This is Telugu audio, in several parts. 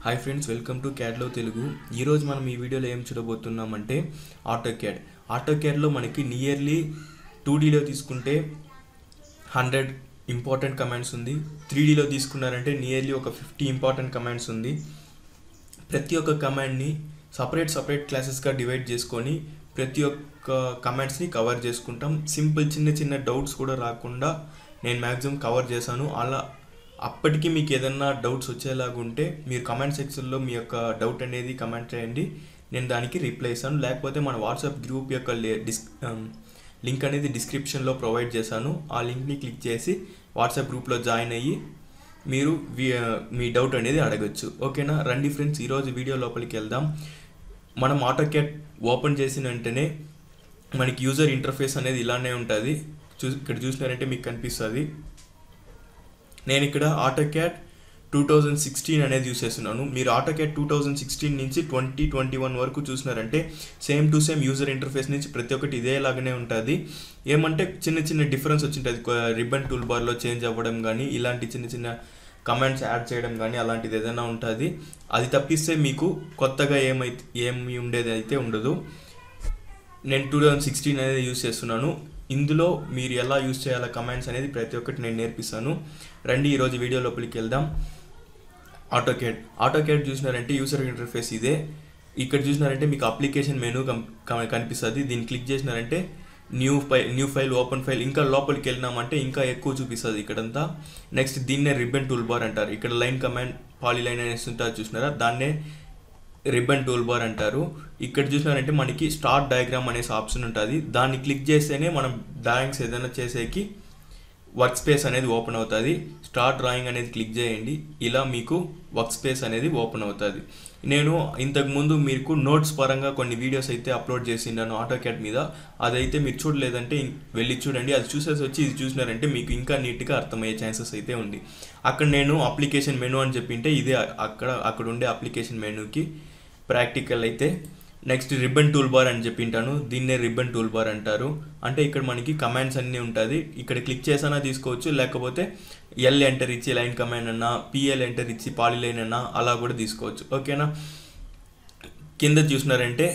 హాయ్ ఫ్రెండ్స్, వెల్కమ్ టు క్యాడ్లో తెలుగు. ఈరోజు మనం ఈ వీడియోలో ఏం చూడబోతున్నామంటే ఆటోక్యాడ్లో మనకి నియర్లీ 2Dలో తీసుకుంటే 100 ఇంపార్టెంట్ కమాండ్స్ ఉంది. 3Dలో తీసుకున్నారంటే నియర్లీ ఒక 50 ఇంపార్టెంట్ కమాండ్స్ ఉంది. ప్రతి ఒక్క కమాండ్ని సపరేట్ క్లాసెస్గా డివైడ్ చేసుకొని ప్రతి ఒక్క కమాండ్స్ని కవర్ చేసుకుంటాం. సింపుల్ చిన్న డౌట్స్ కూడా రాకుండా నేను మ్యాక్సిమం కవర్ చేశాను. అప్పటికి మీకు ఏదన్నా డౌట్స్ వచ్చేలాగుంటే మీరు కమెంట్ సెక్షన్లో మీ యొక్క డౌట్ అనేది కమెంట్ చేయండి, నేను దానికి రిప్లై ఇస్తాను. లేకపోతే మన వాట్సాప్ గ్రూప్ యొక్క లింక్ అనేది డిస్క్రిప్షన్లో ప్రొవైడ్ చేశాను. ఆ లింక్ని క్లిక్ చేసి వాట్సాప్ గ్రూప్లో జాయిన్ అయ్యి మీరు మీ డౌట్ అనేది అడగచ్చు. ఓకేనా? రండి ఫ్రెండ్స్, ఈరోజు వీడియో లోపలికి వెళ్దాం. మనం ఆటోక్యాడ్ ఓపెన్ చేసిన వెంటనే మనకి యూజర్ ఇంటర్ఫేస్ అనేది ఇలానే ఉంటుంది. ఇక్కడ చూసినారంటే మీకు కనిపిస్తుంది. నేను ఇక్కడ ఆటోక్యాడ్ 2016 అనేది యూస్ చేస్తున్నాను. మీరు ఆటోక్యాడ్ 2016 నుంచి 2021 వరకు చూసినారంటే same to same user interface నుంచి ప్రతి ఒక్కటి ఇదేలాగానే ఉంటుంది. ఏమంటే చిన్న డిఫరెన్స్ వచ్చింటుంది. రిబ్బన్ టూల్ బార్లో చేంజ్ అవ్వడం కానీ, ఇలాంటి చిన్న కమెంట్స్ యాడ్ చేయడం కానీ అలాంటిది ఏదైనా ఉంటుంది. అది తప్పిస్తే మీకు కొత్తగా ఏమి ఉండేది అయితే ఉండదు. నేను 2016 అనేది యూస్ చేస్తున్నాను. ఇందులో మీరు ఎలా యూస్ చేయాల కమాండ్స్ అనేది ప్రతి ఒక్కటి నేను నేర్పిస్తాను. రండి ఈరోజు వీడియో లోపలికి వెళ్దాం. ఆటోక్యాడ్ చూసినారంటే యూజర్ ఇంటర్ఫేస్ ఇదే. ఇక్కడ చూసినారంటే మీకు అప్లికేషన్ మెనూ కనిపిస్తుంది. దీన్ని క్లిక్ చేసినారంటే న్యూ ఫైల్, ఓపెన్ ఫైల్, ఇంకా లోపలికి వెళ్ళినామంటే ఇంకా ఎక్కువ చూపిస్తుంది ఇక్కడంతా. నెక్స్ట్ దీన్నే రిబ్బన్ టూల్ బార్ అంటారు. ఇక్కడ లైన్ కమాండ్, పాలీలైన్ అనేసి ఉంటుంది చూసినారా, దాన్నే రిబ్బన్ టూల్ బార్ అంటారు. ఇక్కడ చూసినారంటే మనకి స్టార్ట్ డయాగ్రామ్ అనేసి ఆప్షన్ ఉంటుంది. దాన్ని క్లిక్ చేస్తేనే మనం డ్రాయింగ్స్ ఏదైనా చేసేకి వర్క్ స్పేస్ అనేది ఓపెన్ అవుతుంది. స్టార్ట్ డ్రాయింగ్ అనేది క్లిక్ చేయండి, ఇలా మీకు వర్క్ స్పేస్ అనేది ఓపెన్ అవుతుంది. నేను ఇంతకుముందు మీకు నోట్స్ పరంగా కొన్ని వీడియోస్ అయితే అప్లోడ్ చేసిండాను ఆటోక్యాడ్ మీద. అదైతే మీరు చూడలేదంటే వెళ్ళి చూడండి. అది చూసేసి వచ్చి ఇది చూసినారంటే మీకు ఇంకా నీట్గా అర్థమయ్యే ఛాన్సెస్ అయితే ఉంది. అక్కడ నేను అప్లికేషన్ మెనూ అని చెప్పింటే ఇదే అక్కడ ఉండే అప్లికేషన్ మెనూకి ప్రాక్టికల్ అయితే. నెక్స్ట్ రిబ్బన్ టూల్ బార్ అని చెప్పింటాను, దీన్నే రిబ్బన్ టూల్ బార్ అంటారు. అంటే ఇక్కడ మనకి కమాండ్స్ అన్నీ ఉంటుంది. ఇక్కడ క్లిక్ చేసినా తీసుకోవచ్చు, లేకపోతే ఎల్ ఎంటర్ ఇచ్చి లైన్ కమాండ్ అన్నా, పిఎల్ ఎంటర్ ఇచ్చి పాలీలైన్ అన్నా అలా కూడా తీసుకోవచ్చు. ఓకేనా? కింద చూసినారంటే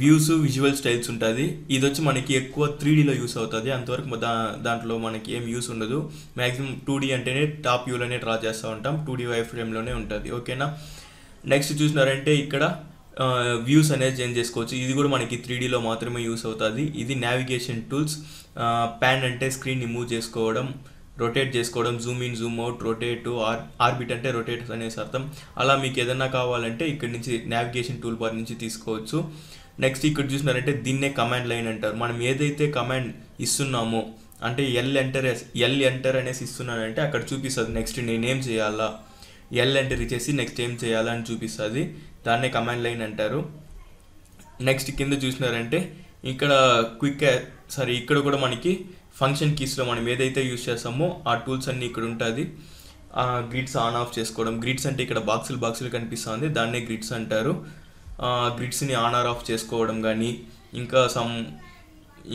వ్యూస్, విజువల్ స్టైల్స్ ఉంటుంది. ఇది వచ్చి మనకి ఎక్కువ 3Dలో యూస్ అవుతుంది. అంతవరకు దాంట్లో మనకి ఏం యూస్ ఉండదు. మ్యాక్సిమం 2D అంటేనే టాప్ వ్యూలోనే డ్రా చేస్తూ ఉంటాం. 2D వైర్ ఫ్రేమ్లోనే ఉంటుంది. ఓకేనా? నెక్స్ట్ చూసినారంటే ఇక్కడ వ్యూస్ అనేది చేంజ్ చేసుకోవచ్చు. ఇది కూడా మనకి 3Dలో మాత్రమే యూస్ అవుతుంది. ఇది నావిగేషన్ టూల్స్. ప్యాన్ అంటే స్క్రీన్ని మూవ్ చేసుకోవడం, రొటేట్ చేసుకోవడం, Zoom in, Zoom out, rotate, orbit అంటే రొటేట్ అనేసి అర్థం. అలా మీకు ఏదైనా కావాలంటే ఇక్కడ నుంచి నావిగేషన్ టూల్ బార్ నుంచి తీసుకోవచ్చు. నెక్స్ట్ ఇక్కడ చూసినారంటే దీన్నే కమాండ్ లైన్ అంటారు. మనం ఏదైతే కమాండ్ ఇస్తున్నామో, అంటే ఎల్ ఎంటర్ అనేసి ఇస్తున్నానంటే అక్కడ చూపిస్తుంది నెక్స్ట్ నేనేం చేయాలా, ఎల్ ఎంటర్ ఇచ్చేసి నెక్స్ట్ ఏం చేయాలా అని చూపిస్తుంది. దాన్నే కమాండ్ లైన్ అంటారు. నెక్స్ట్ కింద చూసినారంటే ఇక్కడ ఇక్కడ కూడా మనకి ఫంక్షన్ కీస్లో మనం ఏదైతే యూస్ చేస్తామో ఆ టూల్స్ అన్నీ ఇక్కడ ఉంటుంది. గ్రిడ్స్ ఆన్ ఆఫ్ చేసుకోవడం, గ్రిడ్స్ అంటే ఇక్కడ బాక్సులు కనిపిస్తుంది, దాన్నే గ్రిడ్స్ అంటారు. గ్రిడ్స్ని ఆన్ ఆర్ ఆఫ్ చేసుకోవడం కానీ,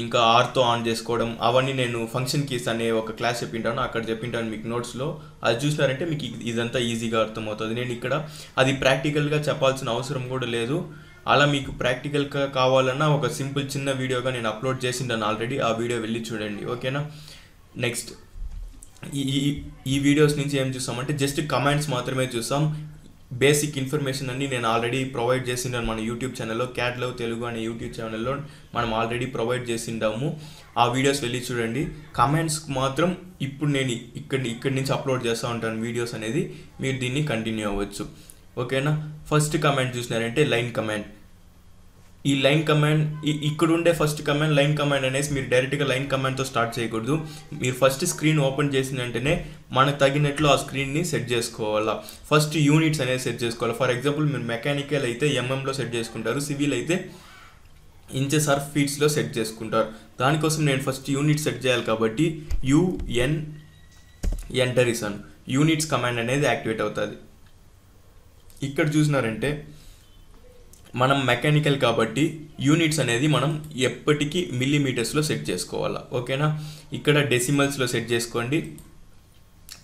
ఇంకా ఆర్తో ఆన్ చేసుకోవడం, అవన్నీ నేను ఫంక్షన్ కీస్ అనే ఒక క్లాస్ చెప్పింటాను, అక్కడ చెప్పింటాను మీకు నోట్స్లో. అది చూసినారంటే మీకు ఇదంతా ఈజీగా అర్థమవుతుంది. నేను ఇక్కడ అది ప్రాక్టికల్గా చెప్పాల్సిన అవసరం కూడా లేదు. అలా మీకు ప్రాక్టికల్గా కావాలన్నా ఒక సింపుల్ చిన్న వీడియోగా నేను అప్లోడ్ చేసింటాను ఆల్రెడీ, ఆ వీడియో వెళ్ళి చూడండి. ఓకేనా? నెక్స్ట్ ఈ వీడియోస్ నుంచి ఏం చూస్తామంటే జస్ట్ కమాండ్స్ మాత్రమే చూస్తాం. బేసిక్ ఇన్ఫర్మేషన్ అన్ని నేను ఆల్రెడీ ప్రొవైడ్ చేసిండాను మన యూట్యూబ్ ఛానల్లో, క్యాడ్లో తెలుగు అనే యూట్యూబ్ ఛానల్లో మనం ఆల్రెడీ ప్రొవైడ్ చేసిండాము. ఆ వీడియోస్ వెళ్ళి చూడండి. కమాండ్స్ మాత్రం ఇప్పుడు నేను ఇక్కడి నుంచి అప్లోడ్ చేస్తూ ఉంటాను వీడియోస్ అనేది, మీరు దీన్ని కంటిన్యూ అవ్వచ్చు. ఓకేనా? ఫస్ట్ కమాండ్ చూసినారంటే లైన్ కమాండ్. ఈ లైన్ కమాండ్ ఇక్కడ ఉండే ఫస్ట్ కమాండ్ లైన్ కమాండ్ అనేసి మీరు డైరెక్ట్గా లైన్ కమాండ్తో స్టార్ట్ చేయకూడదు. మీరు ఫస్ట్ స్క్రీన్ ఓపెన్ చేసిన వెంటనే మనకు తగినట్లు ఆ స్క్రీన్ని సెట్ చేసుకోవాలా. ఫస్ట్ యూనిట్స్ అనేది సెట్ చేసుకోవాలి. ఫర్ ఎగ్జాంపుల్ మీరు మెకానికల్ అయితే ఎంఎంలో సెట్ చేసుకుంటారు, సివిల్ అయితే ఇంచెస్ ఆర్ ఫీట్స్లో సెట్ చేసుకుంటారు. దానికోసం నేను ఫస్ట్ యూనిట్ సెట్ చేయాలి కాబట్టి UN ఎంటర్ ఇస్తాను. యూనిట్స్ కమాండ్ అనేది యాక్టివేట్ అవుతుంది. ఇక్కడ చూసినారంటే మనం మెకానికల్ కాబట్టి యూనిట్స్ అనేది మనం ఎప్పటికీ మిల్లీమీటర్స్లో సెట్ చేసుకోవాలా. ఓకేనా? ఇక్కడ డెసిమల్స్లో సెట్ చేసుకోండి.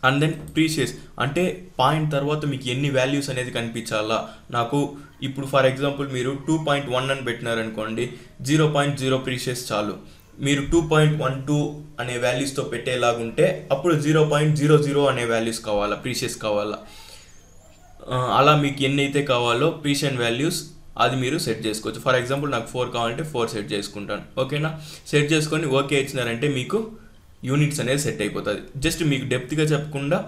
అండ్ దెన్ ప్రీషియస్ అంటే పాయింట్ తర్వాత మీకు ఎన్ని వాల్యూస్ అనేది కనిపించాలా. నాకు ఇప్పుడు ఫర్ ఎగ్జాంపుల్ మీరు 2.1 అని పెట్టినారనుకోండి, 0.0 ప్రీషియస్ చాలు. మీరు 2.12 అనే వాల్యూస్తో పెట్టేలాగుంటే అప్పుడు 0.00 అనే వాల్యూస్ కావాలా, ప్రీషియస్ కావాలా. అలా మీకు ఎన్ని అయితే కావాలో ప్రీషియస్ వాల్యూస్ అది మీరు సెట్ చేసుకోవచ్చు. ఫర్ ఎగ్జాంపుల్ నాకు 4 కావాలంటే 4 సెట్ చేసుకుంటాను. ఓకేనా, సెట్ చేసుకొని ఓకే ఇచ్చినారంటే మీకు యూనిట్స్ అనేది సెట్ అయిపోతుంది. జస్ట్ మీకు డెప్త్గా చెప్పకుండా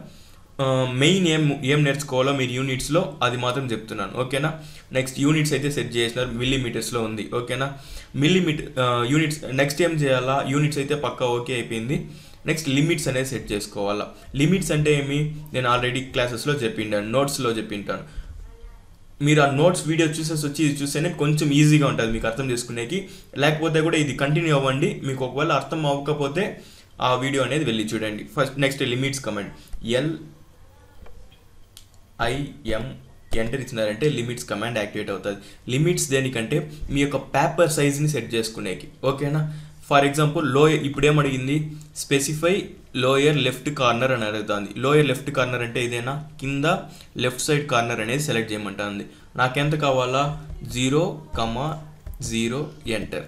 మెయిన్ ఏం నేర్చుకోవాలో మీరు యూనిట్స్లో అది మాత్రం చెప్తున్నాను. ఓకేనా, నెక్స్ట్ యూనిట్స్ అయితే సెట్ చేసినారు, మిల్లీమీటర్స్లో ఉంది. ఓకేనా, యూనిట్స్ నెక్స్ట్ ఏం చేయాలా, యూనిట్స్ అయితే పక్కా ఓకే అయిపోయింది. నెక్స్ట్ లిమిట్స్ అనేది సెట్ చేసుకోవాలా. లిమిట్స్ అంటే ఏమి నేను ఆల్రెడీ క్లాసెస్లో చెప్పింటాను, నోట్స్లో చెప్పింటాను. మీరు ఆ నోట్స్ వీడియో వచ్చి ఇది చూస్తేనే కొంచెం ఈజీగా ఉంటుంది మీకు అర్థం చేసుకునేకి. లేకపోతే కూడా ఇది కంటిన్యూ అవ్వండి, మీకు ఒకవేళ అర్థం అవ్వకపోతే ఆ వీడియో అనేది వెళ్ళి చూడండి. First next limits command LIM enter ఇచ్చినారంటే లిమిట్స్ కమాండ్ యాక్టివేట్ అవుతుంది. లిమిట్స్ దేనికంటే మీ యొక్క పేపర్ సైజ్ని సెట్ చేసుకునేకి. ఓకేనా, ఫర్ ఎగ్జాంపుల్ ఇప్పుడు ఏమడిగింది, స్పెసిఫై లోయర్ లెఫ్ట్ కార్నర్ అని అడుగుతుంది. లోయర్ లెఫ్ట్ కార్నర్ అంటే ఇదేనా, కింద లెఫ్ట్ సైడ్ కార్నర్ అనేది సెలెక్ట్ చేయమంటుంది. నాకెంత కావాలా, 0,0 ఎంటర్.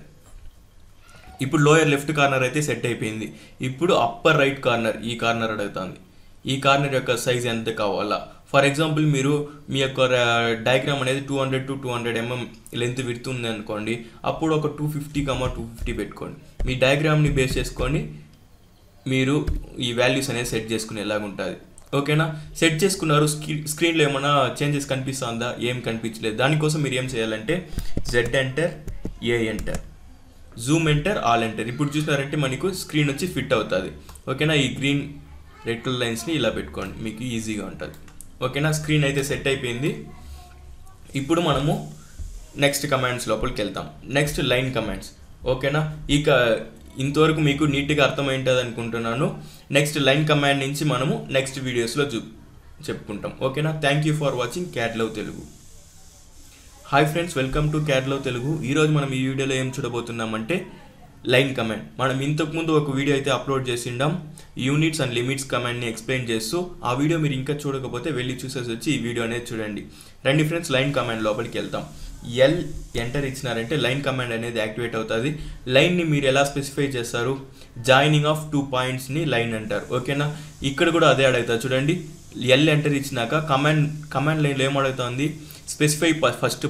ఇప్పుడు లోయర్ లెఫ్ట్ కార్నర్ అయితే సెట్ అయిపోయింది. ఇప్పుడు అప్పర్ రైట్ కార్నర్, ఈ కార్నర్ అడుగుతుంది. ఈ కార్నర్ యొక్క సైజ్ ఎంత కావాలా. ఫర్ ఎగ్జాంపుల్ మీరు మీ యొక్క డయాగ్రామ్ అనేది 200 to 200 mm లెంత్ విడ్త్ ఉంది అనుకోండి, అప్పుడు ఒక 250, పెట్టుకోండి. మీ డయాగ్రామ్ని బేస్ చేసుకొని మీరు ఈ వాల్యూస్ అనేది సెట్ చేసుకునేలాగా ఉంటుంది. ఓకేనా, సెట్ చేసుకున్నారు. స్క్రీన్లో ఏమైనా చేంజెస్ కనిపిస్తుందా, ఏం కనిపించలేదు. దానికోసం మీరు ఏం చేయాలంటే Z enter, A enter, Zoom enter, all enter. ఇప్పుడు చూసినారంటే మనకు స్క్రీన్ వచ్చి ఫిట్ అవుతుంది. ఓకేనా, ఈ గ్రీన్ రెడ్ కలర్ లైన్స్ని ఇలా పెట్టుకోండి, మీకు ఈజీగా ఉంటుంది. ఓకేనా, స్క్రీన్ అయితే సెట్ అయిపోయింది. ఇప్పుడు మనము నెక్స్ట్ కమాండ్స్ లోపలికి వెళ్తాం. Next line commands. ఓకేనా, ఇక ఇంతవరకు మీకు నీట్గా అర్థమైంటుంది అనుకుంటున్నాను. నెక్స్ట్ లైన్ కమాండ్ నుంచి మనము నెక్స్ట్ వీడియోస్లో చెప్పుకుంటాం. ఓకేనా, thank you for watching cat love Telugu. Hi friends, welcome to CAD love Telugu. ఈరోజు మనం ఈ వీడియోలో ఏం చూడబోతున్నామంటే లైన్ కమాండ్. మనం ఇంతకుముందు ఒక వీడియో అయితే అప్లోడ్ చేసిండాం, యూనిట్స్ అండ్ లిమిట్స్ కమాండ్ని ఎక్స్ప్లెయిన్ చేస్తూ. ఆ వీడియో మీరు ఇంకా చూడకపోతే వెళ్ళి చూసేసి వచ్చి ఈ వీడియో అనేది చూడండి. రండి ఫ్రెండ్స్, లైన్ కమాండ్ లోపలికి వెళ్తాం. L ఎంటర్ ఇచ్చినారంటే లైన్ కమాండ్ అనేది యాక్టివేట్ అవుతుంది. లైన్ని మీరు ఎలా స్పెసిఫై చేస్తారు, జాయినింగ్ ఆఫ్ 2 పాయింట్స్ని లైన్ అంటారు. ఓకేనా, ఇక్కడ కూడా అదే అడుగుతుంది చూడండి. L ఎంటర్ ఇచ్చినాక కమాండ్ లైన్లో ఏం అడుగుతుంది, స్పెసిఫై ఫస్ట్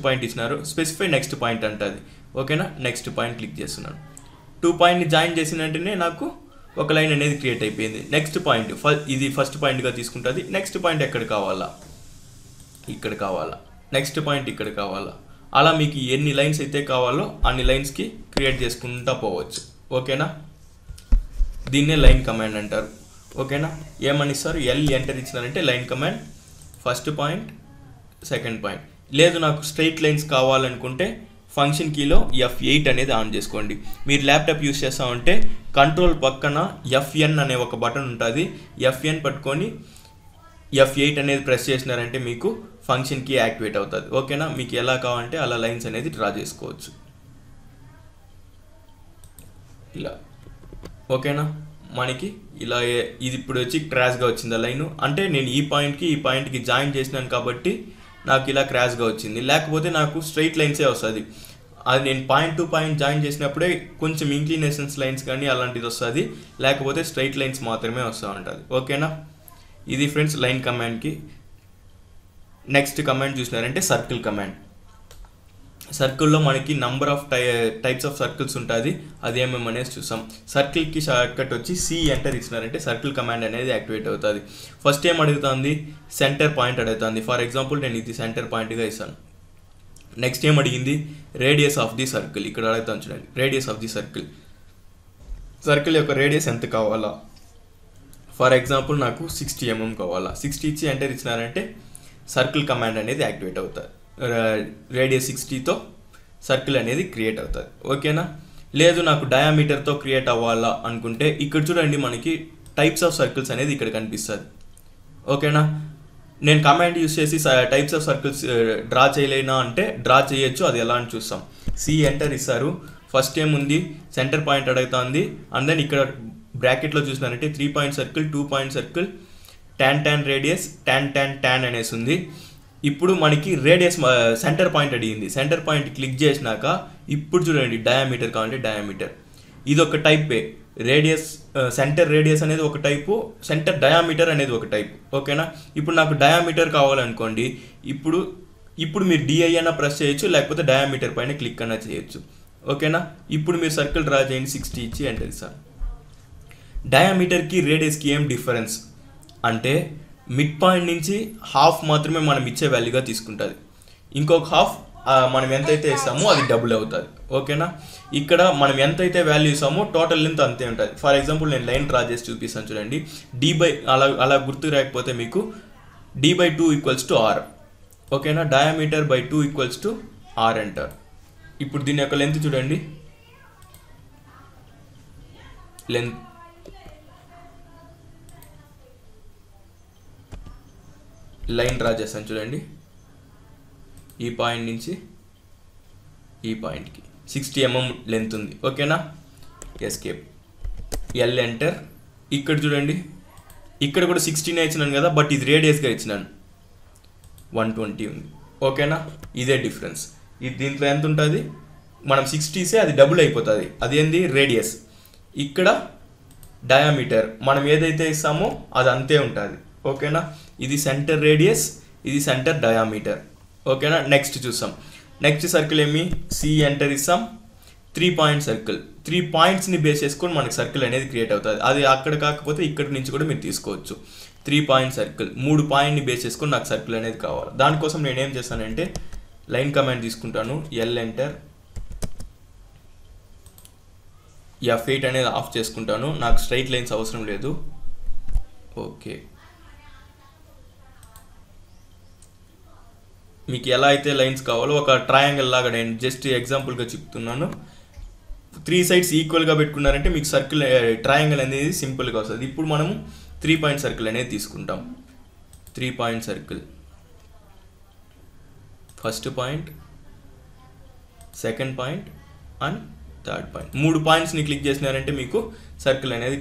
పాయింట్ ఇచ్చినారు, స్పెసిఫై నెక్స్ట్ పాయింట్ అంటుంది. ఓకేనా, నెక్స్ట్ పాయింట్ క్లిక్ చేస్తున్నాను. 2 పాయింట్ని జాయిన్ చేసిన వెంటనే నాకు ఒక లైన్ అనేది క్రియేట్ అయిపోయింది. నెక్స్ట్ పాయింట్ ఇది ఫస్ట్ పాయింట్గా తీసుకుంటుంది. నెక్స్ట్ పాయింట్ ఎక్కడ కావాలా, ఇక్కడ కావాలా. నెక్స్ట్ పాయింట్ ఇక్కడ కావాలా. అలా మీకు ఎన్ని లైన్స్ అయితే కావాలో అన్ని లైన్స్కి క్రియేట్ చేసుకుంటా పోవచ్చు. ఓకేనా, దీన్నే లైన్ కమాండ్ అంటారు. ఓకేనా, ఏమని ఇస్తారు, L ఎంటర్ ఇచ్చినారంటే line command, first point, second point. లేదు నాకు స్ట్రైట్ లైన్స్ కావాలనుకుంటే ఫంక్షన్ కీలో F8 అనేది ఆన్ చేసుకోండి. మీరు ల్యాప్టాప్ యూస్ చేస్తూ ఉంటే కంట్రోల్ పక్కన FN అనే ఒక బటన్ ఉంటుంది. FN పట్టుకొని F8 అనేది ప్రెస్ చేసినారంటే మీకు ఫంక్షన్ కీ యాక్టివేట్ అవుతుంది. ఓకేనా, మీకు ఎలా కావాలంటే అలా లైన్స్ అనేది డ్రా చేసుకోవచ్చు ఇలా. ఓకేనా, మనకి ఇలా ఇది ఇప్పుడు వచ్చి క్రాష్గా వచ్చింది లైన్. అంటే నేను ఈ పాయింట్కి జాయిన్ చేసినాను కాబట్టి నాకు ఇలా క్రాష్గా వచ్చింది. లేకపోతే నాకు స్ట్రైట్ లైన్సే వస్తుంది. అది నేను పాయింట్ టు పాయింట్ జాయిన్ చేసినప్పుడే కొంచెం ఇంక్లినేషన్స్ లైన్స్ కానీ అలాంటిది వస్తుంది, లేకపోతే స్ట్రైట్ లైన్స్ మాత్రమే వస్తూ ఉంటుంది. ఓకేనా, ఇది ఫ్రెండ్స్ లైన్ కమాండ్కి. నెక్స్ట్ కమాండ్ చూసినారంటే సర్కిల్ కమాండ్. సర్కిల్లో మనకి number of types of circles ఉంటుంది, అది ఏమేమి అనేది చూసాం. సర్కిల్కి షార్ట్కట్ వచ్చి C ఎంటర్ ఇచ్చినారంటే సర్కిల్ కమాండ్ అనేది యాక్టివేట్ అవుతుంది. ఫస్ట్ ఏం అడుగుతుంది, సెంటర్ పాయింట్ అడుగుతుంది. ఫర్ ఎగ్జాంపుల్ నేను ఇది సెంటర్ పాయింట్గా ఇస్తాను. నెక్స్ట్ ఏం అడిగింది, రేడియస్ ఆఫ్ ది సర్కిల్. ఇక్కడ అడుగుతాను చూడండి, రేడియస్ ఆఫ్ ది సర్కిల్ యొక్క రేడియస్ ఎంత కావాలా. ఫర్ ఎగ్జాంపుల్ నాకు 60 mm కావాలా. 60 ఇచ్చి ఎంటర్ ఇచ్చినారంటే సర్కిల్ కమాండ్ అనేది యాక్టివేట్ అవుతుంది. రేడియస్ 60తో సర్కిల్ అనేది క్రియేట్ అవుతుంది. ఓకేనా, లేదు నాకు డయామీటర్తో క్రియేట్ అవ్వాలా అనుకుంటే ఇక్కడ చూడండి మనకి టైప్స్ ఆఫ్ సర్కిల్స్ అనేది ఇక్కడ కనిపిస్తుంది. ఓకేనా, నేను కమాండ్ యూస్ చేసి టైప్స్ ఆఫ్ సర్కిల్స్ డ్రా చేయలేనా అంటే డ్రా చేయొచ్చు. అది ఎలా అని చూస్తాం. C ఎంటర్ ఇస్తారు. ఫస్ట్ ఏముంది, సెంటర్ పాయింట్ అడుగుతుంది. అండ్ దెన్ ఇక్కడ బ్రాకెట్లో చూసినారంటే 3 point circle, 2 point circle, tan radius, tan అనేసి ఉంది. ఇప్పుడు మనకి రేడియస్ సెంటర్ పాయింట్ అడిగింది. సెంటర్ పాయింట్ క్లిక్ చేసినాక ఇప్పుడు చూడండి డయామీటర్ కావాలంటే డయామీటర్. ఇది ఒక టైపే. రేడియస్ సెంటర్ రేడియస్ అనేది ఒక టైపు, సెంటర్ డయామీటర్ అనేది ఒక టైపు. ఓకేనా? ఇప్పుడు నాకు డయామీటర్ కావాలనుకోండి, ఇప్పుడు మీరు డిఐ అన్న ప్రెస్ చేయొచ్చు, లేకపోతే డయామీటర్ పైన క్లిక్ అన్నా చేయొచ్చు. ఓకేనా? ఇప్పుడు మీరు సర్కిల్ డ్రా చేయండి, 60 ఇచ్చి ఎంటర్ ఇస్తాను. డయామీటర్కి రేడియస్కి ఏం డిఫరెన్స్ అంటే మిడ్ పాయింట్ నుంచి హాఫ్ మాత్రమే మనం ఇచ్చే వాల్యూగా తీసుకుంటుంది. ఇంకొక హాఫ్ మనం ఎంతైతే ఇస్తామో అది డబుల్ అవుతుంది. ఓకేనా? ఇక్కడ మనం ఎంతైతే వాల్యూ ఇస్తామో టోటల్ లెంత్ అంతే ఉంటుంది. ఫర్ ఎగ్జాంపుల్ నేను లైన్ డ్రా చేసి చూపిస్తాను చూడండి. అలా గుర్తు రాకపోతే మీకు d/2 = r. ఓకేనా? డయామీటర్ బై 2 = r అంటారు. ఇప్పుడు దీని యొక్క లెంత్ చూడండి. లెంత్ లైన్ డ్రా చేస్తాను చూడండి. ఈ పాయింట్ నుంచి ఈ పాయింట్కి 60 mm లెంత్ ఉంది. ఓకేనా? Escape, L enter. ఇక్కడ చూడండి, ఇక్కడ కూడా 16 ఇచ్చినాను కదా, బట్ ఇది రేడియస్గా ఇచ్చినాను, 120 ఉంది. ఓకేనా? ఇదే డిఫరెన్స్. ఇది దీంట్లో ఎంత ఉంటుంది, మనం 60 ఇస్తే అది డబుల్ అయిపోతుంది. అదేంది రేడియస్. ఇక్కడ డయామీటర్ మనం ఏదైతే ఇస్తామో అది అంతే ఉంటుంది. ఓకేనా? ఇది సెంటర్ రేడియస్, ఇది సెంటర్ డయామీటర్. ఓకేనా? నెక్స్ట్ చూస్తాం. నెక్స్ట్ సర్కిల్ ఏమి, సి ఎంటర్ ఇస్తాం. 3 పాయింట్ సర్కిల్, 3 పాయింట్స్ని బేస్ చేసుకొని మనకి సర్కిల్ అనేది క్రియేట్ అవుతుంది. అది అక్కడ కాకపోతే ఇక్కడ నుంచి కూడా మీరు తీసుకోవచ్చు. 3 పాయింట్ సర్కిల్, 3 పాయింట్ని బేస్ చేసుకొని నాకు సర్కిల్ అనేది కావాలి. దానికోసం నేను ఏం చేస్తానంటే లైన్ కమాండ్ తీసుకుంటాను, ఎల్ ఎంటర్, F8 అనేది ఆఫ్ చేసుకుంటాను. నాకు స్ట్రైట్ లైన్స్ అవసరం లేదు. ఓకే, మీకు ఎలా అయితే లైన్స్ కావాలో ఒక ట్రయాంగిల్ లాగా నేను జస్ట్ ఎగ్జాంపుల్గా చెప్తున్నాను. 3 సైడ్స్ ఈక్వల్గా పెట్టుకున్నారంటే మీకు సర్కిల్ ట్రయాంగిల్ అనేది సింపుల్గా వస్తుంది. ఇప్పుడు మనము 3 పాయింట్ సర్కిల్ అనేది తీసుకుంటాం. 3 point circle, first point, second point and third point. 3 పాయింట్స్ని క్లిక్ చేసినారంటే మీకు సర్కిల్ అనేది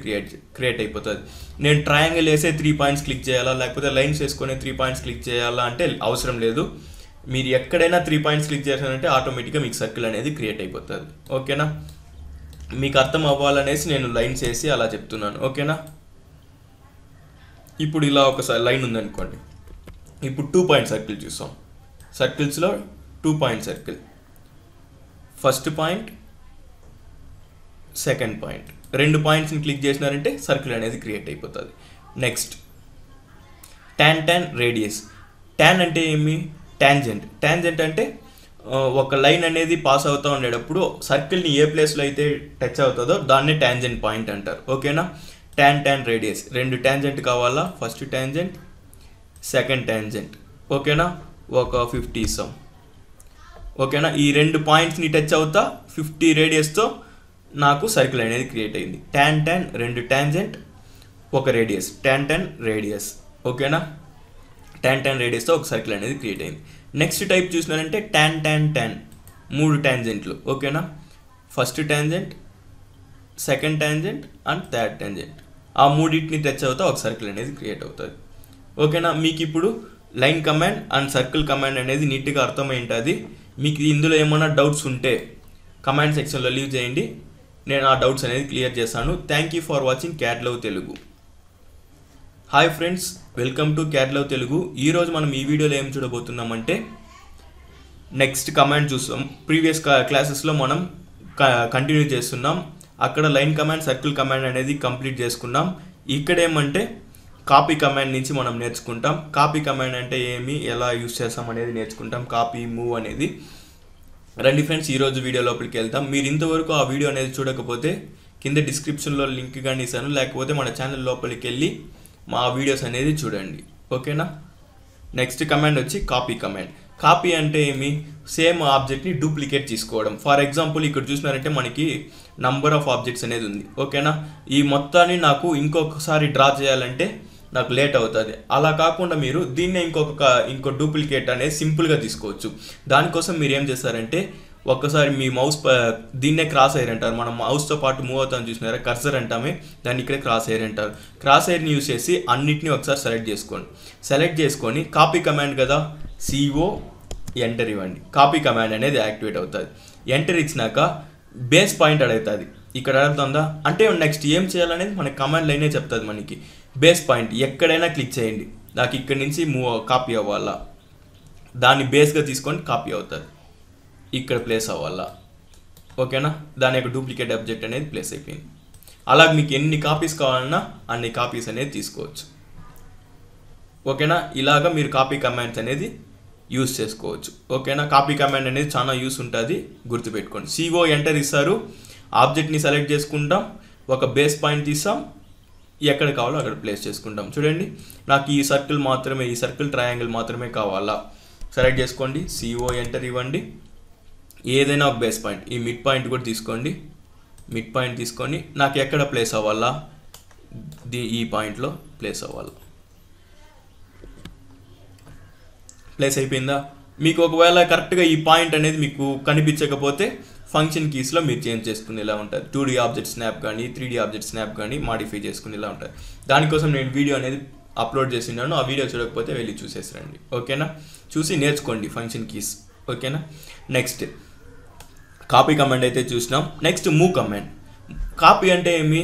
క్రియేట్ అయిపోతుంది. నేను ట్రయాంగిల్ వేసే 3 పాయింట్స్ క్లిక్ చేయాలా, లేకపోతే లైన్స్ వేసుకొని 3 పాయింట్స్ క్లిక్ చేయాలా అంటే అవసరం లేదు. మీరు ఎక్కడైనా 3 పాయింట్స్ క్లిక్ చేశారంటే ఆటోమేటిక్గా మీకు సర్కిల్ అనేది క్రియేట్ అయిపోతుంది. ఓకేనా? మీకు అర్థం అవ్వాలనేసి నేను లైన్స్ వేసి అలా చెప్తున్నాను. ఓకేనా? ఇప్పుడు ఇలా ఒక లైన్ ఉందనుకోండి. ఇప్పుడు 2 పాయింట్ సర్కిల్ చూస్తాం. సర్కిల్స్లో 2 point circle, first point, second point, 2 పాయింట్స్ని క్లిక్ చేసినారంటే సర్కిల్ అనేది క్రియేట్ అయిపోతుంది. Next tan radius. ట్యాన్ అంటే ఏమి, ట్యాంజెంట్. ట్యాంజెంట్ అంటే ఒక లైన్ అనేది పాస్ అవుతూ ఉండేటప్పుడు సర్కిల్ని ఏ ప్లేస్లో అయితే టచ్ అవుతుందో దాన్నే ట్యాంజెంట్ పాయింట్ అంటారు. ఓకేనా? tan రేడియస్, 2 ట్యాంజెంట్ కావాలా, ఫస్ట్ ట్యాంజెంట్, సెకండ్ ట్యాంజెంట్. ఓకేనా? ఒక 50 ఇస్తాం. ఓకేనా? ఈ 2 పాయింట్స్ని టచ్ అవుతా 50 రేడియస్తో నాకు సర్కిల్ అనేది క్రియేట్ అయింది. tan 2 ట్యాంజెంట్, ఒక రేడియస్, tan రేడియస్. ఓకేనా? tan రేడియస్తో ఒక సర్కిల్ అనేది క్రియేట్ అయింది. నెక్స్ట్ టైప్ చూసినారంటే tan 3 ట్యాంజెంట్లు. ఓకేనా? First tangent, second tangent and third tangent. ఆ మూడింటిని టచ్ అవుతా ఒక సర్కిల్ అనేది క్రియేట్ అవుతుంది. ఓకేనా? మీకు ఇప్పుడు line command and circle command అనేది నీట్గా అర్థమై ఉంటుంది. మీకు ఇందులో ఏమైనా డౌట్స్ ఉంటే కమాండ్ సెక్షన్లో లీవ్ చేయండి, నేను ఆ డౌట్స్ అనేది క్లియర్ చేస్తాను. Thank you for watching cat love Telugu. Hi friends, welcome to CAD love Telugu. ఈరోజు మనం ఈ వీడియోలో ఏం చూడబోతున్నామంటే నెక్స్ట్ కమాండ్ చూస్తాం. ప్రీవియస్ క్లాసెస్లో మనం కంటిన్యూ చేస్తున్నాం. అక్కడ లైన్ కమాండ్, సర్కిల్ కమాండ్ అనేది కంప్లీట్ చేసుకున్నాం. ఇక్కడ ఏమంటే కాపీ కమాండ్ నుంచి మనం నేర్చుకుంటాం. కాపీ కమాండ్ అంటే ఏమి, ఎలా యూస్ చేస్తాం అనేది నేర్చుకుంటాం. కాపీ, మూవ్ అనేది. రండి ఫ్రెండ్స్, ఈరోజు వీడియో లోపలికి వెళ్తాం. మీరు ఇంతవరకు ఆ వీడియో అనేది చూడకపోతే కింద డిస్క్రిప్షన్లో లింక్ కానీ ఇస్తాను, లేకపోతే మన ఛానల్ లోపలికి వెళ్ళి మా వీడియోస్ అనేది చూడండి. ఓకేనా? నెక్స్ట్ కమాండ్ వచ్చి కాపీ కమాండ్. కాపీ అంటే ఏమి, సేమ్ ఆబ్జెక్ట్ని డూప్లికేట్ తీసుకోవడం. ఫర్ ఎగ్జాంపుల్ ఇక్కడ చూసినారంటే మనకి నంబర్ ఆఫ్ ఆబ్జెక్ట్స్ అనేది ఉంది. ఓకేనా? ఈ మొత్తాన్ని నాకు ఇంకొకసారి డ్రా చేయాలంటే నాకు లేట్ అవుతుంది. అలా కాకుండా మీరు దీన్నే ఇంకో డూప్లికేట్ అనేది సింపుల్గా తీసుకోవచ్చు. దానికోసం మీరు ఏం చేస్తారంటే ఒక్కసారి మీ మౌస్ దీన్నే క్రాస్ ఎయిర్ అంటారు, మనం మౌస్తో పాటు మూవ్ అవుతాం చూసినారా, కర్సర్ అంటామే దాన్ని, ఇక్కడే క్రాస్ ఎయిర్ అంటారు. క్రాస్ ఎయిర్ని యూజ్ చేసి అన్నిటిని ఒకసారి సెలెక్ట్ చేసుకొని కాపీ కమాండ్ కదా, CO ఎంటర్ ఇవ్వండి. కాపీ కమాండ్ అనేది యాక్టివేట్ అవుతుంది. ఎంటర్ ఇచ్చినాక బేస్ పాయింట్ అడుగుతుంది. ఇక్కడ అడుగుతుందా అంటే నెక్స్ట్ ఏం చేయాలనేది మన కమాండ్ లైనే చెప్తుంది మనకి. బేస్ పాయింట్ ఎక్కడైనా క్లిక్ చేయండి, నాకు ఇక్కడి నుంచి కాపీ అవ్వాలా, దాన్ని బేస్గా తీసుకొని కాపీ అవుతుంది, ఇక్కడ ప్లేస్ అవ్వాలా. ఓకేనా, దాని యొక్క డూప్లికేట్ ఆబ్జెక్ట్ అనేది ప్లేస్ అయిపోయింది. అలాగే మీకు ఎన్ని కాపీస్ కావాలన్నా అన్ని కాపీస్ అనేది తీసుకోవచ్చు. ఓకేనా, ఇలాగా మీరు కాపీ కమాండ్స్ అనేది యూస్ చేసుకోవచ్చు. ఓకేనా, కాపీ కమాండ్ అనేది చాలా యూస్ ఉంటుంది, గుర్తుపెట్టుకోండి. CO ఎంటర్ ఇస్తారు, ఆబ్జెక్ట్ని సెలెక్ట్ చేసుకుంటాం, ఒక బేస్ పాయింట్ తీస్తాం, ఎక్కడ కావాలో అక్కడ ప్లేస్ చేసుకుంటాం. చూడండి, నాకు ఈ సర్కిల్ ట్రయాంగిల్ మాత్రమే కావాలా, సెలెక్ట్ చేసుకోండి, CO ఎంటర్ ఇవ్వండి. ఏదైనా ఒక బేస్ పాయింట్, ఈ మిడ్ పాయింట్ కూడా తీసుకోండి, మిడ్ పాయింట్ తీసుకొని నాకు ఎక్కడ ప్లేస్ అవ్వాలా, ఈ పాయింట్లో ప్లేస్ అవ్వాలి. ప్లేస్ అయిపోయిందా? మీకు ఒకవేళ కరెక్ట్గా ఈ పాయింట్ అనేది మీకు కనిపించకపోతే ఫంక్షన్ కీస్లో మీరు చేంజ్ చేసుకునేలా ఉంటుంది. 2D ఆబ్జెక్ట్ స్నాప్ కానీ 3D ఆబ్జెక్ట్ స్నాప్ కానీ మాడిఫై చేసుకునేలా ఉంటుంది. దానికోసం నేను వీడియో అనేది అప్లోడ్ చేసినాను, ఆ వీడియో చూడకపోతే వెళ్ళి చూసేసిరండి. ఓకేనా, చూసి నేర్చుకోండి ఫంక్షన్ కీస్. ఓకేనా, నెక్స్ట్ కాపీ కమాండ్ అయితే చూసినాం. Next move command. కాపీ అంటే ఏమి,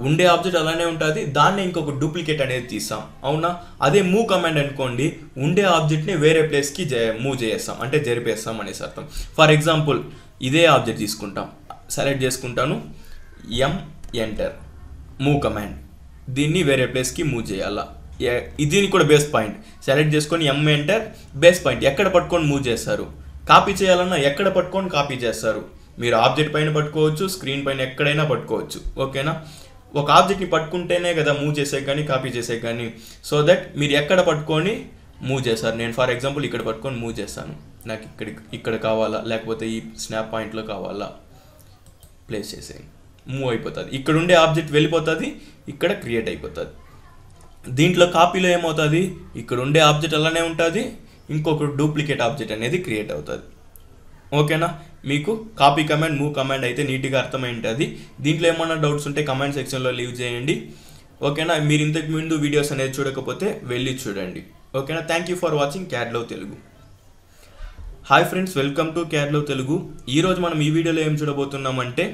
ఉండే ఆబ్జెక్ట్ అలానే ఉంటుంది, దాన్ని ఇంకొక డూప్లికేట్ అనేది తీస్తాం, అవునా. అదే మూవ్ కమాండ్ అనుకోండి, ఉండే ఆబ్జెక్ట్ని వేరే ప్లేస్కి మూవ్ చేస్తాం, అంటే జరిపేస్తాం అనేసి అర్థం. ఫర్ ఎగ్జాంపుల్ ఇదే ఆబ్జెక్ట్ తీసుకుంటాం, సెలెక్ట్ చేసుకుంటాను, ఎంటర్ మూవ్ కమాండ్, దీన్ని వేరే ప్లేస్కి మూవ్ చేయాలా. దీనికి కూడా బేస్ పాయింట్ సెలెక్ట్ చేసుకొని ఎంటర్ బేస్ పాయింట్ ఎక్కడ పట్టుకొని మూవ్ చేస్తారు. కాపీ చేయాలన్నా ఎక్కడ పట్టుకొని కాపీ చేస్తారు, మీరు ఆబ్జెక్ట్ పైన పట్టుకోవచ్చు, స్క్రీన్ పైన ఎక్కడైనా పట్టుకోవచ్చు. ఓకేనా, ఒక ఆబ్జెక్ట్ని పట్టుకుంటేనే కదా మూవ్ చేసే కానీ కాపీ చేసే కానీ, సో దట్ మీరు ఎక్కడ పట్టుకొని మూవ్ చేస్తారు. నేను ఫర్ ఎగ్జాంపుల్ ఇక్కడ పట్టుకొని మూవ్ చేస్తాను, నాకు ఇక్కడ కావాలా, లేకపోతే ఈ స్నాప్ పాయింట్లో కావాలా, ప్లేస్ చేసేయండి, మూవ్ అయిపోతుంది. ఇక్కడ ఉండే ఆబ్జెక్ట్ వెళ్ళిపోతుంది, ఇక్కడ క్రియేట్ అయిపోతుంది. దీంట్లో కాపీలో ఏమవుతుంది, ఇక్కడ ఉండే ఆబ్జెక్ట్ అలానే ఉంటుంది, ఇంకొక డూప్లికేట్ ఆబ్జెక్ట్ అనేది క్రియేట్ అవుతుంది. ఓకేనా, మీకు కాపీ కమాండ్ మూవ్ కమాండ్ అయితే నీట్గా అర్థమై ఉంటుంది. దీంట్లో ఏమన్నా డౌట్స్ ఉంటే కమెంట్ సెక్షన్లో లీవ్ చేయండి. ఓకేనా, మీరు ఇంతకు ముందు వీడియోస్ అనేది చూడకపోతే వెళ్ళి చూడండి. ఓకేనా, thank you for watching CAD Love Telugu. Hi friends, welcome to CAD Love Telugu. ఈరోజు మనం ఈ వీడియోలో ఏం చూడబోతున్నామంటే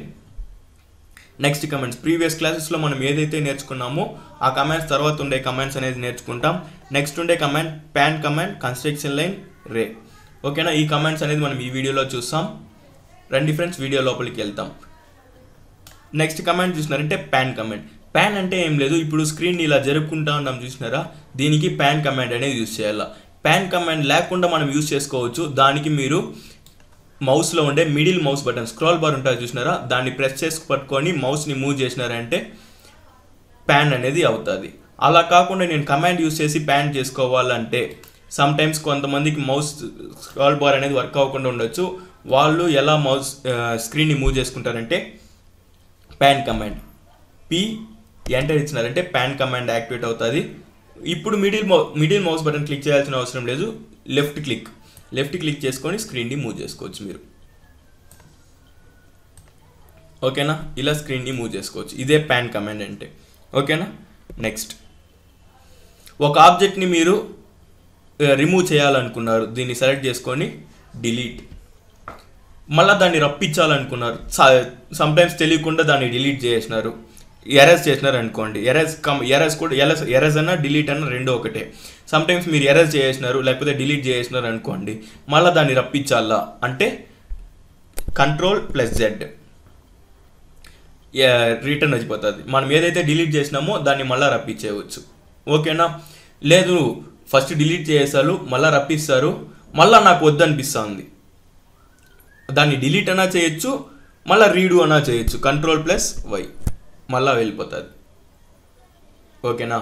నెక్స్ట్ కమాండ్స్. ప్రీవియస్ క్లాసెస్లో మనం ఏదైతే నేర్చుకున్నామో ఆ కమాండ్స్ తర్వాత ఉండే కమాండ్స్ అనేది నేర్చుకుంటాం. నెక్స్ట్ ఉండే command pan command, construction line, ray. ఓకేనా, ఈ కమాండ్స్ అనేది మనం ఈ వీడియోలో చూస్తాం. రండి ఫ్రెండ్స్, వీడియో లోపలికి వెళ్తాం. నెక్స్ట్ కమాండ్ చూసినారంటే పాన్ కమాండ్. పాన్ అంటే ఏం లేదు, ఇప్పుడు స్క్రీన్ ఇలా జరుపుకుంటా ఉన్నాం చూసినారా, దీనికి పాన్ కమాండ్ అనేది యూజ్ చేయాలి. పాన్ కమాండ్ లేకుండా మనం యూజ్ చేసుకోవచ్చు. దానికి మీరు మౌస్లో ఉండే middle mouse button, scroll bar ఉంటుంది చూసినారా, దాన్ని ప్రెస్ చేసి పట్టుకొని మౌస్ని మూవ్ చేసినారంటే పాన్ అనేది అవుతుంది. అలా కాకుండా నేను కమాండ్ యూజ్ చేసి పాన్ చేసుకోవాలంటే సమ్ టైమ్స్ కొంతమందికి మౌస్ స్క్రోల్ బార్ అనేది వర్క్ అవ్వకుండా ఉండొచ్చు. వాళ్ళు ఎలా మౌస్ స్క్రీన్ని మూవ్ చేసుకుంటారంటే పాన్ కమాండ్ P ఎంటర్ ఇచ్చినారంటే పాన్ కమాండ్ యాక్టివేట్ అవుతుంది. ఇప్పుడు మిడిల్ మౌస్ బటన్ క్లిక్ చేయాల్సిన అవసరం లేదు, లెఫ్ట్ క్లిక్ చేసుకొని స్క్రీన్ని మూవ్ చేసుకోవచ్చు మీరు. ఓకేనా, ఇలా స్క్రీన్ని మూవ్ చేసుకోవచ్చు, ఇదే పాన్ కమాండ్ అంటే. ఓకేనా, నెక్స్ట్ ఒక ఆబ్జెక్ట్ని మీరు రిమూవ్ చేయాలనుకున్నారు, దీన్ని సెలెక్ట్ చేసుకొని డిలీట్. మళ్ళీ దాన్ని రప్పించాలనుకున్నారు, సమ్టైమ్స్ తెలియకుండా దాన్ని డిలీట్ చేసినారు, ఎరేజ్ చేసినారు అనుకోండి. ఎరేజ్ అన్నా డిలీట్ అన్నా రెండు ఒకటే. సమ్టైమ్స్ మీరు ఎరేజ్ చేసినారు లేకపోతే డిలీట్ చేసినారు అనుకోండి, మళ్ళీ దాన్ని రప్పించాలా అంటే Ctrl+Z రిటర్న్ వచ్చిపోతుంది. మనం ఏదైతే డిలీట్ చేసినామో దాన్ని మళ్ళీ రప్పించేయవచ్చు. ఓకేనా, లేదు ఫస్ట్ డిలీట్ చేసేసారు మళ్ళీ రప్పిస్తారు, మళ్ళీ నాకు వద్దనిపిస్తుంది, దాన్ని డిలీట్ అన్నా చేయొచ్చు, మళ్ళీ రీడూ అన్నా చేయొచ్చు, Ctrl+Y మళ్ళీ వెళ్ళిపోతుంది. ఓకేనా,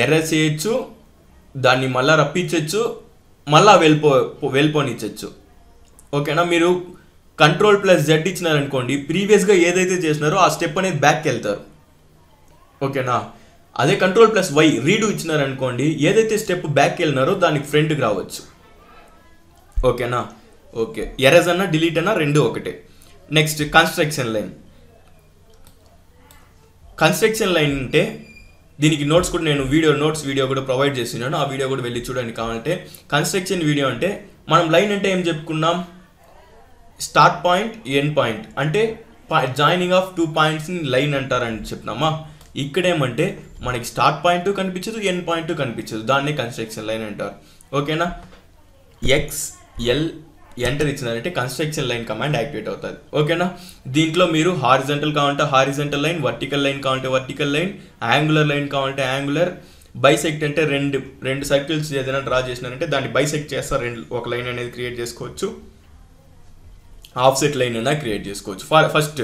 ఎర్రర్ చేయొచ్చు, దాన్ని మళ్ళీ రప్పించవచ్చు, మళ్ళీ వెళ్ళిపోనిచ్చచ్చు. ఓకేనా, మీరు Ctrl+Z ఇచ్చినారనుకోండి, ప్రీవియస్గా ఏదైతే చేసినారో ఆ స్టెప్ అనేది బ్యాక్కి వెళ్తారు. ఓకేనా, అదే Ctrl+Y రీడూ ఇచ్చినారనుకోండి, ఏదైతే స్టెప్ బ్యాక్కి వెళ్ళినారో దానికి ఫ్రంట్కి రావచ్చు. ఓకేనా, ఓకే, ఎరేజ్ అన్న డిలీట్ అన్న రెండు ఒకటే. Next construction line. Construction line అంటే దీనికి నోట్స్ కూడా నేను నోట్స్ వీడియో కూడా ప్రొవైడ్ చేస్తున్నాను, ఆ వీడియో కూడా వెళ్ళి చూడండి కావాలంటే. కన్స్ట్రక్షన్ వీడియో అంటే మనం లైన్ అంటే ఏం చెప్పుకున్నాం, స్టార్ట్ పాయింట్ ఎండ్ పాయింట్ అంటే జాయినింగ్ ఆఫ్ 2 పాయింట్స్ని లైన్ అంటారని చెప్తున్నామా. ఇక్కడేమంటే మనకి స్టార్ట్ పాయింట్ కనిపించదు, ఎండ్ పాయింట్ కనిపించదు, దాన్నే కన్స్ట్రక్షన్ లైన్ అంటారు. ఓకేనా. XL ఎంటర్ ఇచ్చినారంటే కన్స్ట్రక్షన్ లైన్ కమాండ్ యాక్టివేట్ అవుతుంది. ఓకేనా. దీంట్లో మీరు హారిజంటల్ కావాలంటే హారిజంటల్ లైన్, వర్టికల్ లైన్ కావాలంటే వర్టికల్ లైన్, యాంగులర్ లైన్ కావాలంటే యాంగులర్, బైసెక్ట్ అంటే రెండు సర్కిల్స్ ఏదైనా డ్రా చేసినారంటే దాన్ని బైసెక్ట్ చేస్తా ఒక లైన్ అనేది క్రియేట్ చేసుకోవచ్చు, ఆఫ్సెట్ లైన్ అయినా క్రియేట్ చేసుకోవచ్చు. ఫస్ట్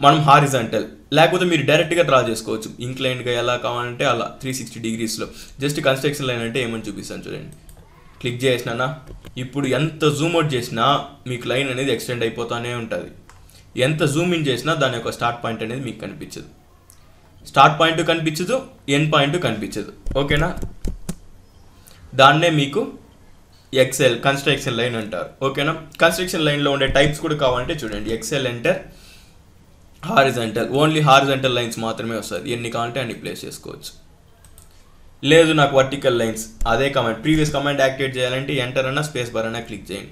మనం హారిజంటల్, లేకపోతే మీరు డైరెక్ట్గా డ్రా చేసుకోవచ్చు ఇంక్లైన్గా ఎలా కావాలంటే అలా 360 degreesలో. జస్ట్ కన్స్ట్రక్షన్ లైన్ అంటే ఏమని చూపిస్తాను చూడండి. క్లిక్ చేసినా ఇప్పుడు ఎంత జూమ్ అవుట్ చేసినా మీకు లైన్ అనేది ఎక్స్టెండ్ అయిపోతూనే ఉంటుంది. ఎంత జూమ్ ఇన్ చేసినా దాని యొక్క స్టార్ట్ పాయింట్ అనేది మీకు కనిపించదు, స్టార్ట్ పాయింట్ కనిపించదు, ఎండ్ పాయింట్ కనిపించదు. ఓకేనా. దాన్నే మీకు XL కన్స్ట్రక్షన్ లైన్ అంటారు. ఓకేనా. కన్స్ట్రక్షన్ లైన్లో ఉండే టైప్స్ కూడా కావాలంటే చూడండి. XL enter, horizontal, only horizontal lines మాత్రమే వస్తుంది, ఎన్ని కావాలంటే అన్ని ప్లేస్ చేసుకోవచ్చు. లేదు నాకు వర్టికల్ లైన్స్, అదే కమాండ్ ప్రీవియస్ కమాండ్ యాక్టివేట్ చేయాలంటే ఎంటర్ అన్న స్పేస్ బార్ అన్న క్లిక్ చేయండి,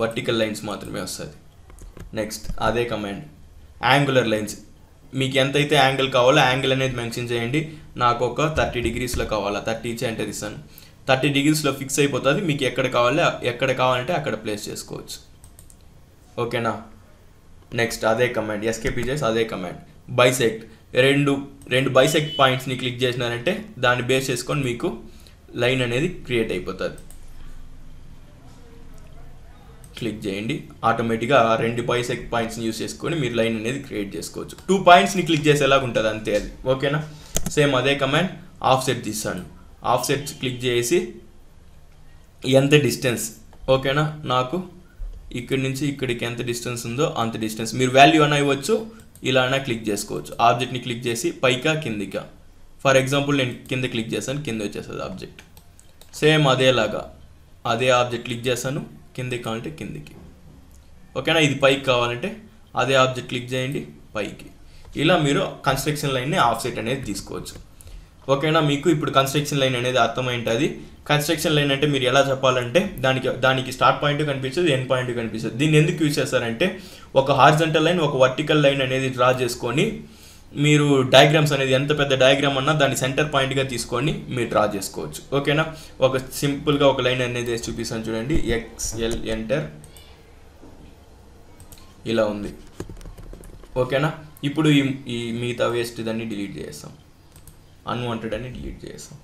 వర్టికల్ లైన్స్ మాత్రమే వస్తుంది. నెక్స్ట్ అదే కమాండ్ యాంగులర్ లైన్స్, మీకు ఎంతైతే యాంగిల్ కావాలో యాంగిల్ అనేది మెన్షన్ చేయండి. నాకు ఒక 30 degreesలో కావాలా, 30 ఇచ్చి ఎంటర్ ఇస్తాను. 30 degreesలో ఫిక్స్ అయిపోతుంది, మీకు ఎక్కడ కావాలంటే అక్కడ ప్లేస్ చేసుకోవచ్చు. ఓకేనా. నెక్స్ట్ అదే కమాండ్ ఎస్కేప్ చేసి అదే కమాండ్ బైసెక్ట్, రెండు బైసెక్ట్ పాయింట్స్ని క్లిక్ చేసినారంటే దాన్ని బేస్ చేసుకొని మీకు లైన్ అనేది క్రియేట్ అయిపోతుంది. క్లిక్ చేయండి, ఆటోమేటిక్గా రెండు బైసెక్ట్ పాయింట్స్ని యూస్ చేసుకొని మీరు లైన్ అనేది క్రియేట్ చేసుకోవచ్చు. 2 పాయింట్స్ని క్లిక్ చేసేలాగా ఉంటుంది అంతే అది. ఓకేనా. సేమ్ అదే కమాండ్ ఆఫ్సెట్ తీస్తాను, ఆఫ్సెట్ క్లిక్ చేసి ఎంత డిస్టెన్స్. ఓకేనా. నాకు ఇక్కడి నుంచి ఇక్కడికి ఎంత డిస్టెన్స్ ఉందో అంత డిస్టెన్స్ మీరు వాల్యూ అన్న ఇవ్వచ్చు, ఇలా అయినా క్లిక్ చేసుకోవచ్చు. ఆబ్జెక్ట్ని క్లిక్ చేసి పైకా కిందికా, ఫర్ ఎగ్జాంపుల్ నేను కింద క్లిక్ చేశాను, కింద వచ్చేస్తుంది ఆబ్జెక్ట్. సేమ్ అదేలాగా అదే ఆబ్జెక్ట్ క్లిక్ చేశాను, కిందికి కావాలంటే కిందికి. ఓకేనా. ఇది పైకి కావాలంటే అదే ఆబ్జెక్ట్ క్లిక్ చేయండి, పైకి. ఇలా మీరు కన్స్ట్రక్షన్ లైన్ని ఆఫ్సెట్ అనేది తీసుకోవచ్చు. ఓకేనా. మీకు ఇప్పుడు కన్స్ట్రక్షన్ లైన్ అనేది అర్థమైంటుంది. కన్స్ట్రక్షన్ లైన్ అంటే మీరు ఎలా చెప్పాలంటే దానికి స్టార్ట్ పాయింట్ కనిపించదు, ఎండ్ పాయింట్ కనిపించదు. దీన్ని ఎందుకు యూజ్ చేస్తారంటే ఒక హారిజంటల్ లైన్, ఒక వర్టికల్ లైన్ అనేది డ్రా చేసుకొని మీరు డయాగ్రామ్స్ అనేది ఎంత పెద్ద డయాగ్రామ్ అన్నా దాన్ని సెంటర్ పాయింట్గా తీసుకొని మీరు డ్రా చేసుకోవచ్చు. ఓకేనా. ఒక సింపుల్గా ఒక లైన్ అనేది వేసి చూపిస్తాను చూడండి. XL ఎంటర్, ఇలా ఉంది. ఓకేనా. ఇప్పుడు ఈ మిగతా వేస్ట్ దాన్ని డిలీట్ చేస్తాం, అన్వాంటెడ్ అని డిలీట్ చేస్తాం.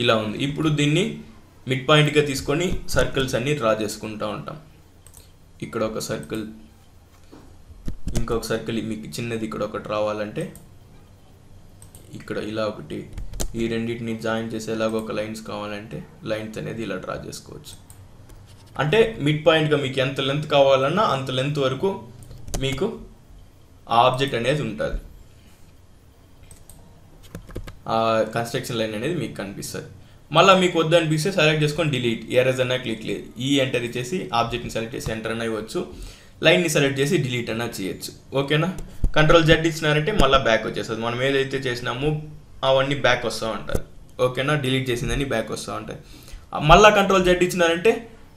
ఇలా ఉంది. ఇప్పుడు దీన్ని మిడ్ పాయింట్గా తీసుకొని సర్కిల్స్ అన్ని డ్రా చేసుకుంటూ ఉంటాం. ఇక్కడ ఒక సర్కిల్, ఇంకొక సర్కిల్ మీకు చిన్నది ఇక్కడ ఒకటి రావాలంటే ఇక్కడ ఇలా ఒకటి, ఈ రెండింటిని జాయిన్ చేసేలాగా ఒక లైన్స్ కావాలంటే లైన్స్ అనేది ఇలా డ్రా చేసుకోవచ్చు. అంటే మిడ్ పాయింట్గా మీకు ఎంత లెంత్ కావాలన్నా అంత లెంత్ వరకు మీకు ఆ ఆబ్జెక్ట్ అనేది ఉంటుంది, ఆ కన్స్ట్రక్షన్ లైన్ అనేది మీకు కనిపిస్తుంది. మళ్ళీ మీకు వద్దు అనిపిస్తే సెలెక్ట్ చేసుకొని డిలీట్, ఎరేజ్ అన్నా క్లిక్ లేదు, ఈ ఎంటర్ ఇచ్చేసి ఆబ్జెక్ట్ని సెలెక్ట్ చేసి ఎంటర్ అన్న ఇవ్వచ్చు, లైన్ని సెలెక్ట్ చేసి డిలీట్ అన్నా చేయొచ్చు. ఓకేనా. కంట్రోల్ Z ఇచ్చినారంటే మళ్ళీ బ్యాక్ వచ్చేస్తుంది, మనం ఏదైతే చేసినామో అవన్నీ బ్యాక్ వస్తూ ఉంటాయి. ఓకేనా. డిలీట్ చేసిందని బ్యాక్ వస్తూ ఉంటాయి. మళ్ళీ కంట్రోల్ Z ఇచ్చినారంటే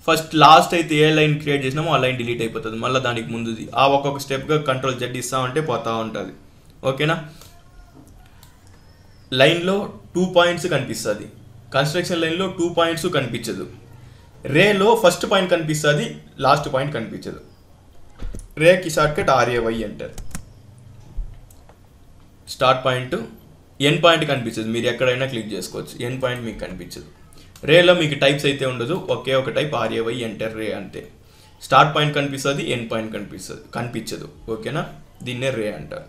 ఫస్ట్ లాస్ట్ అయితే ఏ లైన్ క్రియేట్ చేసినామో ఆ లైన్ డిలీట్ అయిపోతుంది, మళ్ళీ దానికి ముందుది ఆ ఒక్కొక్క స్టెప్గా కంట్రోల్ Z ఇస్తామంటే పోతూ ఉంటుంది. ఓకేనా. లైన్లో 2 పాయింట్స్ కనిపిస్తుంది, కన్స్ట్రక్షన్ లైన్లో 2 పాయింట్స్ కనిపించదు. రేలో ఫస్ట్ పాయింట్ కనిపిస్తుంది, లాస్ట్ పాయింట్ కనిపించదు. రేకి షార్ట్కట్ RAY అంటారు. స్టార్ట్ పాయింట్, ఎండ్ పాయింట్ కనిపించదు, మీరు ఎక్కడైనా క్లిక్ చేసుకోవచ్చు, ఎండ్ పాయింట్ మీకు కనిపించదు. రేలో మీకు టైప్స్ అయితే ఉండదు, ఒకే ఒక టైప్ RAY ఎంటర్ రే అంతే. స్టార్ట్ పాయింట్ కనిపిస్తుంది, ఎండ్ పాయింట్ కనిపించదు. ఓకేనా. దీన్నే రే అంటారు.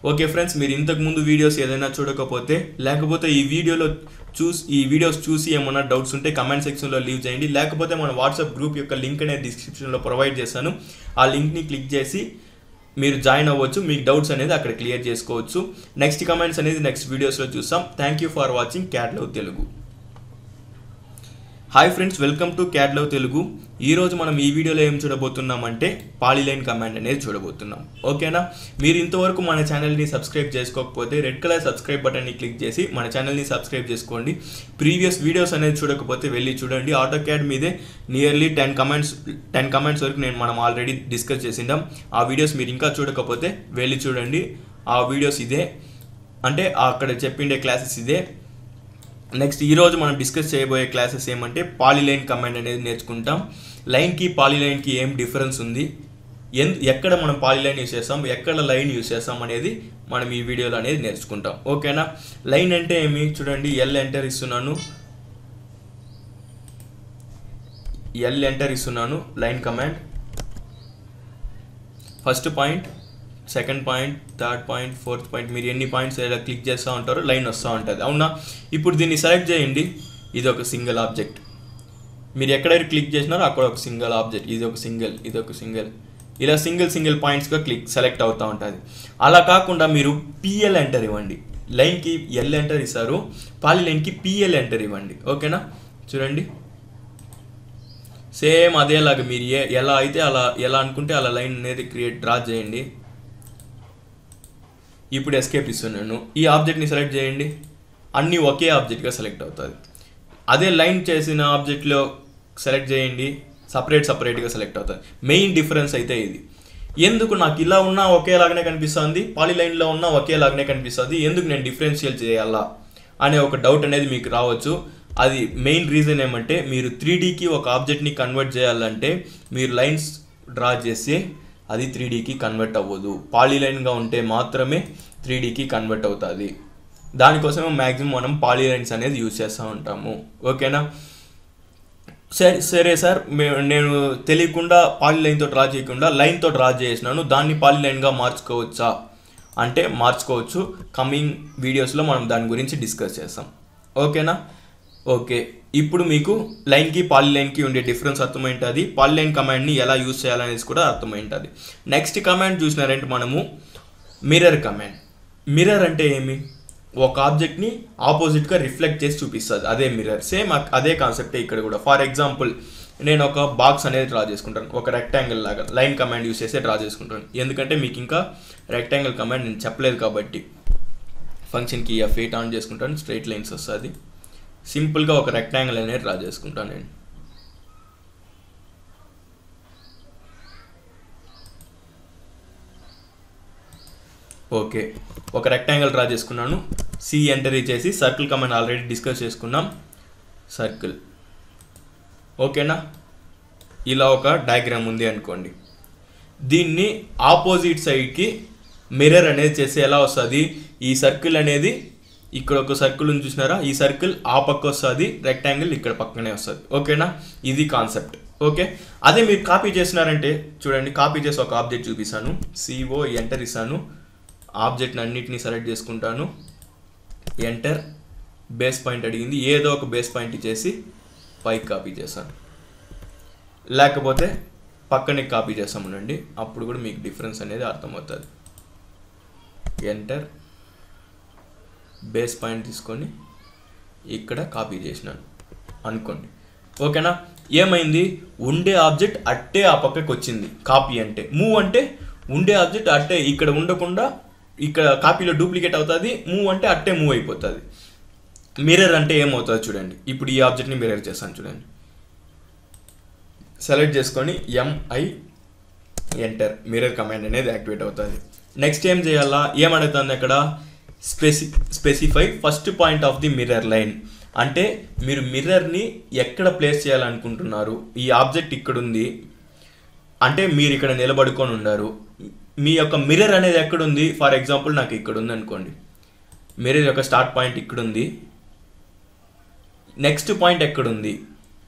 ఓకే ఫ్రెండ్స్, మీరు ఇంతకుముందు వీడియోస్ ఏదైనా చూడకపోతే లేకపోతే ఈ వీడియోస్ చూసి ఏమైనా డౌట్స్ ఉంటే కమెంట్ సెక్షన్లో లీవ్ చేయండి, లేకపోతే మన వాట్సాప్ గ్రూప్ యొక్క లింక్ అనేది డిస్క్రిప్షన్లో ప్రొవైడ్ చేశాను, ఆ లింక్ని క్లిక్ చేసి మీరు జాయిన్ అవ్వచ్చు, మీకు డౌట్స్ అనేది అక్కడ క్లియర్ చేసుకోవచ్చు. నెక్స్ట్ కమెంట్స్ అనేది నెక్స్ట్ వీడియోస్లో చూస్తాం. Thank you for watching cat love Telugu. Hi friends, welcome to CAD love Telugu. ఈరోజు మనం ఈ వీడియోలో ఏం చూడబోతున్నామంటే పాలీలైన్ కమాండ్ అనేది చూడబోతున్నాం. ఓకేనా? మీరు ఇంతవరకు మన ఛానల్ని సబ్స్క్రైబ్ చేసుకోకపోతే రెడ్ కలర్ సబ్స్క్రైబ్ బటన్ని క్లిక్ చేసి మన ఛానల్ని సబ్స్క్రైబ్ చేసుకోండి. ప్రీవియస్ వీడియోస్ అనేది చూడకపోతే వెళ్ళి చూడండి. ఆటో క్యాడ్ మీదే నియర్లీ 10 కమాండ్స్ వరకు మనం ఆల్రెడీ డిస్కస్ చేసిందాం. ఆ వీడియోస్ మీరు ఇంకా చూడకపోతే వెళ్ళి చూడండి. ఆ వీడియోస్ ఇదే, అంటే అక్కడ చెప్పిండే క్లాసెస్ ఇదే. నెక్స్ట్ ఈరోజు మనం డిస్కస్ చేయబోయే క్లాసెస్ ఏమంటే పాలీలైన్ కమాండ్ అనేది నేర్చుకుంటాం. లైన్కి పాలీలైన్కి ఏం డిఫరెన్స్ ఉంది, ఎక్కడ మనం పాలీలైన్ యూస్ చేస్తాం, ఎక్కడ లైన్ యూస్ చేస్తాం అనేది మనం ఈ వీడియోలో అనేది నేర్చుకుంటాం. ఓకేనా? లైన్ అంటే ఏమి చూడండి. ఎల్ ఎంటర్ ఇస్తున్నాను line command. First point, second point, third point, fourth point, మీరు ఎన్ని పాయింట్స్ ఇలా క్లిక్ చేస్తూ ఉంటారో లైన్ వస్తూ ఉంటుంది. అవునా? ఇప్పుడు దీన్ని సెలెక్ట్ చేయండి. ఇది ఒక సింగిల్ ఆబ్జెక్ట్. మీరు ఎక్కడైతే క్లిక్ చేసినారో అక్కడ ఒక సింగిల్ ఆబ్జెక్ట్. ఇది ఒక సింగిల్, ఇలా సింగిల్ పాయింట్స్గా సెలెక్ట్ అవుతూ ఉంటుంది. అలా కాకుండా మీరు పిఎల్ ఎంటర్ ఇవ్వండి. లైన్కి ఎల్ ఎంటర్ ఇస్తారు, పాలీలైన్కి పిఎల్ ఎంటర్ ఇవ్వండి. ఓకేనా? చూడండి, సేమ్ అదేలాగా మీరు ఎలా అయితే ఎలా అనుకుంటే అలా లైన్ అనేది డ్రా చేయండి. ఇప్పుడు ఎస్కేప్ ఇస్తున్నాను. ఈ ఆబ్జెక్ట్ని సెలెక్ట్ చేయండి. అన్నీ ఒకే ఆబ్జెక్ట్గా సెలెక్ట్ అవుతుంది. అదే లైన్ చేసిన ఆబ్జెక్ట్లో సెలెక్ట్ చేయండి, సపరేట్గా సెలెక్ట్ అవుతుంది. మెయిన్ డిఫరెన్స్ అయితే ఇది. ఎందుకు నాకు ఇలా ఉన్నా ఒకేలాగానే కనిపిస్తుంది, పాలీలైన్లో ఉన్నా ఒకేలాగానే కనిపిస్తుంది, ఎందుకు నేను డిఫరెన్షియల్ చేయాలా అనే ఒక డౌట్ అనేది మీకు రావచ్చు. అది మెయిన్ రీజన్ ఏమంటే, మీరు 3Dకి ఒక ఆబ్జెక్ట్ని కన్వర్ట్ చేయాలంటే మీరు లైన్స్ డ్రా చేస్తే అది 3Dకి కన్వర్ట్ అవ్వదు. పాలీలైన్గా ఉంటే మాత్రమే 3Dకి కన్వర్ట్ అవుతుంది. దానికోసమే మ్యాక్సిమం మనం పాలీలైన్స్ అనేది యూజ్ చేస్తూ ఉంటాము. ఓకేనా? సరే సార్, నేను తెలియకుండా పాలీలైన్తో డ్రా చేయకుండా లైన్తో డ్రా చేసినాను, దాన్ని పాలీలైన్గా మార్చుకోవచ్చా అంటే మార్చుకోవచ్చు. కమింగ్ వీడియోస్లో మనం దాని గురించి డిస్కస్ చేస్తాం. ఓకేనా? ఓకే, ఇప్పుడు మీకు లైన్కి పాలీలైన్కి ఉండే డిఫరెన్స్ అర్థమైంటుంది. పాలీలైన్ కమాండ్ని ఎలా యూజ్ చేయాలనేది కూడా అర్థమైంటుంది. నెక్స్ట్ కమాండ్ చూసినారంటే మనము మిర్రర్ కమాండ్. మిర్రర్ అంటే ఏమి? ఒక ఆబ్జెక్ట్ని ఆపోజిట్గా రిఫ్లెక్ట్ చేసి చూపిస్తుంది, అదే మిర్రర్. సేమ్ అదే కాన్సెప్టే ఇక్కడ కూడా. ఫర్ ఎగ్జాంపుల్, నేను ఒక బాక్స్ అనేది డ్రా చేసుకుంటాను, ఒక రెక్టాంగిల్ లాగా. లైన్ కమాండ్ యూజ్ చేసి డ్రా చేసుకుంటాను, ఎందుకంటే మీకు ఇంకా రెక్టాంగిల్ కమాండ్ నేను చెప్పలేదు కాబట్టి. ఫంక్షన్కి F8 ఆన్ చేసుకుంటాను, స్ట్రైట్ లైన్స్ వస్తుంది. సింపుల్గా ఒక రెక్టాంగిల్ అనేది డ్రా చేసుకుంటాను నేను. ఓకే, ఒక రెక్టాంగిల్ డ్రా చేసుకున్నాను. సి ఎంటర్ చేసి సర్కిల్ కమాండ్ ఆల్రెడీ డిస్కస్ చేసుకున్నాం. సర్కిల్. ఓకేనా? ఇలా ఒక డయాగ్రామ్ ఉంది అనుకోండి. దీన్ని ఆపోజిట్ సైడ్కి మిర్రర్ అనేది చేస్తే ఎలా వస్తుంది? ఈ సర్కిల్ అనేది ఇక్కడ ఒక సర్కిల్ ఉంది చూసినారా, ఈ సర్కిల్ ఆ పక్క వస్తుంది, రెక్టాంగిల్ ఇక్కడ పక్కనే వస్తుంది. ఓకేనా? ఇది కాన్సెప్ట్. ఓకే, అదే మీరు కాపీ చేసినారంటే చూడండి, కాపీ చేసి ఒక ఆబ్జెక్ట్ చూపిస్తాను. CO ఎంటర్ ఇస్తాను, ఆబ్జెక్ట్ని అన్నిటినీ సెలెక్ట్ చేసుకుంటాను. ఎంటర్, బేస్ పాయింట్ అడిగింది, ఏదో ఒక బేస్ పాయింట్ ఇచ్చేసి పైకి కాపీ చేస్తాను, లేకపోతే పక్కనే కాపీ చేస్తామనండి. అప్పుడు కూడా మీకు డిఫరెన్స్ అనేది అర్థమవుతుంది. ఎంటర్, బేస్ పాయింట్ తీసుకొని ఇక్కడ కాపీ చేసినాను అనుకోండి. ఓకేనా? ఏమైంది? ఉండే ఆబ్జెక్ట్ అట్టే ఆ పక్కకి వచ్చింది. కాపీ అంటే, మూవ్ అంటే ఉండే ఆబ్జెక్ట్ అట్టే ఇక్కడ ఉండకుండా ఇక్కడ కాపీలో డూప్లికేట్ అవుతుంది. మూవ్ అంటే అట్టే మూవ్ అయిపోతుంది. మిర్రర్ అంటే ఏమవుతుంది చూడండి. ఇప్పుడు ఈ ఆబ్జెక్ట్ని మిర్రర్ చేస్తాను చూడండి. సెలెక్ట్ చేసుకొని MI ఎంటర్, మిర్రర్ కమాండ్ అనేది యాక్టివేట్ అవుతుంది. నెక్స్ట్ ఏం చేయాలా? ఏమడుగుతుంది అక్కడ? Specify first point of the mirror line. అంటే మీరు మిర్రర్ని ఎక్కడ ప్లేస్ చేయాలనుకుంటున్నారు. ఈ ఆబ్జెక్ట్ ఇక్కడ ఉంది అంటే మీరు ఇక్కడ నిలబడుకొని ఉన్నారు. మీ యొక్క మిర్రర్ అనేది ఎక్కడుంది? ఫర్ ఎగ్జాంపుల్ నాకు ఇక్కడ ఉంది అనుకోండి. మిర్రర్ యొక్క స్టార్ట్ పాయింట్ ఇక్కడ ఉంది. నెక్స్ట్ పాయింట్ ఎక్కడుంది?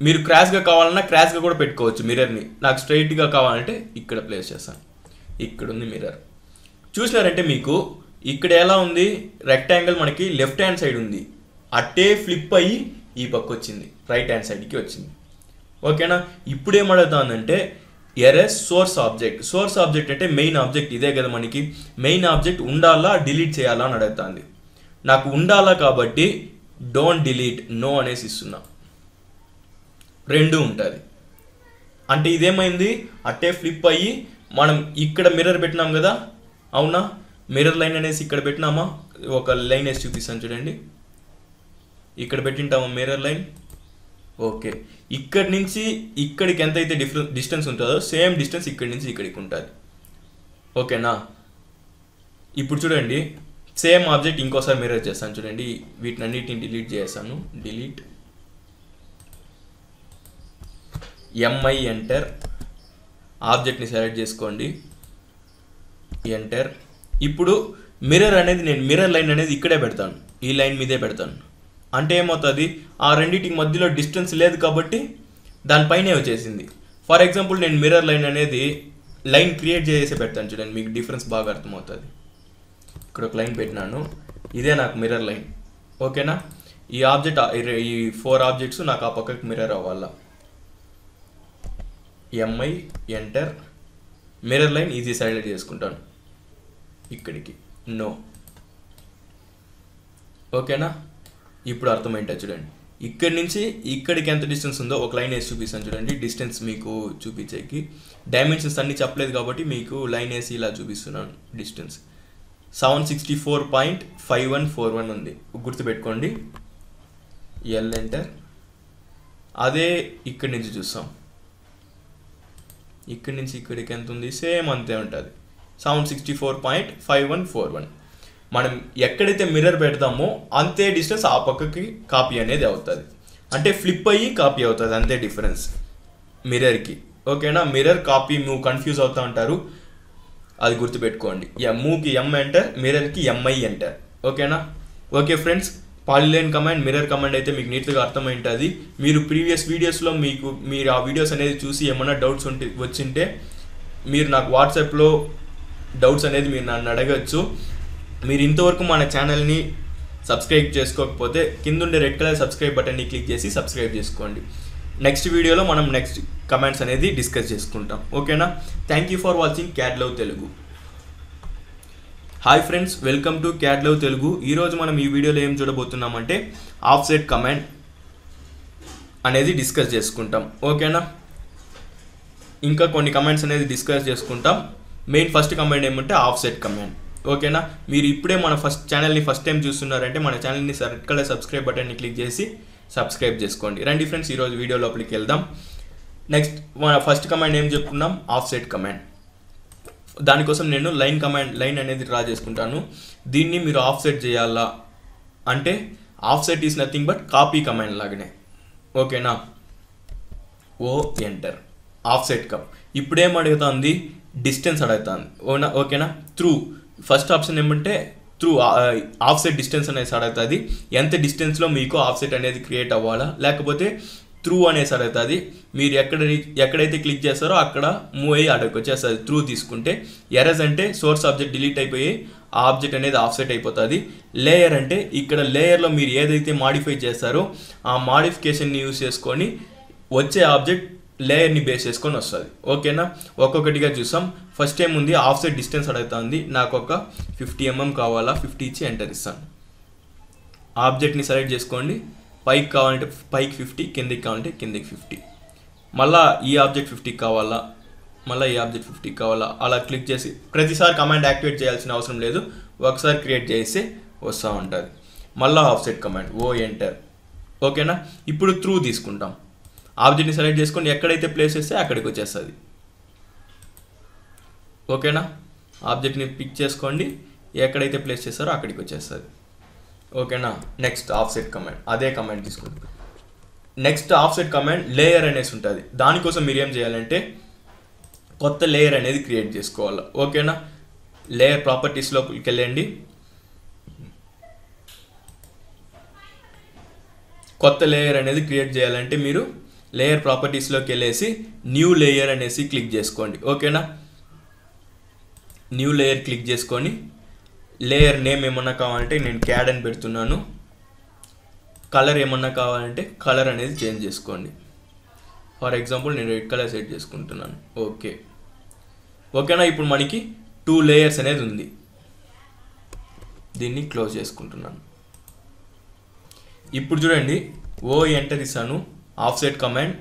మీరు క్రాష్గా కావాలన్నా క్రాష్గా కూడా పెట్టుకోవచ్చు మిర్రర్ని. నాకు స్ట్రైట్గా కావాలంటే ఇక్కడ ప్లేస్ చేస్తాను. ఇక్కడ ఉంది మిర్రర్. చూసినారంటే మీకు ఇక్కడ ఎలా ఉంది? రెక్టాంగిల్ మనకి లెఫ్ట్ హ్యాండ్ సైడ్ ఉంది, అట్టే ఫ్లిప్ అయ్యి ఈ పక్క వచ్చింది, రైట్ హ్యాండ్ సైడ్కి వచ్చింది. ఓకేనా? ఇప్పుడు ఏమడుగుతుందంటే ఎర్ఎస్ సోర్స్ ఆబ్జెక్ట్ అంటే మెయిన్ ఆబ్జెక్ట్ ఇదే కదా మనకి. మెయిన్ ఆబ్జెక్ట్ ఉండాలా డిలీట్ చేయాలా అని అడుగుతుంది. నాకు ఉండాలా కాబట్టి డోంట్ డిలీట్, నో అనేసి ఇస్తున్నా. రెండు ఉంటుంది. అంటే ఇదేమైంది, అట్టే ఫ్లిప్ అయ్యి మనం ఇక్కడ మిర్రర్ పెట్టినాం కదా, అవునా, మిర్రర్ లైన్ అనేసి ఇక్కడ పెట్టినామా, ఒక లైన్ వేసి చూపిస్తాను చూడండి, ఇక్కడ పెట్టింటామా మిర్రర్ లైన్. ఓకే, ఇక్కడి నుంచి ఇక్కడికి ఎంత అయితే డిస్టెన్స్ ఉంటుందో సేమ్ డిస్టెన్స్ ఇక్కడి నుంచి ఇక్కడికి ఉంటుంది. ఓకేనా, ఇప్పుడు చూడండి సేమ్ ఆబ్జెక్ట్ ఇంకోసారి మిర్రర్ చేస్తాను చూడండి, వీటిని అన్నిటిని డిలీట్ చేస్తాను, డిలీట్ ఎంఐ ఎంటర్, ఆబ్జెక్ట్ని సెలెక్ట్ చేసుకోండి, ఎంటర్. ఇప్పుడు మిర్రర్ అనేది నేను మిర్రర్ లైన్ అనేది ఇక్కడే పెడతాను, ఈ లైన్ మీదే పెడతాను. అంటే ఏమవుతుంది, ఆ రెండింటికి మధ్యలో డిస్టెన్స్ లేదు కాబట్టి దానిపైనే వచ్చేసింది. ఫర్ ఎగ్జాంపుల్ నేను మిర్రర్ లైన్ అనేది లైన్ క్రియేట్ చేసి పెడతాను చూడండి, మీకు డిఫరెన్స్ బాగా అర్థమవుతుంది. ఇక్కడ ఒక లైన్ పెట్టినాను, ఇదే నాకు మిర్రర్ లైన్. ఓకేనా, ఈ ఆబ్జెక్ట్ ఈ 4 ఆబ్జెక్ట్స్ నాకు ఆ పక్కకి మిర్రర్ అవ్వాలా. MI enter, mirror line easy select చేసుకుంటాను ఇక్కడికి, నో. ఓకేనా, ఇప్పుడు అర్థమైంటా చూడండి, ఇక్కడి నుంచి ఇక్కడికి ఎంత డిస్టెన్స్ ఉందో ఒక లైన్ వేసి చూపిస్తాను చూడండి, డిస్టెన్స్ మీకు చూపించేకి. డైమెన్షన్స్ అన్నీ చెప్పలేదు కాబట్టి మీకు లైన్ వేసి ఇలా చూపిస్తున్నాను. డిస్టెన్స్ 764.5141 ఉంది, గుర్తుపెట్టుకోండి. L enter. అదే ఇక్కడి నుంచి చూస్తాం, ఇక్కడి నుంచి ఇక్కడికి ఎంత ఉంది, సేమ్ అంతే ఉంటుంది, 764.5141. మనం ఎక్కడైతే మిర్రర్ పెడతామో అంతే డిస్టెన్స్ ఆ పక్కకి కాపీ అనేది అవుతుంది, అంటే ఫ్లిప్ అయ్యి కాపీ అవుతుంది, అంతే డిఫరెన్స్ మిర్రర్కి. ఓకేనా, మిర్రర్ కాపీ మూవ్ కన్ఫ్యూజ్ అవుతూ ఉంటారు, అది గుర్తుపెట్టుకోండి. మూవ్కి ఎం ఎంటర్, మిర్రర్కి ఎంఐ ఎంటర్. ఓకేనా, okay friends, polyline command, mirror command అయితే మీకు నీట్గా అర్థమైంటుంది. మీరు ప్రీవియస్ వీడియోస్లో మీరు ఆ వీడియోస్ అనేది చూసి ఏమైనా డౌట్స్ వచ్చింటే మీరు నాకు వాట్సాప్లో డౌట్స్ అనేది మీరు నన్ను అడగచ్చు. మీరు ఇంతవరకు మన ఛానల్ని సబ్స్క్రైబ్ చేసుకోకపోతే కిందుండే రెడ్ కలర్ సబ్స్క్రైబ్ బటన్ని క్లిక్ చేసి సబ్స్క్రైబ్ చేసుకోండి. నెక్స్ట్ వీడియోలో మనం నెక్స్ట్ కమెంట్స్ అనేది డిస్కస్ చేసుకుంటాం. ఓకేనా, thank you for watching CAD love Telugu. Hi friends, welcome to CAD love Telugu. ఈరోజు మనం ఈ వీడియోలో ఏం చూడబోతున్నామంటే ఆఫ్సెట్ కమాండ్ అనేది డిస్కస్ చేసుకుంటాం. ఓకేనా, ఇంకా కొన్ని కమాండ్స్ అనేది డిస్కస్ చేసుకుంటాం. మెయిన్ ఫస్ట్ కమాండ్ ఏమంటే ఆఫ్సెట్ కమాండ్. ఓకేనా, మీరు ఇప్పుడే మన ఛానల్ని ఫస్ట్ టైం చూస్తున్నారంటే మన ఛానల్ని రెడ్ కలర్ సబ్స్క్రైబ్ బటన్ని క్లిక్ చేసి సబ్స్క్రైబ్ చేసుకోండి. రండి ఫ్రెండ్స్, ఈరోజు వీడియో లోపలికి వెళ్దాం. నెక్స్ట్ మన ఫస్ట్ కమాండ్ ఏం చెప్పుకున్నాం, ఆఫ్సెట్ కమాండ్. దానికోసం నేను లైన్ అనేది డ్రా చేసుకుంటాను. దీన్ని మీరు ఆఫ్సెట్ చేయాలా అంటే offset is nothing but copy command లాగానే. ఓకేనా, ఓ ఎంటర్, ఆఫ్సెట్ కప్. ఇప్పుడేం అడుగుతుంది, డిస్టెన్స్ అడుగుతుంది. ఓకేనా, త్రూ ఫస్ట్ ఆప్షన్ ఏమంటే త్రూ ఆఫ్సెట్ డిస్టెన్స్ అనేది అడుగుతుంది. ఎంత డిస్టెన్స్లో మీకు ఆఫ్సెట్ అనేది క్రియేట్ అవ్వాలా, లేకపోతే త్రూ అనేసి అడుగుతుంది. మీరు ఎక్కడైతే క్లిక్ చేస్తారో అక్కడ మూవ్ అయ్యి అక్కడికి వచ్చేస్తుంది త్రూ తీసుకుంటే. ఎరస్ అంటే సోర్స్ ఆబ్జెక్ట్ డిలీట్ అయిపోయి ఆ ఆబ్జెక్ట్ అనేది ఆఫ్సెట్ అయిపోతుంది. లేయర్ అంటే ఇక్కడ లేయర్లో మీరు ఏదైతే మాడిఫై చేస్తారో ఆ మాడిఫికేషన్ని యూజ్ చేసుకొని వచ్చే ఆబ్జెక్ట్ లేయర్ని బేస్ చేసుకొని వస్తుంది. ఓకేనా, ఒక్కొక్కటిగా చూసాం. ఫస్ట్ ఏముంది, ఆఫ్సెట్ డిస్టెన్స్ అడుగుతుంది. నాకు ఒక 50 mm కావాలా, 50 ఇచ్చి ఎంటర్ ఇస్తాను. ఆబ్జెక్ట్ని సెలెక్ట్ చేసుకోండి, పైకి కావాలంటే పైకి 50, కిందికి కావాలంటే కిందికి 50. మళ్ళీ ఈ ఆబ్జెక్ట్ 50 కావాలా, మళ్ళీ ఈ ఆబ్జెక్ట్ 50 కావాలా, అలా క్లిక్ చేసి ప్రతిసారి కమాండ్ యాక్టివేట్ చేయాల్సిన అవసరం లేదు, ఒకసారి క్రియేట్ చేసి వస్తూ ఉంటుంది. మళ్ళీ ఆఫ్సెట్ కమాండ్, ఓ ఎంటర్. ఓకేనా, ఇప్పుడు త్రూ తీసుకుంటాం. ఆబ్జెక్ట్ని సెలెక్ట్ చేసుకొని ఎక్కడైతే ప్లేస్ చేస్తే అక్కడికి వచ్చేస్తుంది. ఓకేనా, ఆబ్జెక్ట్ని పిక్ చేసుకోండి, ఎక్కడైతే ప్లేస్ చేస్తారో అక్కడికి వచ్చేస్తుంది. ఓకేనా, నెక్స్ట్ ఆఫ్సెట్ కమాండ్, అదే కమాండ్ తీసుకుంటాం. నెక్స్ట్ ఆఫ్సెట్ కమాండ్ లేయర్ అనేసి ఉంటుంది. దానికోసం మీరు ఏం చేయాలంటే కొత్త లేయర్ అనేది క్రియేట్ చేసుకోవాలి. ఓకేనా, లేయర్ ప్రాపర్టీస్లోకి వెళ్ళండి, కొత్త లేయర్ అనేది క్రియేట్ చేయాలంటే మీరు లేయర్ ప్రాపర్టీస్లోకి వెళ్ళేసి న్యూ లేయర్ అనేసి క్లిక్ చేసుకోండి. ఓకేనా, న్యూ లేయర్ క్లిక్ చేసుకొని లేయర్ నేమ్ ఏమన్నా కావాలంటే నేను క్యాడ్ అని పెడుతున్నాను. కలర్ ఏమన్నా కావాలంటే కలర్ అనేది చేంజ్ చేసుకోండి. ఫర్ ఎగ్జాంపుల్ నేను రెడ్ కలర్ సెట్ చేసుకుంటున్నాను. ఓకేనా, ఇప్పుడు మనకి 2 లేయర్స్ అనేది ఉంది. దీన్ని క్లోజ్ చేసుకుంటున్నాను. ఇప్పుడు చూడండి, ఓ ఎంటర్ ఇస్తాను, ఆఫ్సెట్ కమాండ్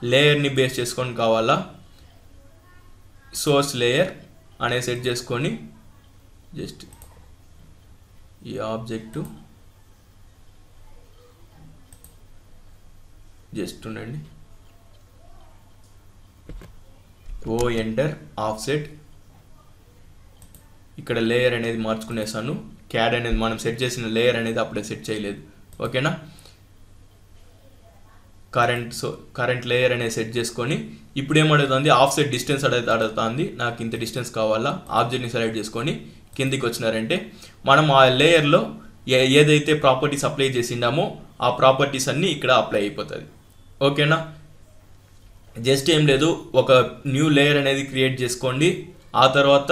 లేయర్ని బేస్ చేసుకొని కావాలా సోర్స్ లేయర్ అనే సెట్ చేసుకొని జస్ట్ ఈ ఆబ్జెక్టు జస్ట్ ఉండండి ఓ ఎంటర్ ఆఫ్సెట్ ఇక్కడ లేయర్ అనేది మార్చుకునేసాను క్యాడ్ అనేది మనం సెట్ చేసిన లేయర్ అనేది అప్పుడే సెట్ చేయలేదు ఓకేనా కరెంట్ లేయర్ అనేది సెట్ చేసుకొని ఇప్పుడు ఏమడుగుతుంది ఆఫ్సెట్ డిస్టెన్స్ అడుగుతుంది నాకు ఇంత డిస్టెన్స్ కావాలా ఆబ్జెక్ట్ని సెలెక్ట్ చేసుకొని కిందికి వచ్చినారంటే మనం ఆ లేయర్లో ఏదైతే ప్రాపర్టీస్ అప్లై చేసిండామో ఆ ప్రాపర్టీస్ అన్నీ ఇక్కడ అప్లై అయిపోతుంది ఓకేనా జస్ట్ ఏం లేదు ఒక న్యూ లేయర్ అనేది క్రియేట్ చేసుకోండి ఆ తర్వాత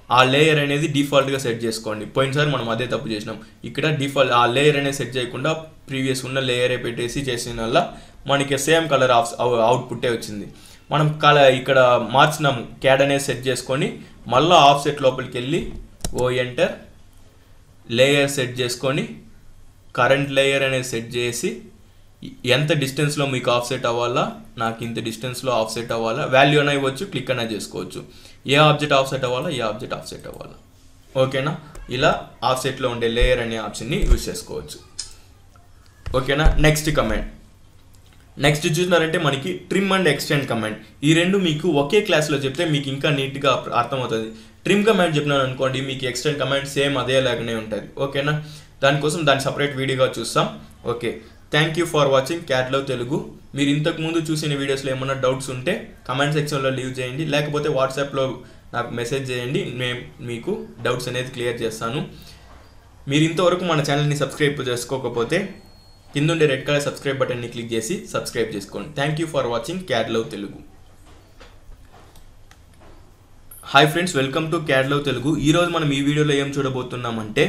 ఆ లేయర్ అనేది డిఫాల్ట్గా సెట్ చేసుకోండి పోయినసారి మనం అదే తప్పు చేసినాం ఇక్కడ డిఫాల్ట్ ఆ లేయర్ అనేది సెట్ చేయకుండా ప్రీవియస్ ఉన్న లేయరే పెట్టేసి చేసిన వల్ల మనకి సేమ్ కలర్ అవుట్పుట్టే వచ్చింది మనం ఇక్కడ మార్చినాము క్యాడ్ అనేది సెట్ చేసుకొని మళ్ళీ ఆఫ్సెట్ లోపలికి వెళ్ళి ఓ ఎంటర్ లేయర్ సెట్ చేసుకొని కరెంట్ లేయర్ అనేది సెట్ చేసి ఎంత డిస్టెన్స్లో మీకు ఆఫ్సెట్ అవ్వాలా నాకు ఇంత డిస్టెన్స్లో ఆఫ్సెట్ అవ్వాలా వాల్యూ అయినా ఇవ్వచ్చు క్లిక్ అయినా చేసుకోవచ్చు ఏ ఆబ్జెక్ట్ ఆఫ్సెట్ అవ్వాలా ఏ ఆబ్జెక్ట్ ఆఫ్సెట్ అవ్వాలా ఓకేనా ఇలా ఆఫ్సెట్లో ఉండే లేయర్ అనే ఆప్షన్ని యూజ్ చేసుకోవచ్చు ఓకేనా నెక్స్ట్ చూసినారంటే మనకి ట్రిమ్ అండ్ ఎక్స్టెండ్ కమాండ్ ఈ రెండు మీకు ఒకే క్లాస్లో చెప్తే మీకు ఇంకా నీట్గా అర్థమవుతుంది ట్రిమ్ కమాండ్ చెప్పినాను అనుకోండి మీకు ఎక్స్టెండ్ కమాండ్ సేమ్ అదేలాగానే ఉంటుంది ఓకేనా దానికోసం దాన్ని సపరేట్ వీడియోగా చూస్తాం okay thank you for watching CAD love Telugu మీరు ఇంతకుముందు చూసిన వీడియోస్లో ఏమన్నా డౌట్స్ ఉంటే కమెంట్ సెక్షన్లో లీవ్ చేయండి లేకపోతే వాట్సాప్లో నాకు మెసేజ్ చేయండి నేను మీకు డౌట్స్ అనేది క్లియర్ చేస్తాను మీరు ఇంతవరకు మన ఛానల్ని సబ్స్క్రైబ్ చేసుకోకపోతే కింద ఉండే రెడ్ కలర్ సబ్స్క్రైబ్ బటన్ని క్లిక్ చేసి సబ్స్క్రైబ్ చేసుకోండి thank you for watching CAD love Telugu hi friends welcome to CAD love Telugu ఈరోజు మనం ఈ వీడియోలో ఏం చూడబోతున్నామంటే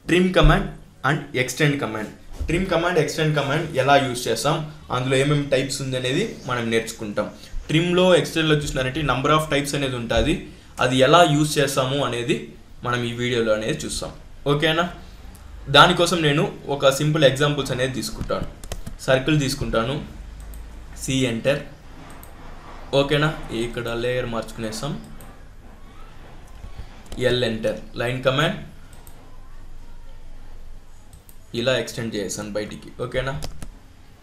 trim command and extend command trim command extend command ఎలా యూజ్ చేస్తాం అందులో ఏమేమి టైప్స్ ఉంది అనేది మనం నేర్చుకుంటాం ట్రిమ్లో ఎక్స్టెండ్లో చూసినారంటే నంబర్ ఆఫ్ టైప్స్ అనేది ఉంటుంది అది ఎలా యూజ్ చేస్తాము అనేది మనం ఈ వీడియోలో అనేది చూస్తాం ఓకేనా దానికోసం నేను ఒక సింపుల్ ఎగ్జాంపుల్స్ అనేది తీసుకుంటాను సర్కిల్ తీసుకుంటాను సి ఎంటర్ ఓకేనా ఇక్కడ లేయర్ మార్చుకునేస్తాం ఎల్ ఎంటర్ లైన్ కమాండ్ ఇలా ఎక్స్టెండ్ చేసాను బయటికి ఓకేనా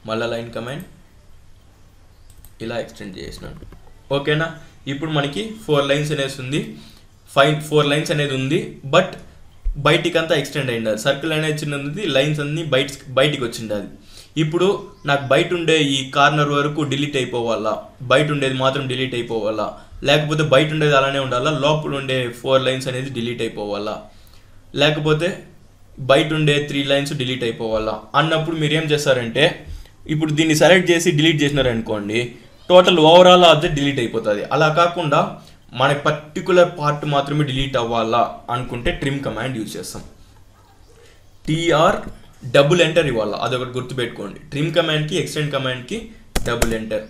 మళ్ళీ లైన్ కమాండ్ ఇలా ఎక్స్టెండ్ చేసినాను ఓకేనా ఇప్పుడు మనకి 4 లైన్స్ అనేది ఉంది 4 లైన్స్ అనేది ఉంది బట్ బయటికి అంతా ఎక్స్టెండ్ అయింది సర్కిల్ అనేది చిన్నది లైన్స్ అన్నీ బయటికి వచ్చింది అది ఇప్పుడు నాకు బయట ఉండే ఈ కార్నర్ వరకు డిలీట్ అయిపోవాలా బయట ఉండేది మాత్రం డిలీట్ అయిపోవాలా లేకపోతే బయట ఉండేది అలానే ఉండాలా లోపల ఉండే 4 లైన్స్ అనేది డిలీట్ అయిపోవాలా లేకపోతే బయట ఉండే 3 లైన్స్ డిలీట్ అయిపోవాలా అన్నప్పుడు మీరు ఏం చేస్తారంటే ఇప్పుడు దీన్ని సెలెక్ట్ చేసి డిలీట్ చేసినారనుకోండి టోటల్ ఓవరాల్ ఆబ్జెక్ట్ డిలీట్ అయిపోతుంది అలా కాకుండా మన పర్టికులర్ పార్ట్ మాత్రమే డిలీట్ అవ్వాలా అనుకుంటే ట్రిమ్ కమాండ్ యూజ్ చేస్తాం టీఆర్ డబుల్ ఎంటర్ ఇవ్వాలా అదొకటి గుర్తుపెట్టుకోండి ట్రిమ్ కమాండ్కి ఎక్స్టెండ్ కమాండ్కి డబుల్ ఎంటర్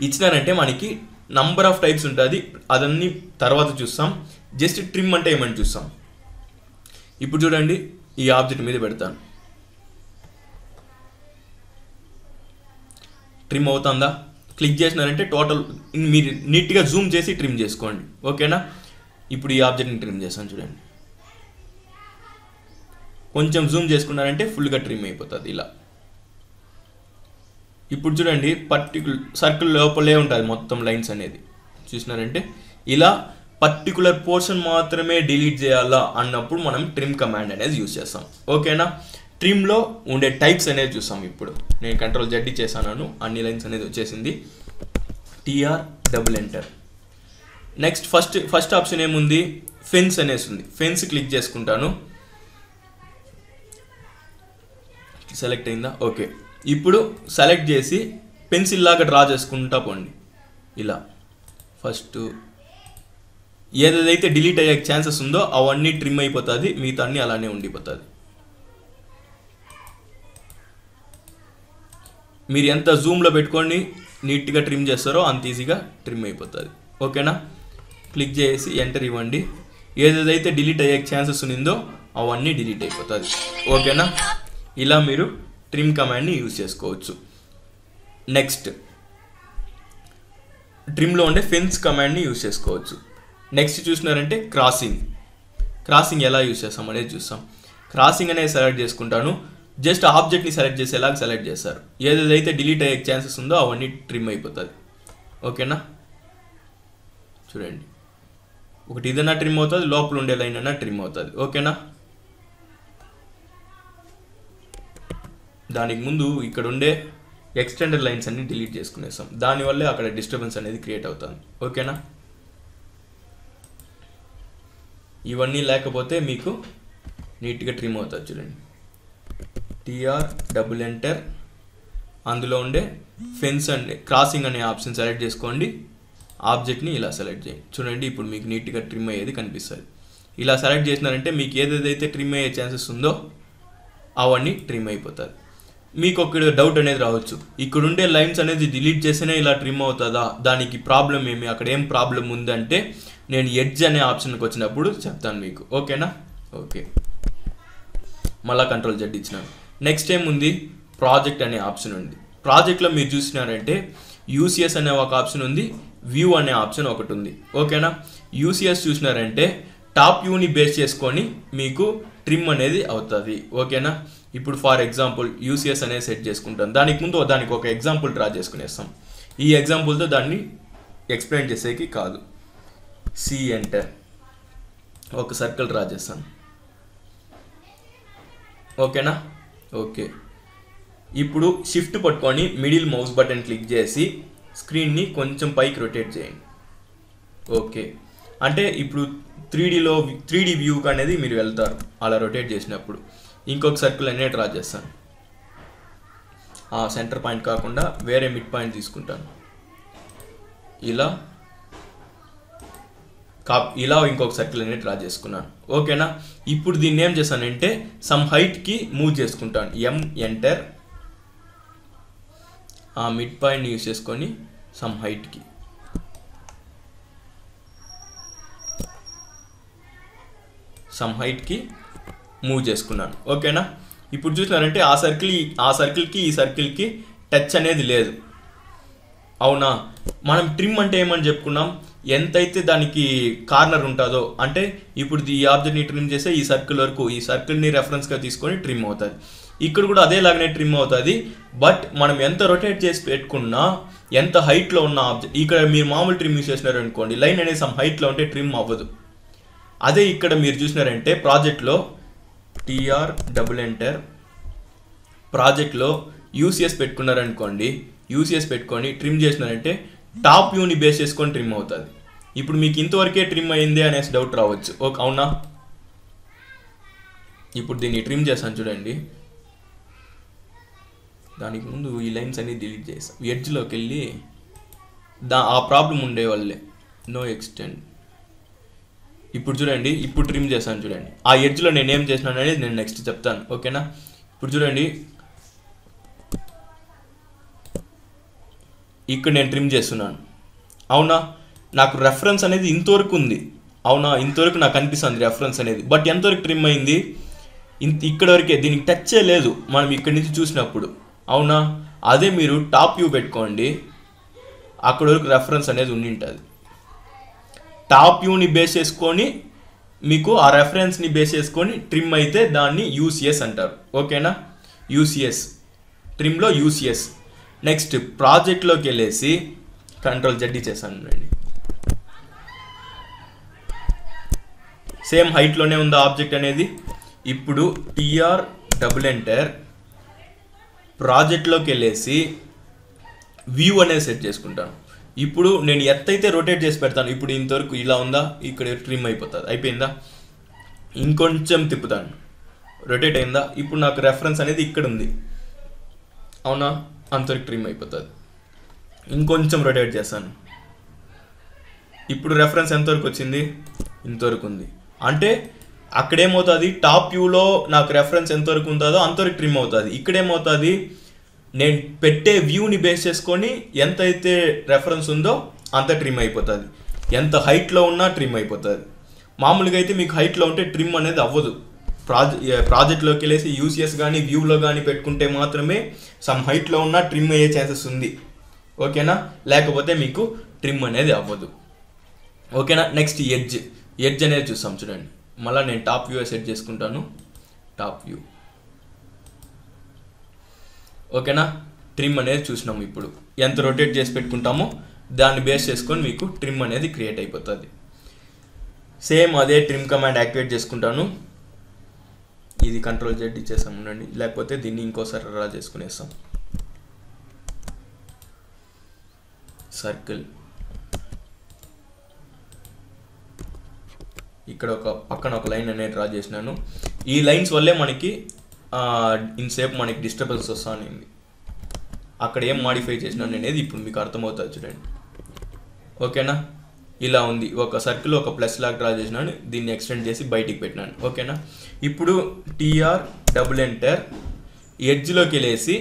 ఇచ్చినారంటే మనకి నంబర్ ఆఫ్ టైప్స్ ఉంటుంది అదన్నీ తర్వాత చూస్తాం జస్ట్ ట్రిమ్ అంటే ఏమని చూస్తాం ఇప్పుడు చూడండి ఈ ఆబ్జెక్ట్ మీద పెడతాను ట్రిమ్ అవుతుందా క్లిక్ చేసినారంటే టోటల్ మీరు నీట్గా జూమ్ చేసి ట్రిమ్ చేసుకోండి ఓకేనా ఇప్పుడు ఈ ఆబ్జెక్ట్ని ట్రిమ్ చేస్తాను చూడండి కొంచెం జూమ్ చేసుకున్నారంటే ఫుల్గా ట్రిమ్ అయిపోతుంది ఇలా ఇప్పుడు చూడండి సర్కిల్ లోపలే ఉంటుంది మొత్తం లైన్స్ అనేది చూసినారంటే ఇలా పర్టికులర్ పోర్షన్ మాత్రమే డిలీట్ చేయాలా అన్నప్పుడు మనం ట్రిమ్ కమాండ్ అనేది యూజ్ చేస్తాం ఓకేనా ట్రిమ్లో ఉండే టైప్స్ అనేది చూస్తాం ఇప్పుడు నేను కంట్రోల్ జెడ్ చేశాను అన్ని లైన్స్ అనేది వచ్చేసింది TR double enter next first option ఏముంది ఫెన్స్ అనేసి ఉంది ఫెన్స్ క్లిక్ చేసుకుంటాను సెలెక్ట్ అయిందా ఓకే ఇప్పుడు సెలెక్ట్ చేసి పెన్సిల్ లాగా డ్రా చేసుకుంటా పోండి ఇలా ఫస్ట్ ఏదైతే డిలీట్ అయ్యే ఛాన్సెస్ ఉందో అవన్నీ ట్రిమ్ అయిపోతుంది మిగతా అన్నీ అలానే ఉండిపోతుంది మీరు ఎంత జూమ్లో పెట్టుకొని నీట్గా ట్రిమ్ చేస్తారో అంత ఈజీగా ట్రిమ్ అయిపోతుంది ఓకేనా క్లిక్ చేసి ఎంటర్ ఇవ్వండి ఏదైతే డిలీట్ అయ్యే ఛాన్సెస్ ఉందో అవన్నీ డిలీట్ అయిపోతుంది ఓకేనా ఇలా మీరు ట్రిమ్ కమాండ్ని యూజ్ చేసుకోవచ్చు నెక్స్ట్ ట్రిమ్లో ఉండే ఫెన్స్ కమాండ్ని యూజ్ చేసుకోవచ్చు. నెక్స్ట్ చూసినారంటే క్రాసింగ్ ఎలా యూజ్ చేస్తాం అనేది చూస్తాం. క్రాసింగ్ అనేది సెలెక్ట్ చేసుకుంటాను. జస్ట్ ఆబ్జెక్ట్ని సెలెక్ట్ చేసేలాగా సెలెక్ట్ చేస్తారు. ఏదైతే డిలీట్ అయ్యే ఛాన్సెస్ ఉందో అవన్నీ ట్రిమ్ అయిపోతుంది. ఓకేనా, చూడండి ఒకటి ఇదన్నా ట్రిమ్ అవుతుంది, లోపల ఉండే లైన్ అన్నా ట్రిమ్ అవుతుంది. ఓకేనా, దానికి ముందు ఇక్కడ ఉండే ఎక్స్టెండెడ్ లైన్స్ అన్ని డిలీట్ చేసుకునేస్తాం. దానివల్లే అక్కడ డిస్టర్బెన్స్ అనేది క్రియేట్ అవుతుంది. ఓకేనా, ఇవన్నీ లేకపోతే మీకు నీట్గా ట్రిమ్ అవుతుంది. చూడండి TR అందులో ఉండే ఫెన్స్ అండ్ క్రాసింగ్ అనే ఆప్షన్ సెలెక్ట్ చేసుకోండి. ఆబ్జెక్ట్ని ఇలా సెలెక్ట్ చేయండి. చూడండి ఇప్పుడు మీకు నీట్గా ట్రిమ్ అయ్యేది కనిపిస్తుంది. ఇలా సెలెక్ట్ చేసినారంటే మీకు ఏదైతే ట్రిమ్ అయ్యే ఛాన్సెస్ ఉందో అవన్నీ ట్రిమ్ అయిపోతుంది. మీకు ఒక డౌట్ అనేది రావచ్చు, ఇక్కడ ఉండే లైన్స్ అనేది డిలీట్ చేస్తేనే ఇలా ట్రిమ్ అవుతుందా, దానికి ప్రాబ్లం ఏమి, అక్కడ ఏం ప్రాబ్లం ఉందంటే నేను ఎడ్జ్ అనే ఆప్షన్కి వచ్చినప్పుడు చెప్తాను మీకు. ఓకేనా, ఓకే, మళ్ళీ Ctrl Z ఇచ్చినాను. నెక్స్ట్ ఏముంది, ప్రాజెక్ట్ అనే ఆప్షన్ ఉంది. ప్రాజెక్ట్లో మీరు చూసినారంటే UCS అనే ఒక ఆప్షన్ ఉంది, వ్యూ అనే ఆప్షన్ ఒకటి ఉంది. ఓకేనా, UCS చూసినారంటే టాప్ వ్యూని బేస్ చేసుకొని మీకు ట్రిమ్ అనేది అవుతుంది. ఓకేనా, ఇప్పుడు ఫర్ ఎగ్జాంపుల్ UCS అనేది సెట్ చేసుకుంటాను. దానికి ముందు దానికి ఒక ఎగ్జాంపుల్ డ్రా చేసుకునేస్తాం. ఈ ఎగ్జాంపుల్తో దాన్ని ఎక్స్ప్లెయిన్ చేసేకి కాదు. ఎంటర్ ఒక సర్కిల్ డ్రా చేస్తాను. ఓకేనా, ఓకే, ఇప్పుడు షిఫ్ట్ పట్టుకొని మిడిల్ మౌస్ బటన్ క్లిక్ చేసి స్క్రీన్ని కొంచెం పైకి రొటేట్ చేయండి. ఓకే, అంటే ఇప్పుడు 3D వ్యూకి అనేది మీరు వెళ్తారు అలా రొటేట్ చేసినప్పుడు. ఇంకొక సర్కిల్ అనేది డ్రా చేస్తాను. ఆ సెంటర్ పాయింట్ కాకుండా వేరే మిడ్ పాయింట్ తీసుకుంటాను. ఇలా ఇంకొక సర్కిల్ అనేది డ్రా చేసుకున్నాను. ఓకేనా, ఇప్పుడు దీన్ని ఏం చేస్తానంటే సమ్ హైట్కి మూవ్ చేసుకుంటాను. ఎంటర్ ఆ మిడ్ పాయింట్ యూజ్ చేసుకొని సమ్ హైట్కి మూవ్ చేసుకున్నాను. ఓకేనా, ఇప్పుడు చూసినారంటే ఆ సర్కిల్కి ఈ సర్కిల్కి టచ్ అనేది లేదు. అవునా, మనం ట్రిమ్ అంటే ఏమని చెప్పుకున్నాం, ఎంతైతే దానికి కార్నర్ ఉంటుందో, అంటే ఇప్పుడు ఈ ఆబ్జెక్ట్ని ట్రిమ్ చేస్తే ఈ సర్కిల్ వరకు, ఈ సర్కిల్ని రెఫరెన్స్గా తీసుకొని ట్రిమ్ అవుతుంది. ఇక్కడ కూడా అదేలాగానే ట్రిమ్ అవుతుంది. బట్ మనం ఎంత రొటేట్ చేసి పెట్టుకున్నా, ఎంత హైట్లో ఉన్న ఆబ్జెక్ట్, ఇక్కడ మీరు మామూలు ట్రిమ్ యూస్ చేసినారు అనుకోండి, లైన్ అనేది సమ్ హైట్లో ఉంటే ట్రిమ్ అవ్వదు. అదే ఇక్కడ మీరు చూసినారంటే ప్రాజెక్ట్లో ప్రాజెక్ట్లో UCS పెట్టుకున్నారనుకోండి, UCS పెట్టుకొని ట్రిమ్ చేసినారంటే టాప్ వ్యూని బేస్ చేసుకొని ట్రిమ్ అవుతుంది. ఇప్పుడు మీకు ఇంతవరకే ట్రిమ్ అయింది అనేసి డౌట్ రావచ్చు. ఓకే, అవునా, ఇప్పుడు దీన్ని ట్రిమ్ చేస్తాను. చూడండి, దానికి ముందు ఈ లైన్స్ అన్ని డిలీట్ చేస్తాం. ఎడ్జ్లోకి వెళ్ళి ఆ ప్రాబ్లం ఉండే వాళ్ళే నో ఎక్స్టెండ్. ఇప్పుడు చూడండి, ఇప్పుడు ట్రిమ్ చేస్తాను. చూడండి ఆ ఎడ్జ్లో నేను ఏం చేసినాను అనేది నేను నెక్స్ట్ చెప్తాను. ఓకేనా, ఇప్పుడు చూడండి ఇక్కడ నేను ట్రిమ్ చేస్తున్నాను. అవునా, నాకు రెఫరెన్స్ అనేది ఇంతవరకు ఉంది. అవునా, ఇంతవరకు నాకు అనిపిస్తుంది రెఫరెన్స్ అనేది. బట్ ఎంతవరకు ట్రిమ్ అయింది, ఇక్కడ వరకే, దీనికి టచ్చే లేదు మనం ఇక్కడి నుంచి చూసినప్పుడు. అవునా, అదే మీరు టాప్ వ్యూ పెట్టుకోండి, అక్కడ వరకు రెఫరెన్స్ అనేది ఉండింటుంది. టాప్ వ్యూని బేస్ చేసుకొని మీకు ఆ రెఫరెన్స్ని బేస్ చేసుకొని ట్రిమ్ అయితే దాన్ని UCS అంటారు. ఓకేనా, UCS ట్రిమ్లో UCS. నెక్స్ట్ ప్రాజెక్ట్లోకి వెళ్ళేసి Ctrl Z చేశాను. రండి, సేమ్ హైట్లోనే ఉంది ఆబ్జెక్ట్ అనేది. ఇప్పుడు TR ప్రాజెక్ట్లోకి వెళ్ళేసి వ్యూ అనేది సెట్ చేసుకుంటాను. ఇప్పుడు నేను ఎత్తైతే రొటేట్ చేసి పెడతాను. ఇప్పుడు ఇంతవరకు ఇలా ఉందా, ఇక్కడ ట్రిమ్ అయిపోతుంది. అయిపోయిందా, ఇంకొంచెం తిప్పుతాను, రొటేట్ అయిందా. ఇప్పుడు నాకు రెఫరెన్స్ అనేది ఇక్కడ ఉంది. అవునా, అంతవరకు ట్రిమ్ అయిపోతుంది. ఇంకొంచెం రొటేట్ చేస్తాను. ఇప్పుడు రెఫరెన్స్ ఎంతవరకు వచ్చింది, ఇంతవరకు ఉంది. అంటే అక్కడేమవుతుంది, టాప్ వ్యూలో నాకు రెఫరెన్స్ ఎంతవరకు ఉంటుందో అంతవరకు ట్రిమ్ అవుతుంది. ఇక్కడేమవుతుంది, నేను పెట్టే వ్యూని బేస్ చేసుకొని ఎంతైతే రెఫరెన్స్ ఉందో అంత ట్రిమ్ అయిపోతుంది. ఎంత హైట్లో ఉన్నా ట్రిమ్ అయిపోతుంది. మామూలుగా అయితే మీకు హైట్లో ఉంటే ట్రిమ్ అనేది అవ్వదు. ప్రాజెక్ట్లోకి వెళ్ళేసి యూసిఎస్ కానీ వ్యూలో కానీ పెట్టుకుంటే మాత్రమే సమ్ హైట్లో ఉన్న ట్రిమ్ అయ్యే ఛాన్సెస్ ఉంది. ఓకేనా, లేకపోతే మీకు ట్రిమ్ అనేది అవ్వదు. ఓకేనా. నెక్స్ట్ ఎడ్జ్ అనేది చూస్తాం చూడండి. మళ్ళీ నేను టాప్ వ్యూ సెట్ చేసుకుంటాను. Top view. ఓకేనా, ట్రిమ్ అనేది చూసినాము. ఇప్పుడు ఎంత రొటేట్ చేసి పెట్టుకుంటామో దాన్ని బేస్ చేసుకొని మీకు ట్రిమ్ అనేది క్రియేట్ అయిపోతుంది. సేమ్ అదే ట్రిమ్ కమాండ్ యాక్టివేట్ చేసుకుంటాను. ఇది Ctrl Z ఇచ్చేసాం ఉండండి, లేకపోతే దీన్ని ఇంకోసారి డ్రా చేసుకునేస్తాం. సర్కిల్ ఇక్కడ పక్కన ఒక లైన్ అనేది డ్రా చేసినాను. ఈ లైన్స్ వల్లే మనకి ఇన్సేపు మనకి డిస్టర్బెన్స్ వస్తుంది. అక్కడ ఏం మాడిఫై చేసినాను అనేది ఇప్పుడు మీకు అర్థమవుతుంది చూడండి. ఓకేనా, ఇలా ఉంది. ఒక సర్కిల్ ఒక ప్లస్ లాగా డ్రా చేసినాను, దీన్ని ఎక్స్టెండ్ చేసి బయటికి పెట్టినాను. ఓకేనా, ఇప్పుడు TR ఎడ్జ్లోకి వెళ్ళేసి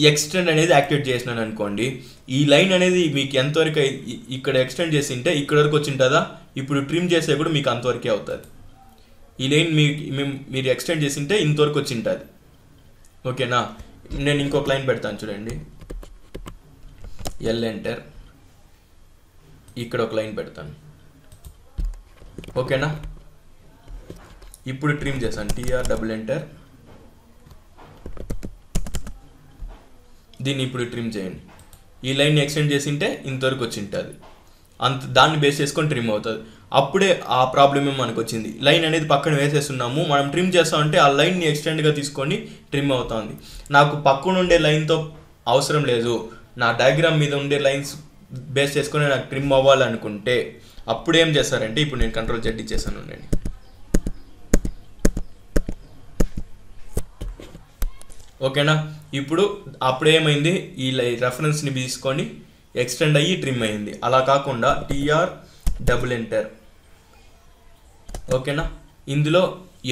ఎక్స్టెండ్ అనేది యాక్టివేట్ చేసినాను అనుకోండి. ఈ లైన్ అనేది మీకు ఎంతవరకు ఇక్కడ ఎక్స్టెండ్ చేసి ఉంటే ఇక్కడ వరకు వచ్చి ఉంటుందా, ఇప్పుడు ట్రిమ్ చేసే కూడా మీకు అంతవరకే అవుతుంది. ఈ లైన్ మీరు ఎక్స్టెండ్ చేసి ఉంటే ఇంతవరకు వచ్చి ఉంటుంది. ఓకేనా, నేను ఇంకొక లైన్ పెడతాను చూడండి. ఎంటర్, ఇక్కడ ఒక లైన్ పెడతాను. ఓకేనా, ఇప్పుడు ట్రిమ్ చేశాను. TR దీన్ని ఇప్పుడు ట్రిమ్ చేయండి. ఈ లైన్ ఎక్స్టెండ్ చేసి ఉంటే ఇంతవరకు వచ్చి ఉంటుంది. దాన్ని బేస్ చేసుకొని ట్రిమ్ అవుతుంది. అప్పుడే ఆ ప్రాబ్లమే మనకు వచ్చింది. లైన్ అనేది పక్కన వేసేస్తున్నాము, మనం ట్రిమ్ చేస్తామంటే ఆ లైన్ని ఎక్స్టెండ్గా తీసుకొని ట్రిమ్ అవుతుంది. నాకు పక్కన ఉండే లైన్తో అవసరం లేదు, నా డయాగ్రామ్ మీద ఉండే లైన్స్ బేస్ చేసుకొని నాకు ట్రిమ్ అవ్వాలనుకుంటే అప్పుడు ఏం చేస్తారంటే, ఇప్పుడు నేను Ctrl Z ఇచ్చేసాను అండి. ఓకేనా, ఇప్పుడు అప్పుడేమైంది, ఈ రెఫరెన్స్ని తీసుకొని ఎక్స్టెండ్ అయ్యి ట్రిమ్ అయ్యింది. అలా కాకుండా TR ఓకేనా, ఇందులో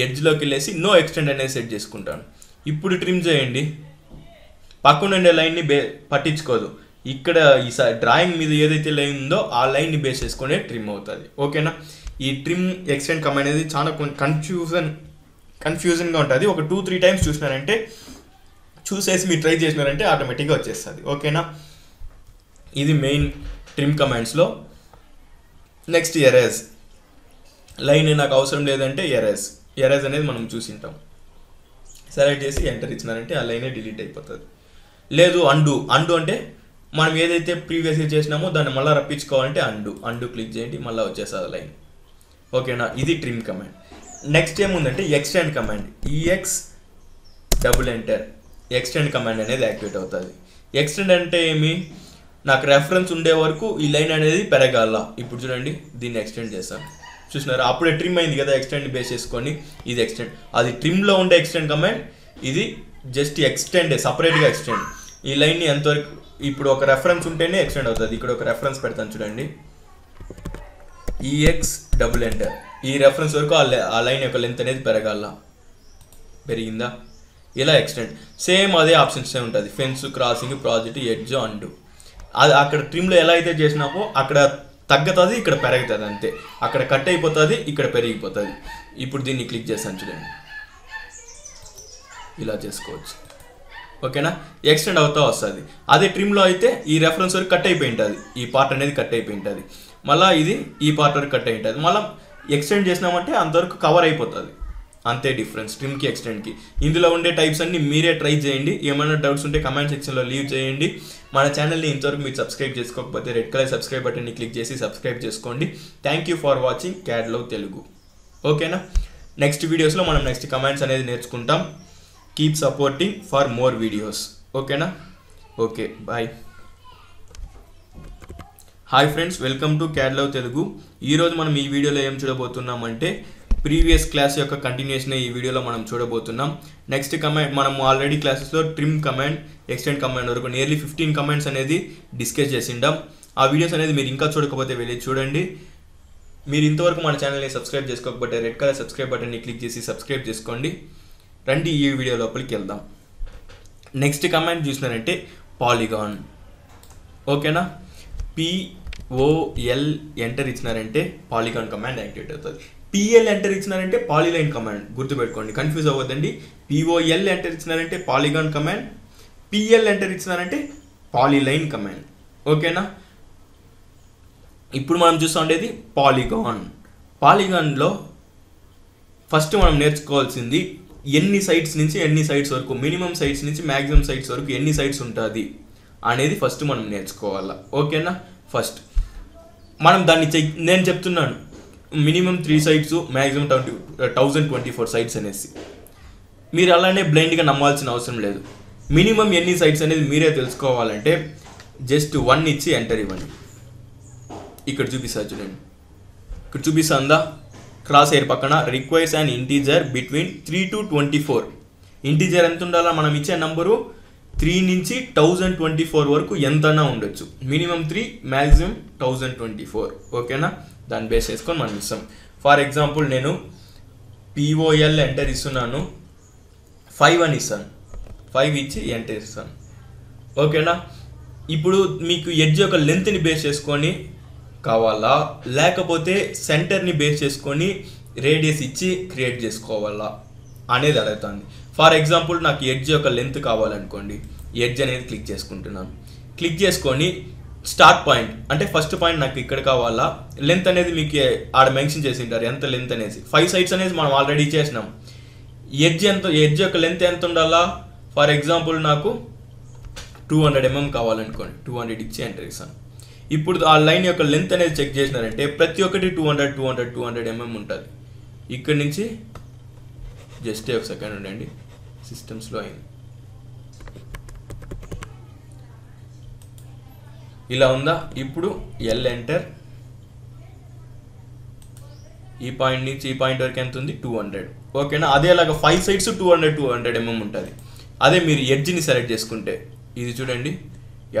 ఎడ్జ్లోకి వెళ్ళేసి నో ఎక్స్టెండ్ అనేది సెట్ చేసుకుంటాను. ఇప్పుడు ట్రిమ్ చేయండి. పక్కన ఉండే లైన్ని పట్టించుకోదు. ఇక్కడ ఈ డ్రాయింగ్ మీద ఏదైతే లైన్ ఉందో ఆ లైన్ని బేస్ చేసుకునే ట్రిమ్ అవుతుంది. ఓకేనా, ఈ ట్రిమ్ ఎక్స్టెండ్ కమాండ్ అనేది చాలా కన్ఫ్యూజన్గా ఉంటుంది. ఒక 2-3 టైమ్స్ చూసేసి మీరు ట్రై చేసినారంటే ఆటోమేటిక్గా వచ్చేస్తుంది. ఓకేనా, ఇది మెయిన్ ట్రిమ్ కమాండ్స్లో. Next erase. లైన్ నాకు అవసరం లేదంటే ఎరేజ్ అనేది మనం చూసింటాం. సెలెక్ట్ చేసి ఎంటర్ ఇచ్చినారంటే ఆ లైనే డిలీట్ అయిపోతుంది. లేదు అండు అంటే మనం ఏదైతే ప్రీవియస్గా చేసినామో దాన్ని మళ్ళీ రప్పించుకోవాలంటే అండు క్లిక్ చేయండి, మళ్ళీ వచ్చేస్తుంది లైన్. ఓకేనా, ఇది ట్రిమ్ కమాండ్. నెక్స్ట్ ఏముందంటే extend command. enter extend command అనేది యాక్టివేట్ అవుతుంది. ఎక్స్టెండ్ అంటే ఏమి, నాకు రెఫరెన్స్ ఉండే వరకు ఈ లైన్ అనేది పెరగాల. ఇప్పుడు చూడండి, దీన్ని ఎక్స్టెండ్ చేస్తాను. చూసినారా, అప్పుడే ట్రిమ్ అయింది కదా ఎక్స్టెండ్ బేస్ చేసుకొని. ఇది ఎక్స్టెండ్, అది ట్రిమ్లో ఉండే ఎక్స్టెండ్ కమాండ్, ఇది జస్ట్ సపరేట్గా ఎక్స్టెండ్. ఈ లైన్ని ఎంతవరకు, ఇప్పుడు ఒక రెఫరెన్స్ ఉంటేనే ఎక్స్టెండ్ అవుతుంది. ఇక్కడ ఒక రెఫరెన్స్ పెడతాను చూడండి, enter. ఈ రెఫరెన్స్ వరకు ఆ లైన్ యొక్క లెంత్ అనేది పెరిగిందా, ఇలా ఎక్స్టెండ్. సేమ్ అదే ఆప్షన్స్ ఉంటుంది, fence, crossing, project, edge, and. అది అక్కడ ట్రిమ్లో ఎలా అయితే చేసినామో అక్కడ తగ్గుతుంది, ఇక్కడ పెరుగుతుంది అంతే. అక్కడ కట్ అయిపోతుంది, ఇక్కడ పెరిగిపోతుంది. ఇప్పుడు దీన్ని క్లిక్ చేస్తాను చూడండి, ఇలా చేసుకోవచ్చు. ఓకేనా, ఎక్స్టెండ్ అవుతా వస్తుంది. అదే ట్రిమ్లో అయితే ఈ రెఫరెన్స్ వరకు కట్ అయిపోయి ఉంటుంది, ఈ పార్ట్ అనేది కట్ అయిపోయి ఉంటుంది. మళ్ళీ ఇది ఈ పార్ట్ వరకు కట్ అయి ఉంటుంది. మళ్ళీ ఎక్స్టెండ్ చేసినామంటే అంతవరకు కవర్ అయిపోతుంది. అంతే డిఫరెన్స్ ట్రిమ్కి ఎక్స్టెండ్కి. ఇందులో ఉండే టైప్స్ అన్ని మీరే ట్రై చేయండి. ఏమైనా డౌట్స్ ఉంటే కమెంట్ సెక్షన్లో లీవ్ చేయండి. మన ఛానల్ని ఇంతవరకు మీరు సబ్స్క్రైబ్ చేసుకోకపోతే రెడ్ కలర్ సబ్స్క్రైబ్ బటన్ని క్లిక్ చేసి సబ్స్క్రైబ్ చేసుకోండి. Thank you for watching CAD Love Telugu. ఓకేనా, నెక్స్ట్ వీడియోస్లో మనం నెక్స్ట్ కమెంట్స్ అనేది నేర్చుకుంటాం. Keep supporting for more videos. ఓకేనా, okay, bye. Hi friends, welcome to CAD Love Telugu. ఈరోజు మనం ఈ వీడియోలో ఏం చూడబోతున్నామంటే ప్రీవియస్ క్లాస్ యొక్క కంటిన్యూషన్ ఈ వీడియోలో మనం చూడబోతున్నాం. నెక్స్ట్ కమాండ్, మనం ఆల్రెడీ క్లాసెస్లో ట్రిమ్ కమాండ్, ఎక్స్టెండ్ కమాండ్ వరకు నియర్లీ 15 కమాండ్స్ అనేది డిస్కస్ చేసిండాం. ఆ వీడియోస్ అనేది మీరు ఇంకా చూడకపోతే వెళ్ళి చూడండి. మీరు ఇంతవరకు మన ఛానల్ని సబ్స్క్రైబ్ చేసుకోకపోతే రెడ్ కలర్ సబ్స్క్రైబ్ బటన్ని క్లిక్ చేసి సబ్స్క్రైబ్ చేసుకోండి. రండి ఈ వీడియో లోపలికి వెళ్దాం. నెక్స్ట్ కమాండ్ చూసినారంటే పాలిగాన్. ఓకేనా, POL ఎంటర్ ఇచ్చినారంటే పాలిగాన్ కమాండ్ యాక్టివేట్ అవుతుంది. P పిఎల్ ఎంటర్ ఇచ్చినారంటే పాలీలైన్ కమాండ్, గుర్తుపెట్టుకోండి, కన్ఫ్యూజ్ అవ్వద్దండి. పిఓఎల్ ఎంటర్ ఇచ్చినారంటే పాలిగాన్ కమాండ్, పిఎల్ ఎంటర్ ఇచ్చినారంటే పాలీలైన్ కమాండ్. ఓకేనా? ఇప్పుడు మనం చూస్తూ ఉండేది పాలిగాన్. పాలిగాన్లో ఫస్ట్ మనం నేర్చుకోవాల్సింది ఎన్ని సైట్స్ నుంచి ఎన్ని సైట్స్ వరకు, మినిమం సైట్స్ నుంచి మ్యాక్సిమం సైట్స్ వరకు ఎన్ని సైట్స్ ఉంటుంది అనేది ఫస్ట్ మనం నేర్చుకోవాలా. ఓకేనా? ఫస్ట్ మనం దాన్ని నేను చెప్తున్నాను మినిమం 3 సైట్స్ మ్యాక్సిమం 1024 సైట్స్ అనేసి. మీరు అలానే బ్లైండ్గా నమ్మాల్సిన అవసరం లేదు. మినిమం ఎన్ని సైట్స్ అనేది మీరే తెలుసుకోవాలంటే జస్ట్ 1 ఇచ్చి ఎంటర్ ఇవ్వండి. ఇక్కడ చూపిస్తా చూడండి, ఇక్కడ చూపిస్తుందా క్రాస్ ఎయిర్ పక్కన requires and integer between 3 to 24. Integer ఎంత ఉండాలా? మనం ఇచ్చే నంబరు 3 నుంచి 1024 వరకు ఎంతైనా ఉండొచ్చు. Minimum 3, maximum 1024. ఓకేనా? దాన్ని బేస్ చేసుకొని మనం ఇస్తాం. ఫర్ ఎగ్జాంపుల్ నేను పిఓఎల్ ఎంటర్ ఇస్తున్నాను, 5 అని ఇస్తాను, 5 ఇచ్చి ఎంటర్ ఇస్తాను. ఓకేనా? ఇప్పుడు మీకు ఎడ్జ్ యొక్క లెంత్ని బేస్ చేసుకొని కావాలా, లేకపోతే సెంటర్ని బేస్ చేసుకొని రేడియస్ ఇచ్చి క్రియేట్ చేసుకోవాలా అనేది అడుగుతుంది. ఫర్ ఎగ్జాంపుల్ నాకు ఎడ్జ్ యొక్క లెంత్ కావాలనుకోండి, ఎడ్జ్ అనేది క్లిక్ చేసుకుంటున్నాను. క్లిక్ చేసుకొని స్టార్ట్ పాయింట్ అంటే ఫస్ట్ పాయింట్ నాకు ఇక్కడ కావాలా, లెంత్ అనేది మీకు ఆడ మెన్షన్ చేసి ఉంటారు ఎంత లెంత్ అనేసి. 5 సైట్స్ అనేది మనం ఆల్రెడీ చేసినాం. ఎడ్జ్ యొక్క లెంత్ ఎంత ఉండాలా? ఫర్ ఎగ్జాంపుల్ నాకు 200 mm కావాలనుకోండి, 200 ఇచ్చి ఎంటర్ ఇస్తాను. ఇప్పుడు ఆ లైన్ యొక్క లెంత్ అనేది చెక్ చేసినారంటే ప్రతి ఒక్కటి 200 mm ఉంటుంది. ఇక్కడి నుంచి జస్ట్ ఒక సెకండ్ ఉండండి, సిస్టమ్స్లో అయింది. ఇలా ఉందా? ఇప్పుడు ఎల్ ఎంటర్, ఈ పాయింట్ నుంచి ఈ పాయింట్ వరకు ఎంత ఉంది? 200. ఓకేనా? అదేలాగా 5 సైడ్స్ 200 mm ఉంటుంది. అదే మీరు ఎడ్జ్ని సెలెక్ట్ చేసుకుంటే ఇది చూడండి,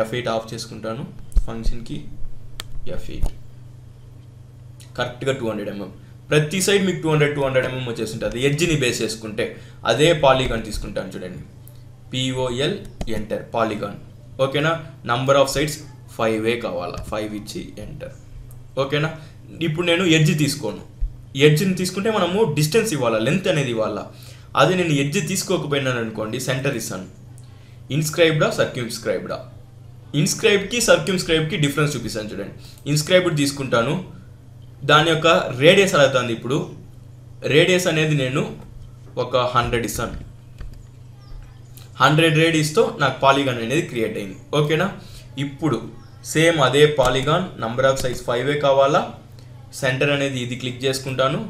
F8 ఆఫ్ చేసుకుంటాను, ఫంక్షన్కి F8 కరెక్ట్గా 200 mm. ప్రతి సైడ్ మీకు 200 mm వచ్చేస్తుంటుంది ఎడ్జ్ని బేస్ చేసుకుంటే. అదే పాలిగాన్ తీసుకుంటాను చూడండి, పిఓఎల్ ఎంటర్ పాలిగాన్. ఓకేనా? నంబర్ ఆఫ్ సైడ్స్ 5 కావాలా, 5 ఇచ్చి ఎంటర్. ఓకేనా? ఇప్పుడు నేను ఎడ్జ్ తీసుకోను, ఎడ్జ్ని తీసుకుంటే మనము డిస్టెన్స్ ఇవ్వాలా, లెంత్ అనేది ఇవ్వాలా. అదే నేను ఎడ్జ్ తీసుకోకపోయినాను అనుకోండి, సెంటర్ ఇస్తాను. ఇన్స్క్రైబ్డా సర్క్యూమ్స్క్రైబ్డా? ఇన్స్క్రైబ్కి సర్క్యూమ్స్క్రైబ్కి డిఫరెన్స్ చూపిస్తాను చూడండి. ఇన్స్క్రైబ్డ్ తీసుకుంటాను, దాని యొక్క రేడియస్ అవుతుంది. ఇప్పుడు రేడియస్ అనేది నేను ఒక 100 ఇస్తాను. 100 రేడియస్తో నాకు పాలిగాన్ అనేది క్రియేట్ అయింది. ఓకేనా? ఇప్పుడు సేమ్ అదే పాలిగాన్, నంబర్ ఆఫ్ సైజ్ 5 కావాలా, సెంటర్ అనేది ఇది క్లిక్ చేసుకుంటాను.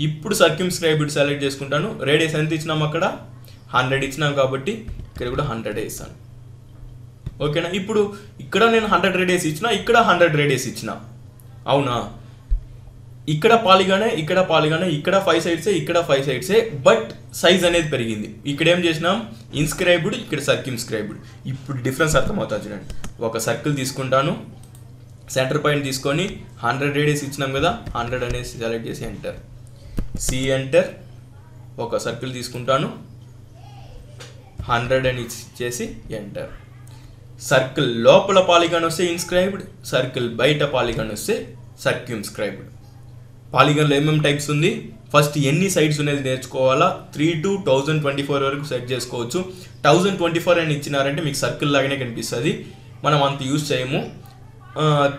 ఇప్పుడు సర్క్యూమ్స్క్రైబ్డ్ సెలెక్ట్ చేసుకుంటాను. రేడియస్ ఎంత ఇచ్చినాం? అక్కడ 100 ఇచ్చినాం కాబట్టి ఇక్కడ కూడా 100 ఇస్తాను. ఓకేనా? ఇప్పుడు ఇక్కడ నేను 100 రేడియస్ ఇచ్చిన, ఇక్కడ 100 రేడియస్ ఇచ్చిన, అవునా? ఇక్కడ పాలిగానే, ఇక్కడ పాలిగానే, ఇక్కడ 5 సైడ్సే, ఇక్కడ 5 సైడ్సే, బట్ సైజ్ అనేది పెరిగింది. ఇక్కడ ఏం చేసినాం? ఇన్స్క్రైబ్డ్, ఇక్కడ సర్క్యూమ్స్క్రైబ్డ్. ఇప్పుడు డిఫరెన్స్ అర్థమవుతుంది చూడండి. ఒక సర్కిల్ తీసుకుంటాను, సెంటర్ పాయింట్ తీసుకొని 100 రేడియస్ ఇచ్చినాం కదా, 100 అనేసి సెలెక్ట్ చేసి ఎంటర్, సి ఎంటర్. ఒక సర్కిల్ తీసుకుంటాను, 100 అని ఇచ్చేసి ఎంటర్. సర్కిల్ లోపల పాలిగాన్ వస్తే ఇన్స్క్రైబ్డ్, సర్కిల్ బయట పాలిగాన్ వస్తే సర్క్యూమ్స్క్రైబ్డ్. పాలిగాన్లో ఏమేమి టైప్స్ ఉంది? ఫస్ట్ ఎన్ని సైడ్స్ అనేది నేర్చుకోవాలా. 3 to 1024 వరకు సెట్ చేసుకోవచ్చు. 1024 అని ఇచ్చినారంటే మీకు సర్కిల్ లాగానే కనిపిస్తుంది, మనం అంత యూజ్ చేయము.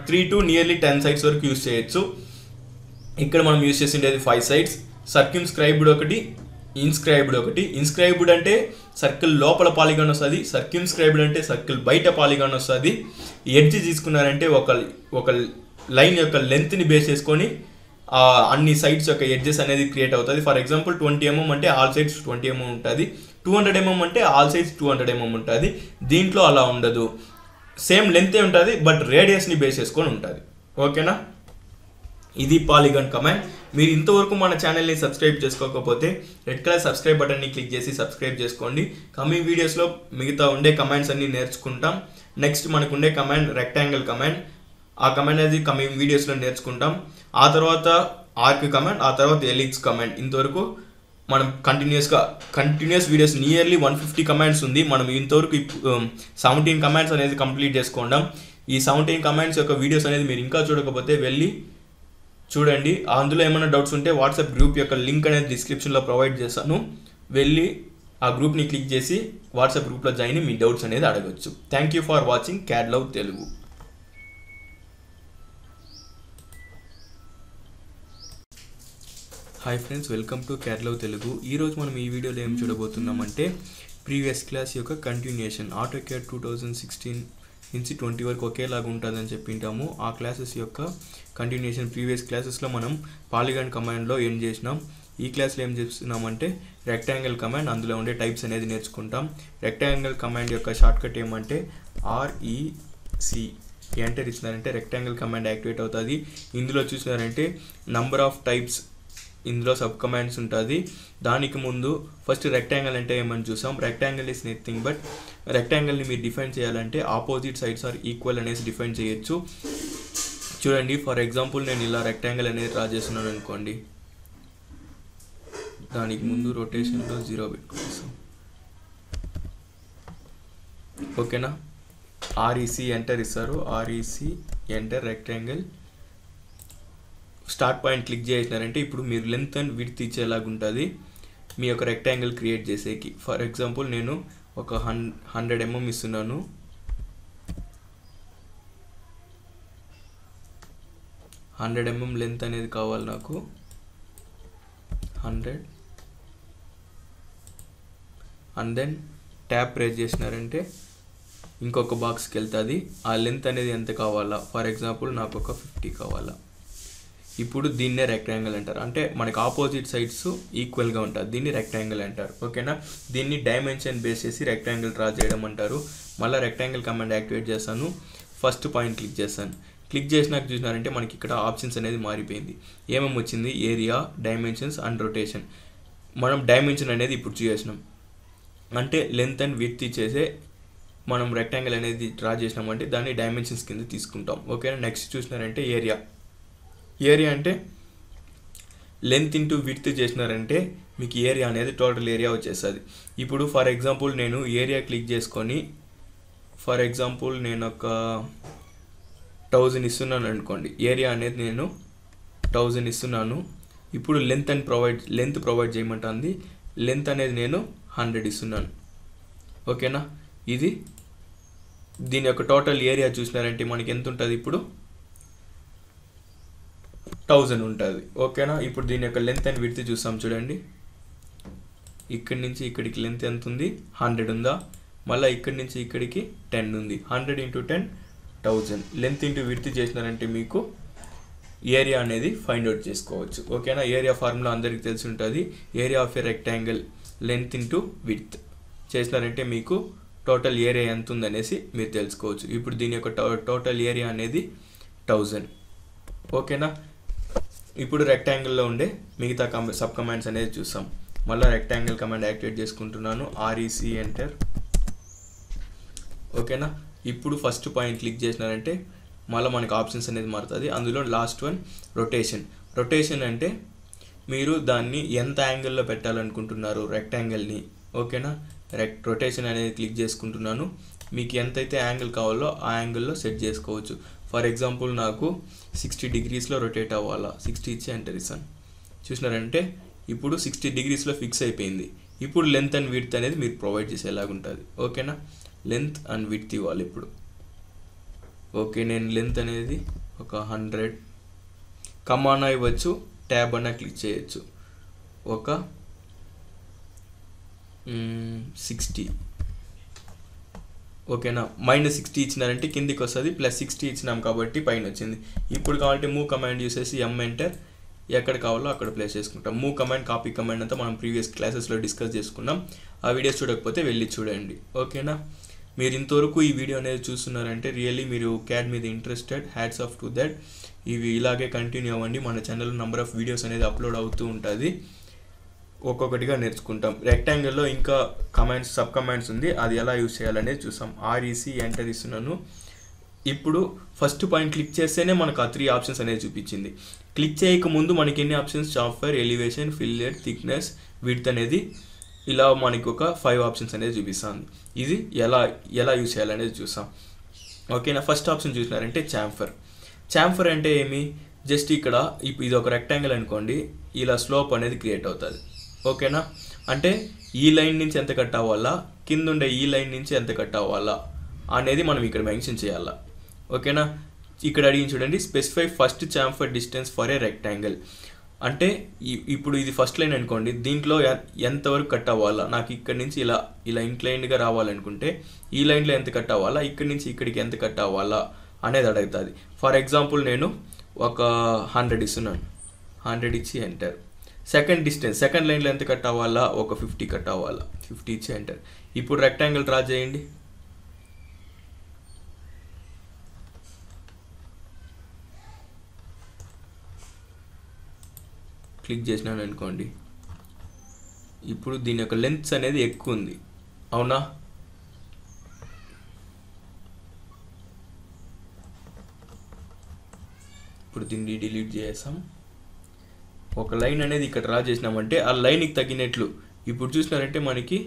3 to నియర్లీ 10 సైడ్స్ వరకు యూజ్ చేయొచ్చు. ఇక్కడ మనం యూజ్ చేసిండేది 5 సైడ్స్. సర్క్యూమ్స్క్రైబ్డ్ ఒకటి, ఇన్స్క్రైబ్డ్ ఒకటి. ఇన్స్క్రైబ్డ్ అంటే సర్కిల్ లోపల పాలిగాన్ వస్తుంది, సర్క్యూమ్స్క్రైబ్డ్ అంటే సర్కిల్ బయట పాలిగాన్ వస్తుంది. ఎడ్జ్ తీసుకున్నారంటే ఒక లైన్ యొక్క లెంత్ని బేస్ చేసుకొని అన్ని సైడ్స్ యొక్క ఎడ్జెస్ అనేది క్రియేట్ అవుతుంది. ఫర్ ఎగ్జాంపుల్ 20 mm అంటే ఆల్ సైడ్స్ 20 mm ఉంటుంది, 200 mm అంటే ఆల్ సైడ్స్ 200 mm ఉంటుంది. దీంట్లో అలా ఉండదు, సేమ్ లెంతే ఉంటుంది, బట్ రేడియస్ని బేస్ చేసుకొని ఉంటుంది. ఓకేనా? ఇది పాలిగాన్ కమాండ్. మీరు ఇంతవరకు మన ఛానల్ని సబ్స్క్రైబ్ చేసుకోకపోతే రెడ్ కలర్ సబ్స్క్రైబ్ బటన్ని క్లిక్ చేసి సబ్స్క్రైబ్ చేసుకోండి. కమింగ్ వీడియోస్లో మిగతా ఉండే కమాండ్స్ అన్ని నేర్చుకుంటాం. నెక్స్ట్ మనకు ఉండే కమాండ్ రెక్టాంగిల్ కమాండ్. ఆ కమాండ్ అనేది కమింగ్ వీడియోస్లో నేర్చుకుంటాం. ఆ తర్వాత ఆర్క్ కమాండ్, ఆ తర్వాత ఎలిక్స్ కమాండ్. ఇంతవరకు మనం కంటిన్యూస్ వీడియోస్ నియర్లీ 150 కమాండ్స్ ఉంది. మనం ఇంతవరకు 17 కమాండ్స్ అనేది కంప్లీట్ చేసుకుంటాం. ఈ 17 కమాండ్స్ యొక్క వీడియోస్ అనేది మీరు ఇంకా చూడకపోతే వెళ్ళి చూడండి. అందులో ఏమైనా డౌట్స్ ఉంటే వాట్సాప్ గ్రూప్ యొక్క లింక్ అనేది డిస్క్రిప్షన్లో ప్రొవైడ్ చేస్తాను. వెళ్ళి ఆ గ్రూప్ని క్లిక్ చేసి వాట్సాప్ గ్రూప్లో జాయిన్ అయ్యి మీ డౌట్స్ అనేది అడగచ్చు. Thank you for watching CAD love Telugu. Hi friends, welcome to CAD love Telugu. ఈరోజు మనం ఈ వీడియోలో ఏం చూడబోతున్నామంటే ప్రీవియస్ క్లాస్ యొక్క కంటిన్యూషన్. ఆటోక్యాడ్ 2016 నుంచి 20 వరకు ఒకేలాగా ఉంటుందని చెప్పింటాము. ఆ క్లాసెస్ యొక్క కంటిన్యూషన్. ప్రీవియస్ క్లాసెస్లో మనం పాలిగాన్ కమాండ్లో ఏం చేసినాం. ఈ క్లాస్లో ఏం చేస్తున్నామంటే రెక్టాంగిల్ కమాండ్, అందులో ఉండే టైప్స్ అనేది నేర్చుకుంటాం. రెక్టాంగిల్ కమాండ్ యొక్క షార్ట్కట్ ఏమంటే REC. ఎంటర్ ఇచ్చినారంటే రెక్టాంగిల్ కమాండ్ యాక్టివేట్ అవుతుంది. ఇందులో చూసినారంటే నంబర్ ఆఫ్ టైప్స్, ఇందులో సబ్ కమాండ్స్ ఉంటుంది. దానికి ముందు ఫస్ట్ రెక్టాంగిల్ అంటే ఏమని చూసాం. రెక్టాంగిల్ ఈస్ నథింగ్ బట్, రెక్టాంగిల్ని మీరు డిఫైన్ చేయాలంటే ఆపోజిట్ సైడ్స్ ఆర్ ఈక్వల్ అనేసి డిఫైన్ చేయొచ్చు. చూడండి, ఫర్ ఎగ్జాంపుల్ నేను ఇలా రెక్టాంగిల్ అనేది డ్రా చేస్తున్నాను అనుకోండి. దానికి ముందు రొటేషన్లో 0 పెట్టుకోవచ్చు. ఓకేనా. REC ఎంటర్ ఇస్తారు. REC enter rectangle. Start point click చేసినారంటే ఇప్పుడు మీరు లెంత్ అండ్ విడ్త్ ఇచ్చేలాగా ఉంటుంది మీ యొక్క రెక్టాంగిల్ క్రియేట్ చేసేకి. ఫర్ ఎగ్జాంపుల్ నేను ఒక 100 mm ఇస్తున్నాను. 100 mm లెంత్ అనేది కావాలి నాకు. 100 అండ్ దెన్ ట్యాప్ ప్రెస్ చేసినారంటే ఇంకొక బాక్స్కి వెళ్తుంది. ఆ లెంత్ అనేది ఎంత కావాలా, ఫర్ ఎగ్జాంపుల్ నాకు ఒక 50 కావాలా. ఇప్పుడు దీన్నే రెక్టాంగిల్ అంటారు. అంటే మనకి ఆపోజిట్ సైడ్స్ ఈక్వల్గా ఉంటుంది, దీన్ని రెక్టాంగిల్ అంటారు. ఓకేనా. దీన్ని డైమెన్షన్ బేస్ చేసి రెక్టాంగిల్ డ్రా చేయడం అంటారు. మళ్ళీ రెక్టాంగిల్ కమాండ్ యాక్టివేట్ చేస్తాను. ఫస్ట్ పాయింట్ క్లిక్ చేస్తాను. క్లిక్ చేసినాక చూసినారంటే మనకి ఇక్కడ ఆప్షన్స్ అనేది మారిపోయింది. ఏమేమి వచ్చింది, ఏరియా, డైమెన్షన్స్ అండ్ రొటేషన్. మనం డైమెన్షన్ అనేది ఇప్పుడు చేసినాం, అంటే లెంత్ అండ్ విడ్త్ ఇచ్చేసే మనం రెక్టాంగిల్ అనేది డ్రా చేసినామంటే దాన్ని డైమెన్షన్స్ కింద తీసుకుంటాం. ఓకేనా. నెక్స్ట్ చూసినారంటే ఏరియా. ఏరియా అంటే లెంత్ ఇంటూ విడ్త్ చేసినారంటే మీకు ఏరియా అనేది టోటల్ ఏరియా వచ్చేస్తుంది. ఇప్పుడు ఫర్ ఎగ్జాంపుల్ నేను ఏరియా క్లిక్ చేసుకొని ఫర్ ఎగ్జాంపుల్ నేను ఒక 1000 ఇస్తున్నాను అనుకోండి. ఏరియా అనేది నేను 1000 ఇస్తున్నాను. ఇప్పుడు లెంత్ ప్రొవైడ్ చేయమంటుంది. లెంత్ అనేది నేను 100 ఇస్తున్నాను. ఓకేనా. ఇది దీని యొక్క టోటల్ ఏరియా చూసినారంటే మనకి ఎంత ఉంటుంది, ఇప్పుడు 1000 ఉంటుంది. ఓకేనా. ఇప్పుడు దీని యొక్క లెంత్ అండ్ విడ్త్ చూస్తాం. చూడండి, ఇక్కడి నుంచి ఇక్కడికి లెంత్ ఎంత ఉంది, 100 ఉందా. మళ్ళీ ఇక్కడి నుంచి ఇక్కడికి 10 ఉంది. 100 × 10 1000. లెంత్ ఇంటూ విడ్త్ చేసినారంటే మీకు ఏరియా అనేది ఫైండ్ అవుట్ చేసుకోవచ్చు. ఓకేనా. ఏరియా ఫార్ములా అందరికీ తెలిసి ఉంటుంది. Area of a rectangle length into width చేసినారంటే మీకు టోటల్ ఏరియా ఎంత ఉందనేసి మీరు తెలుసుకోవచ్చు. ఇప్పుడు దీని యొక్క టోటల్ ఏరియా అనేది 1000. ఓకేనా. ఇప్పుడు రెక్టాంగిల్లో ఉండే మిగతా సబ్ కమాండ్స్ అనేది చూస్తాం. మళ్ళీ రెక్టాంగిల్ కమాండ్ యాక్టివేట్ చేసుకుంటున్నాను. REC enter. ఓకేనా. ఇప్పుడు ఫస్ట్ పాయింట్ క్లిక్ చేసినారంటే మళ్ళీ మనకు ఆప్షన్స్ అనేది మారుతుంది. అందులో లాస్ట్ వన్ రొటేషన్. రొటేషన్ అంటే మీరు దాన్ని ఎంత యాంగిల్లో పెట్టాలనుకుంటున్నారు రెక్టాంగిల్ని. ఓకేనా. రొటేషన్ అనేది క్లిక్ చేసుకుంటున్నాను. మీకు ఎంతైతే యాంగిల్ కావాలో ఆ యాంగిల్లో సెట్ చేసుకోవచ్చు. ఫర్ ఎగ్జాంపుల్ నాకు 60 degreesలో రొటేట్ అవ్వాలా. 60 ఇచ్చి ఎంటర్ ఇస్తాను. చూసినారంటే ఇప్పుడు 60 degreesలో ఫిక్స్ అయిపోయింది. ఇప్పుడు లెంత్ అండ్ విడ్త్ అనేది మీరు ప్రొవైడ్ చేసేలాగా ఉంటుంది. ఓకేనా. లెంత్ అండ్ విడ్త్ ఇవ్వాలి ఇప్పుడు. ఓకే, నేను లెంత్ అనేది ఒక 100 కమానా ఇవ్వచ్చు, ట్యాబ్ అన్న క్లిక్ చేయొచ్చు. ఒక 60. ఓకేనా. -60 ఇచ్చినారంటే కిందికి వస్తుంది, +60 ఇచ్చినాం కాబట్టి పైన వచ్చింది. ఇప్పుడు కావాలంటే మూవ్ కమాండ్ యూస్ చేసి ఎంటర్ ఎక్కడ కావాలో అక్కడ ప్లేస్ చేసుకుంటాం. మూవ్ కమాండ్, కాపీ కమాండ్ అంతా మనం ప్రీవియస్ క్లాసెస్లో డిస్కస్ చేసుకున్నాం. ఆ వీడియోస్ చూడకపోతే వెళ్ళి చూడండి. ఓకేనా. మీరు ఇంతవరకు ఈ వీడియో అనేది చూస్తున్నారంటే రియల్లీ మీరు క్యాడ్ మీద interested. Hats off to that. ఇవి ఇలాగే కంటిన్యూ అవ్వండి. మన ఛానల్లో నెంబర్ ఆఫ్ వీడియోస్ అనేది అప్లోడ్ అవుతూ ఉంటుంది. ఒక్కొక్కటిగా నేర్చుకుంటాం. రెక్టాంగిల్లో ఇంకా కమాండ్స్, సబ్ కమాండ్స్ ఉంది, అది ఎలా యూజ్ చేయాలనేది చూసాం. REC ఎంటర్ ఇస్తున్నాను. ఇప్పుడు ఫస్ట్ పాయింట్ క్లిక్ చేస్తేనే మనకు ఆ 3 ఆప్షన్స్ అనేది చూపించింది. క్లిక్ చేయకముందు మనకి ఎన్ని options, chamfer, elevation, fillet, thickness, width అనేది ఇలా మనకి ఒక 5 ఆప్షన్స్ అనేది చూపిస్తుంది. ఇది ఎలా యూజ్ చేయాలనేది చూసాం. ఓకేనా. ఫస్ట్ ఆప్షన్ చూసినారంటే చాంఫర్. చాంఫర్ అంటే ఏమి, జస్ట్ ఇక్కడ ఇది ఒక రెక్టాంగిల్ అనుకోండి, ఇలా స్లోప్ అనేది క్రియేట్ అవుతుంది. ఓకేనా, అంటే ఈ లైన్ నుంచి ఎంత కట్ అవ్వాలా, కింద ఉండే ఈ లైన్ నుంచి ఎంత కట్ అవ్వాలా అనేది మనం ఇక్కడ మెన్షన్ చేయాలా. ఓకేనా, ఇక్కడ అడిగి చూడండి, specify first chamfer distance for a rectangle. అంటే ఇప్పుడు ఇది ఫస్ట్ లైన్ అనుకోండి, దీంట్లో ఎంతవరకు కట్ అవ్వాలా, నాకు ఇక్కడ నుంచి ఇలా ఇంక్లైన్డ్గా రావాలనుకుంటే ఈ లైన్లో ఎంత కట్ అవ్వాలా, ఇక్కడి నుంచి ఇక్కడికి ఎంత కట్ అవ్వాలా అనేది అడుగుతుంది. ఫర్ ఎగ్జాంపుల్ నేను ఒక 100 ఇస్తున్నాను, 100 ఇచ్చి ఎంటర్. సెకండ్ డిస్టెన్స్ సెకండ్ లైన్లో ఎంత కట్ అవ్వాలా, ఒక 50 కట్ అవ్వాలా, 50 ఇచ్చి ఎంటర్. ఇప్పుడు రెక్టాంగిల్ డ్రా చేయండి. క్లిక్ చేసినాను అనుకోండి, ఇప్పుడు దీని యొక్క లెంత్ అనేది ఎక్కువ ఉంది, అవునా? ఇప్పుడు దీన్ని డిలీట్ చేసాం. ఒక లైన్ అనేది ఇక్కడ డ్రా చేసినామంటే ఆ లైన్కి తగ్గినట్లు ఇప్పుడు చూసినారంటే మనకి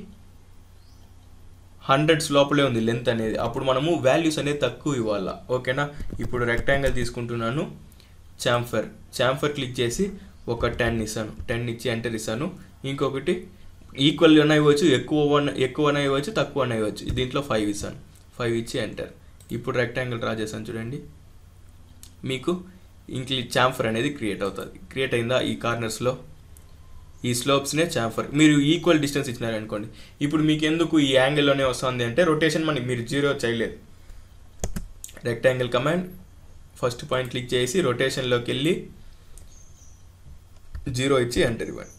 100 లోపలే ఉంది లెంత్ అనేది. అప్పుడు మనము వాల్యూస్ అనేది తక్కువ ఇవ్వాలా. ఓకేనా, ఇప్పుడు రెక్టాంగిల్ తీసుకుంటున్నాను, చాంఫర్ క్లిక్ చేసి ఒక 10 ఇస్తాను, 10 ఇచ్చి ఎంటర్ ఇస్తాను. ఇంకొకటి ఈక్వల్ అన్న ఇవ్వచ్చు, ఎక్కువ అన్న ఇవ్వచ్చు, తక్కువ అన్న ఇవ్వచ్చు. దీంట్లో 5 ఇస్తాను, 5 ఇచ్చి ఎంటర్. ఇప్పుడు రెక్టాంగిల్ డ్రా చేస్తాను చూడండి, మీకు ఇంక చాంఫర్ అనేది క్రియేట్ అవుతుంది. క్రియేట్ అయిందా? ఈ కార్నర్స్లో ఈ స్లోప్స్నే చాంఫర్. మీరు ఈక్వల్ డిస్టెన్స్ ఇచ్చినారనుకోండి, ఇప్పుడు మీకు ఎందుకు ఈ యాంగిల్లోనే వస్తుంది అంటే రొటేషన్ మీరు 0 చేయలేదు. Rectangle command first point click చేసి రొటేషన్లోకి వెళ్ళి 0 ఇచ్చి ఎంటర్ ఇవ్వండి.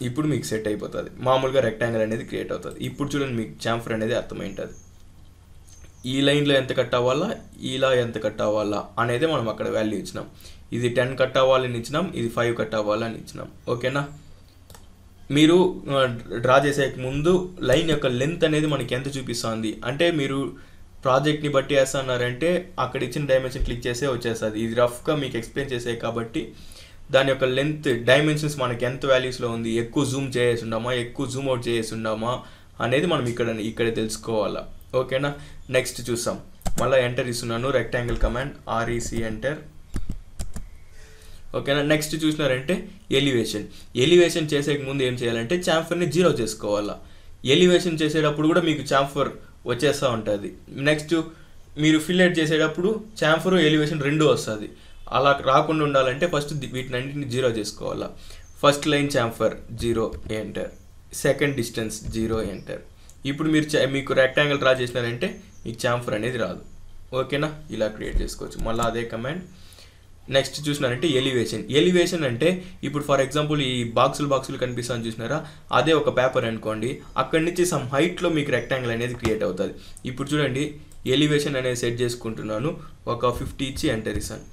ఇప్పుడు మీకు సెట్ అయిపోతుంది, మామూలుగా రెక్టాంగిల్ అనేది క్రియేట్ అవుతుంది. ఇప్పుడు చూడండి, మీకు చాంఫర్ అనేది అర్థమైంటుంది. ఈ లైన్లో ఎంత కట్ అవ్వాలా, ఇలా ఎంత కట్ అవ్వాలా అనేది మనం అక్కడ వాల్యూ ఇచ్చినాం. ఇది 10 కట్ అవ్వాలని ఇచ్చినాం, ఇది 5 కట్ అవ్వాలని ఇచ్చినాం. ఓకేనా, మీరు డ్రా చేసే ముందు లైన్ యొక్క లెంత్ అనేది మనకి ఎంత చూపిస్తుంది అంటే మీరు ప్రాజెక్ట్ని బట్టి వేస్తున్నారంటే అక్కడ ఇచ్చిన డైమెన్షన్ క్లిక్ చేసే వచ్చేస్తుంది. ఇది రఫ్గా మీకు ఎక్స్ప్లెయిన్ చేసే కాబట్టి దాని యొక్క లెంత్ డైమెన్షన్స్ మనకి ఎంత వాల్యూస్లో ఉంది, ఎక్కువ జూమ్ చేసి ఉన్నామా, ఎక్కువ జూమ్ అవుట్ చేసి ఉన్నామా అనేది మనం ఇక్కడ తెలుసుకోవాలా. ఓకేనా, నెక్స్ట్ చూసాం. మళ్ళీ ఎంటర్ ఇస్తున్నాను, రెక్టాంగిల్ కమాండ్ REC ఎంటర్. ఓకేనా, నెక్స్ట్ చూసినారంటే ఎలివేషన్ చేసే ముందు ఏం చేయాలంటే చాంఫర్ని 0 చేసుకోవాలా. ఎలివేషన్ చేసేటప్పుడు కూడా మీకు చాంఫర్ వచ్చేస్తూ ఉంటుంది. నెక్స్ట్ మీరు ఫిల్లెట్ చేసేటప్పుడు చాంఫర్ ఎలివేషన్ 2 వస్తుంది. అలా రాకుండా ఉండాలంటే ఫస్ట్ వీటినన్నింటిని 0 చేసుకోవాలా. First line chamfer 0 enter, second distance 0 enter. ఇప్పుడు మీకు రెక్టాంగిల్ డ్రా చేసినారంటే మీకు చాంఫర్ అనేది రాదు. ఓకేనా, ఇలా క్రియేట్ చేసుకోవచ్చు. మళ్ళీ అదే కమాండ్. నెక్స్ట్ చూసినారంటే ఎలివేషన్ అంటే ఇప్పుడు ఫర్ ఎగ్జాంపుల్ ఈ బాక్సులు కనిపిస్తాను చూసినారా, అదే ఒక పేపర్ అనుకోండి, అక్కడి నుంచి సమ్ హైట్లో మీకు రెక్టాంగిల్ అనేది క్రియేట్ అవుతుంది. ఇప్పుడు చూడండి, ఎలివేషన్ అనేది సెట్ చేసుకుంటున్నాను, ఒక 50 ఇచ్చి ఎంటర్ ఇస్తాను.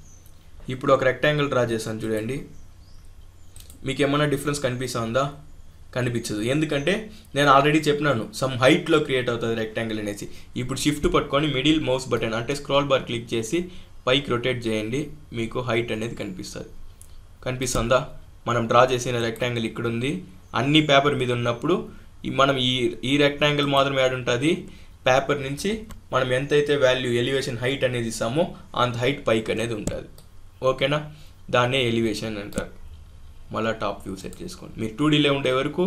ఇప్పుడు ఒక రెక్టాంగిల్ డ్రా చేస్తాను చూడండి, మీకు ఏమైనా డిఫరెన్స్ కనిపిస్తుందా? కనిపించదు. ఎందుకంటే నేను ఆల్రెడీ చెప్పినాను సమ్ హైట్లో క్రియేట్ అవుతుంది రెక్టాంగిల్ అనేసి. ఇప్పుడు షిఫ్ట్ పట్టుకొని మిడిల్ మౌస్ బటన్ అంటే స్క్రాల్ బార్ క్లిక్ చేసి పైకి రొటేట్ చేయండి, మీకు హైట్ అనేది కనిపిస్తుందా? మనం డ్రా చేసిన రెక్టాంగిల్ ఇక్కడ ఉంది. అన్ని పేపర్ మీద ఉన్నప్పుడు మనం ఈ రెక్టాంగిల్ మాత్రం యాడ్ ఉంటుంది. పేపర్ నుంచి మనం ఎంతైతే వాల్యూ ఎలివేషన్ హైట్ అనేది ఇస్తామో అంత హైట్ పైకి అనేది ఉంటుంది. ఓకేనా, దాన్నే ఎలివేషన్ అంటారు. మళ్ళీ టాప్ వ్యూ సెట్ చేసుకోండి. మీరు 2Dలో ఉండే వరకు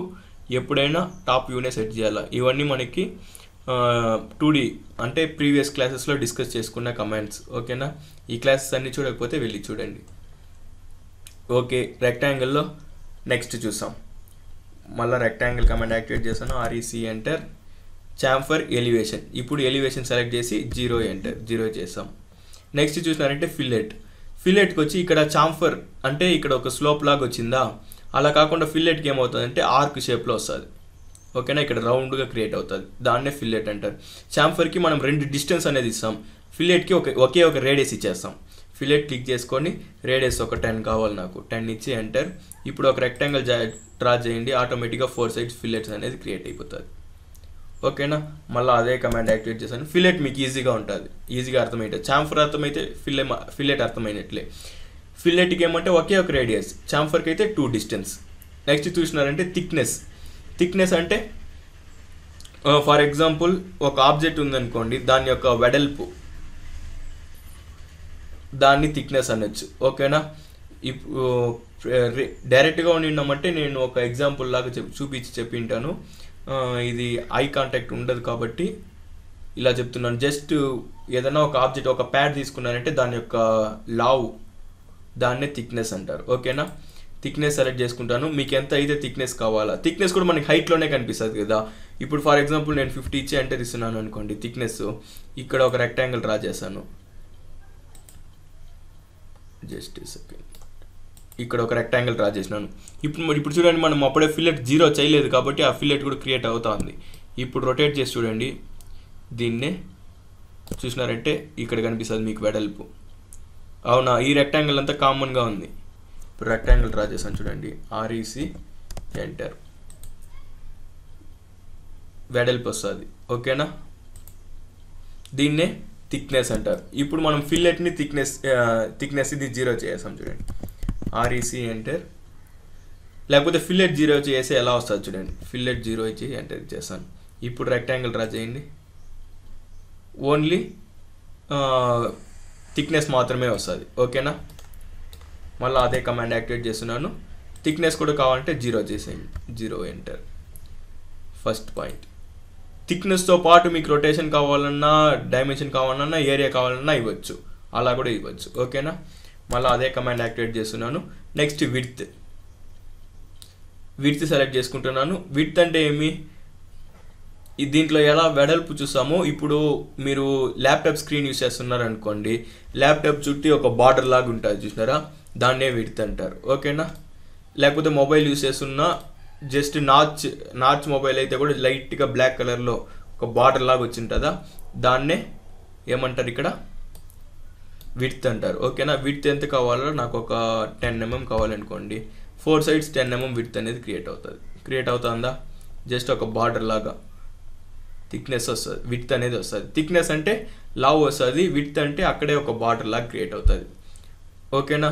ఎప్పుడైనా టాప్ వ్యూనే సెట్ చేయాలి. ఇవన్నీ మనకి 2D అంటే ప్రీవియస్ క్లాసెస్లో డిస్కస్ చేసుకున్న కమాండ్స్. ఓకేనా, ఈ క్లాసెస్ అన్నీ చూడకపోతే వెళ్ళి చూడండి. ఓకే, రెక్టాంగిల్లో నెక్స్ట్ చూసాం. మళ్ళీ రెక్టాంగిల్ కమాండ్ యాక్టివేట్ చేస్తాను, REC ఎంటర్, చాంఫర్ ఎలివేషన్. ఇప్పుడు ఎలివేషన్ సెలెక్ట్ చేసి 0 ఎంటర్, 0 చేస్తాం. నెక్స్ట్ చూసినారంటే ఫిల్లెట్కి వచ్చి ఇక్కడ చాంఫర్ అంటే ఇక్కడ ఒక స్లోప్ లాగా వచ్చిందా, అలా కాకుండా ఫిల్లెట్కి ఏమవుతుందంటే ఆర్క్ షేప్లో వస్తుంది. ఓకేనా, ఇక్కడ రౌండ్గా క్రియేట్ అవుతుంది, దాన్నే ఫిల్లెట్ అంటారు. చాంఫర్కి మనం 2 డిస్టెన్స్ అనేది ఇస్తాం, ఫిల్లెట్కి ఒకే ఒక రేడియస్ ఇచ్చేస్తాం. ఫిల్లెట్ క్లిక్ చేసుకొని రేడియస్ ఒక 10 కావాలి నాకు, 10 ఇచ్చి ఎంటర్. ఇప్పుడు ఒక రెక్టాంగిల్ డ్రా చేయండి, ఆటోమేటిక్గా 4 సైడ్స్ ఫిల్లెట్స్ అనేది క్రియేట్ అయిపోతుంది. ఓకేనా, మళ్ళీ అదే కమాండ్ యాక్టివేట్ చేశాను. ఫిల్లెట్ మీకు ఈజీగా ఉంటుంది, ఈజీగా అర్థమైంటుంది. చాంఫర్ అర్థమైతే ఫిల్లెట్ అర్థమైనట్లే. ఫిల్లెట్కి ఏమంటే ఒకే ఒక రేడియస్, చాంఫర్కి అయితే 2 డిస్టెన్స్. నెక్స్ట్ చూసినారంటే థిక్నెస్ అంటే ఫర్ ఎగ్జాంపుల్ ఒక ఆబ్జెక్ట్ ఉందనుకోండి, దాని యొక్క వెడల్పు దాన్ని థిక్నెస్ అనొచ్చు. ఓకేనా? ఇప్పుడు డైరెక్ట్గా ఉన్నామంటే నేను ఒక ఎగ్జాంపుల్ లాగా చూపించి చెప్పింటాను. ఇది ఐ కాంటాక్ట్ ఉండదు కాబట్టి ఇలా చెప్తున్నాను. జస్ట్ ఏదైనా ఒక ఆబ్జెక్ట్, ఒక ప్యాడ్ తీసుకున్నారంటే దాని యొక్క లావ్, దాన్నే థిక్నెస్ అంటారు. ఓకేనా? థిక్నెస్ సెలెక్ట్ చేసుకుంటాను. మీకు ఎంత అయితే థిక్నెస్ కావాలా, థిక్నెస్ కూడా మనకి హైట్లోనే కనిపిస్తుంది కదా. ఇప్పుడు ఫర్ ఎగ్జాంపుల్ నేను 50 ఇచ్చి ఎంటర్ ఇస్తున్నాను అనుకోండి. థిక్నెస్ ఇక్కడ ఒక రెక్టాంగిల్ డ్రా చేశాను. జస్ట్ సెకండ్, ఇక్కడ ఒక రెక్టాంగిల్ డ్రా చేసినాను. ఇప్పుడు చూడండి, మనం అప్పుడే ఫిల్లెట్ 0 చేయలేదు కాబట్టి ఆ ఫిల్లెట్ కూడా క్రియేట్ అవుతుంది. ఇప్పుడు రొటేట్ చేసి చూడండి, దీన్నే చూసినారంటే ఇక్కడ కనిపిస్తుంది మీకు వెడల్పు. అవునా? ఈ రెక్టాంగిల్ అంతా కామన్గా ఉంది. ఇప్పుడు రెక్టాంగిల్ డ్రా చేశాను చూడండి, REC ఎంటర్, వెడల్పు వస్తుంది. ఓకేనా? దీన్నే థిక్నెస్ అంటారు. ఇప్పుడు మనం ఫిల్లెట్ని థిక్నెస్ ఇది 0 చేసాం చూడండి, REC ఎంటర్. లేకపోతే ఫిల్లెట్ 0 చేస్తే ఎలా వస్తుంది చూడండి, ఫిల్లెట్ 0 ఇచ్చి ఎంటర్ చేస్తాను. ఇప్పుడు రెక్టాంగిల్ డ్రా చేయండి, ఓన్లీ థిక్నెస్ మాత్రమే వస్తుంది. ఓకేనా? మళ్ళీ అదే కమాండ్ యాక్టివేట్ చేస్తున్నాను. థిక్నెస్ కూడా కావాలంటే 0 చేసేయండి, 0 ఎంటర్. First point. థిక్నెస్తో పాటు మీకు రొటేషన్ కావాలన్నా, డైమెన్షన్ కావాలన్నా, ఏరియా కావాలన్నా ఇవ్వచ్చు, అలా కూడా ఇవ్వచ్చు. ఓకేనా? మళ్ళీ అదే కమాండ్ యాక్టివేట్ చేస్తున్నాను. నెక్స్ట్ విడ్త్ సెలెక్ట్ చేసుకుంటున్నాను. విడ్త్ అంటే ఏమి, దీంట్లో ఎలా వెడల్పు చూసామో, ఇప్పుడు మీరు ల్యాప్టాప్ స్క్రీన్ యూస్ చేస్తున్నారు అనుకోండి, ల్యాప్టాప్ చుట్టి ఒక బార్డర్ లాగా ఉంటుంది చూసినారా, దాన్నే విడ్త్ అంటారు. ఓకేనా? లేకపోతే మొబైల్ యూస్ చేస్తున్నా, జస్ట్ నాచ్ మొబైల్ అయితే కూడా లైట్గా బ్లాక్ కలర్లో ఒక బార్డర్ లాగా వచ్చి ఉంటుందా, దాన్నే ఏమంటారు ఇక్కడ, విడ్త్ అంటారు. ఓకేనా? విడ్త్ ఎంత కావాలో, నాకు ఒక 10 mm కావాలనుకోండి, 4 sides 10 mm విడ్త్ అనేది క్రియేట్ అవుతుందా, జస్ట్ ఒక బార్డర్ లాగా థిక్నెస్ వస్తుంది, విడ్త్ అనేది వస్తుంది. థిక్నెస్ అంటే లావ్ వస్తుంది, విడ్త్ అంటే అక్కడే ఒక బార్డర్ లాగా క్రియేట్ అవుతుంది. ఓకేనా?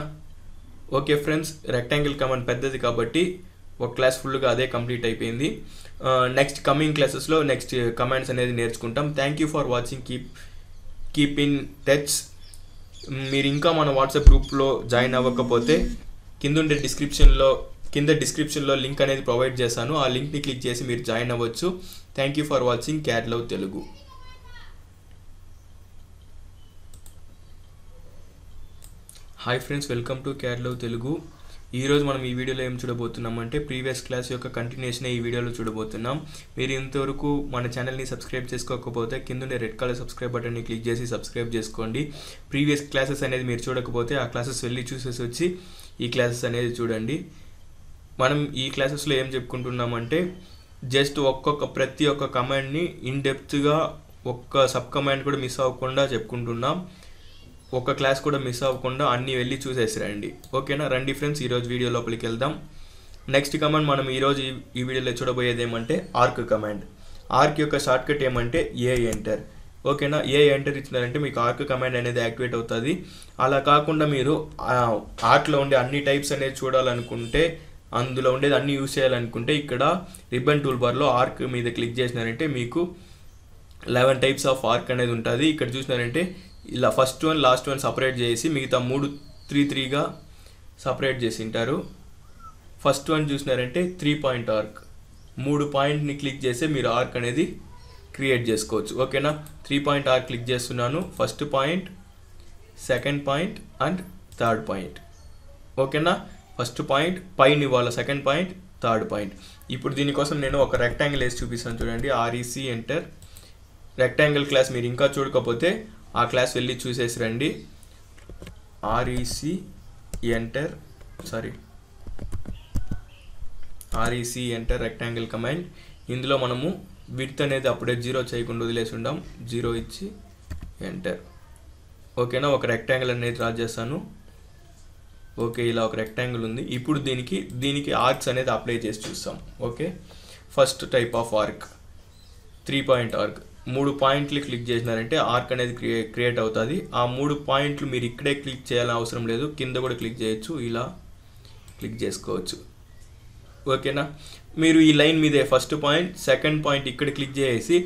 ఓకే ఫ్రెండ్స్, రెక్టాంగిల్ కమాండ్ పెద్దది కాబట్టి ఒక క్లాస్ ఫుల్గా అదే కంప్లీట్ అయిపోయింది. నెక్స్ట్ కమింగ్ క్లాసెస్లో నెక్స్ట్ కమాండ్స్ అనేది నేర్చుకుంటాం. Thank you for watching. Keep in touch. మీరు ఇంకా మన వాట్సాప్ గ్రూప్లో జాయిన్ అవ్వకపోతే కింద డిస్క్రిప్షన్లో లింక్ అనేది ప్రొవైడ్ చేశాను. ఆ లింక్ని క్లిక్ చేసి మీరు జాయిన్ అవ్వచ్చు. Thank you for watching CAD love Telugu. Hi friends, welcome to CAD love Telugu. ఈరోజు మనం ఈ వీడియోలో ఏం చూడబోతున్నామంటే ప్రీవియస్ క్లాస్ యొక్క కంటిన్యూషన్ ఈ వీడియోలో చూడబోతున్నాం. మీరు ఇంతవరకు మన ఛానల్ని సబ్స్క్రైబ్ చేసుకోకపోతే కింద రెడ్ కలర్ సబ్స్క్రైబ్ బటన్ని క్లిక్ చేసి సబ్స్క్రైబ్ చేసుకోండి. ప్రీవియస్ క్లాసెస్ అనేది మీరు చూడకపోతే ఆ క్లాసెస్ వెళ్ళి చూసేసి వచ్చి ఈ క్లాసెస్ అనేది చూడండి. మనం ఈ క్లాసెస్లో ఏం చెప్పుకుంటున్నామంటే జస్ట్ ప్రతి ఒక్క కమాండ్ని ఇన్ డెప్త్గా ఒక్క సబ్ కమాండ్ కూడా మిస్ అవ్వకుండా చెప్పుకుంటున్నాం. ఒక క్లాస్ కూడా మిస్ అవ్వకుండా అన్నీ వెళ్ళి చూసేసి రండి. ఓకేనా? రండి ఫ్రెండ్స్, ఈరోజు వీడియో లోపలికి వెళ్దాం. నెక్స్ట్ కమాండ్ మనం ఈరోజు ఈ వీడియోలో చూడబోయేది ఏమంటే ఆర్క్ కమాండ్. ఆర్క్ యొక్క షార్ట్కట్ ఏమంటే ఏ ఎంటర్. ఓకేనా? ఏ ఎంటర్ ఇచ్చినారంటే మీకు ఆర్క్ కమాండ్ అనేది యాక్టివేట్ అవుతుంది. అలా కాకుండా మీరు ఆర్క్లో ఉండే అన్ని టైప్స్ అనేది చూడాలనుకుంటే, అందులో ఉండేది అన్ని యూజ్ చేయాలనుకుంటే ఇక్కడ రిబ్బన్ టూల్ బార్లో ఆర్క్ మీద క్లిక్ చేసినారంటే మీకు 11 types ఆఫ్ ఆర్క్ అనేది ఉంటుంది. ఇక్కడ చూసినారంటే ఇలా first one last one separate చేసి మిగతా 3 సపరేట్ చేసి ఉంటారు. ఫస్ట్ వన్ చూసినారంటే 3 point ఆర్క్. 3 పాయింట్ని క్లిక్ చేస్తే మీరు ఆర్క్ అనేది క్రియేట్ చేసుకోవచ్చు. ఓకేనా? 3 point ఆర్క్ క్లిక్ చేస్తున్నాను. First point, second point and third point. ఓకేనా? ఫస్ట్ పాయింట్ పైన ఇవ్వాలి, సెకండ్ పాయింట్, థర్డ్ పాయింట్. ఇప్పుడు దీనికోసం నేను ఒక రెక్టాంగిల్ వేసి చూపిస్తాను చూడండి. REC enter. రెక్టాంగిల్ క్లాస్ మీరు ఇంకా చూడకపోతే ఆ క్లాస్ వెళ్ళి చూసేసి రండి. REC enter rectangle command. ఇందులో మనము విడ్త్ అనేది అప్పుడే 0 చేయకుండా వదిలేసి ఉండాం. 0 ఇచ్చి ఎంటర్. ఓకేనా? ఒక రెక్టాంగిల్ అనేది డ్రా చేస్తాను. ఓకే, ఇలా ఒక రెక్టాంగిల్ ఉంది. ఇప్పుడు దీనికి ఆర్క్స్ అనేది అప్లై చేసి చూస్తాం. Okay, first type of arc 3 point arc. 3 పాయింట్లు క్లిక్ చేసినారంటే ఆర్క్ అనేది క్రియేట్ అవుతుంది. ఆ 3 పాయింట్లు మీరు ఇక్కడే క్లిక్ చేయాలని అవసరం లేదు, కింద కూడా క్లిక్ చేయొచ్చు, ఇలా క్లిక్ చేసుకోవచ్చు. ఓకేనా? మీరు ఈ లైన్ మీదే ఫస్ట్ పాయింట్, సెకండ్ పాయింట్ ఇక్కడ క్లిక్ చేసి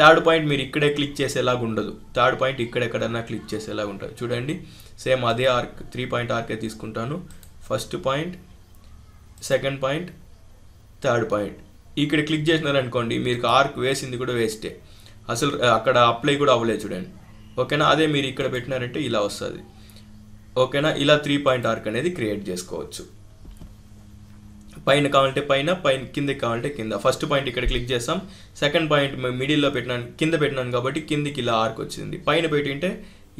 థర్డ్ పాయింట్ మీరు ఇక్కడే క్లిక్ చేసేలాగా ఉండదు, థర్డ్ పాయింట్ ఇక్కడెక్కడన్నా క్లిక్ చేసేలాగా ఉంటుంది. చూడండి సేమ్ అదే ఆర్క్ 3 పాయింట్ ఆర్కే తీసుకుంటాను. First point, second point, third point ఇక్కడ క్లిక్ చేసినారనుకోండి మీకు ఆర్క్ వేసింది కూడా వేస్టే, అసలు అక్కడ అప్లై కూడా అవ్వలేదు చూడండి. ఓకేనా, అదే మీరు ఇక్కడ పెట్టినారంటే ఇలా వస్తుంది. ఓకేనా, ఇలా 3 పాయింట్ ఆర్క్ అనేది క్రియేట్ చేసుకోవచ్చు. పైన కావాలంటే పైన, కిందకి కావాలంటే కింద. ఫస్ట్ పాయింట్ ఇక్కడ క్లిక్ చేస్తాం, సెకండ్ పాయింట్ మిడిల్లో పెట్టినాను, కింద పెట్టినాను కాబట్టి కిందికి ఇలా ఆర్క్ వచ్చింది, పైన పెట్టింటే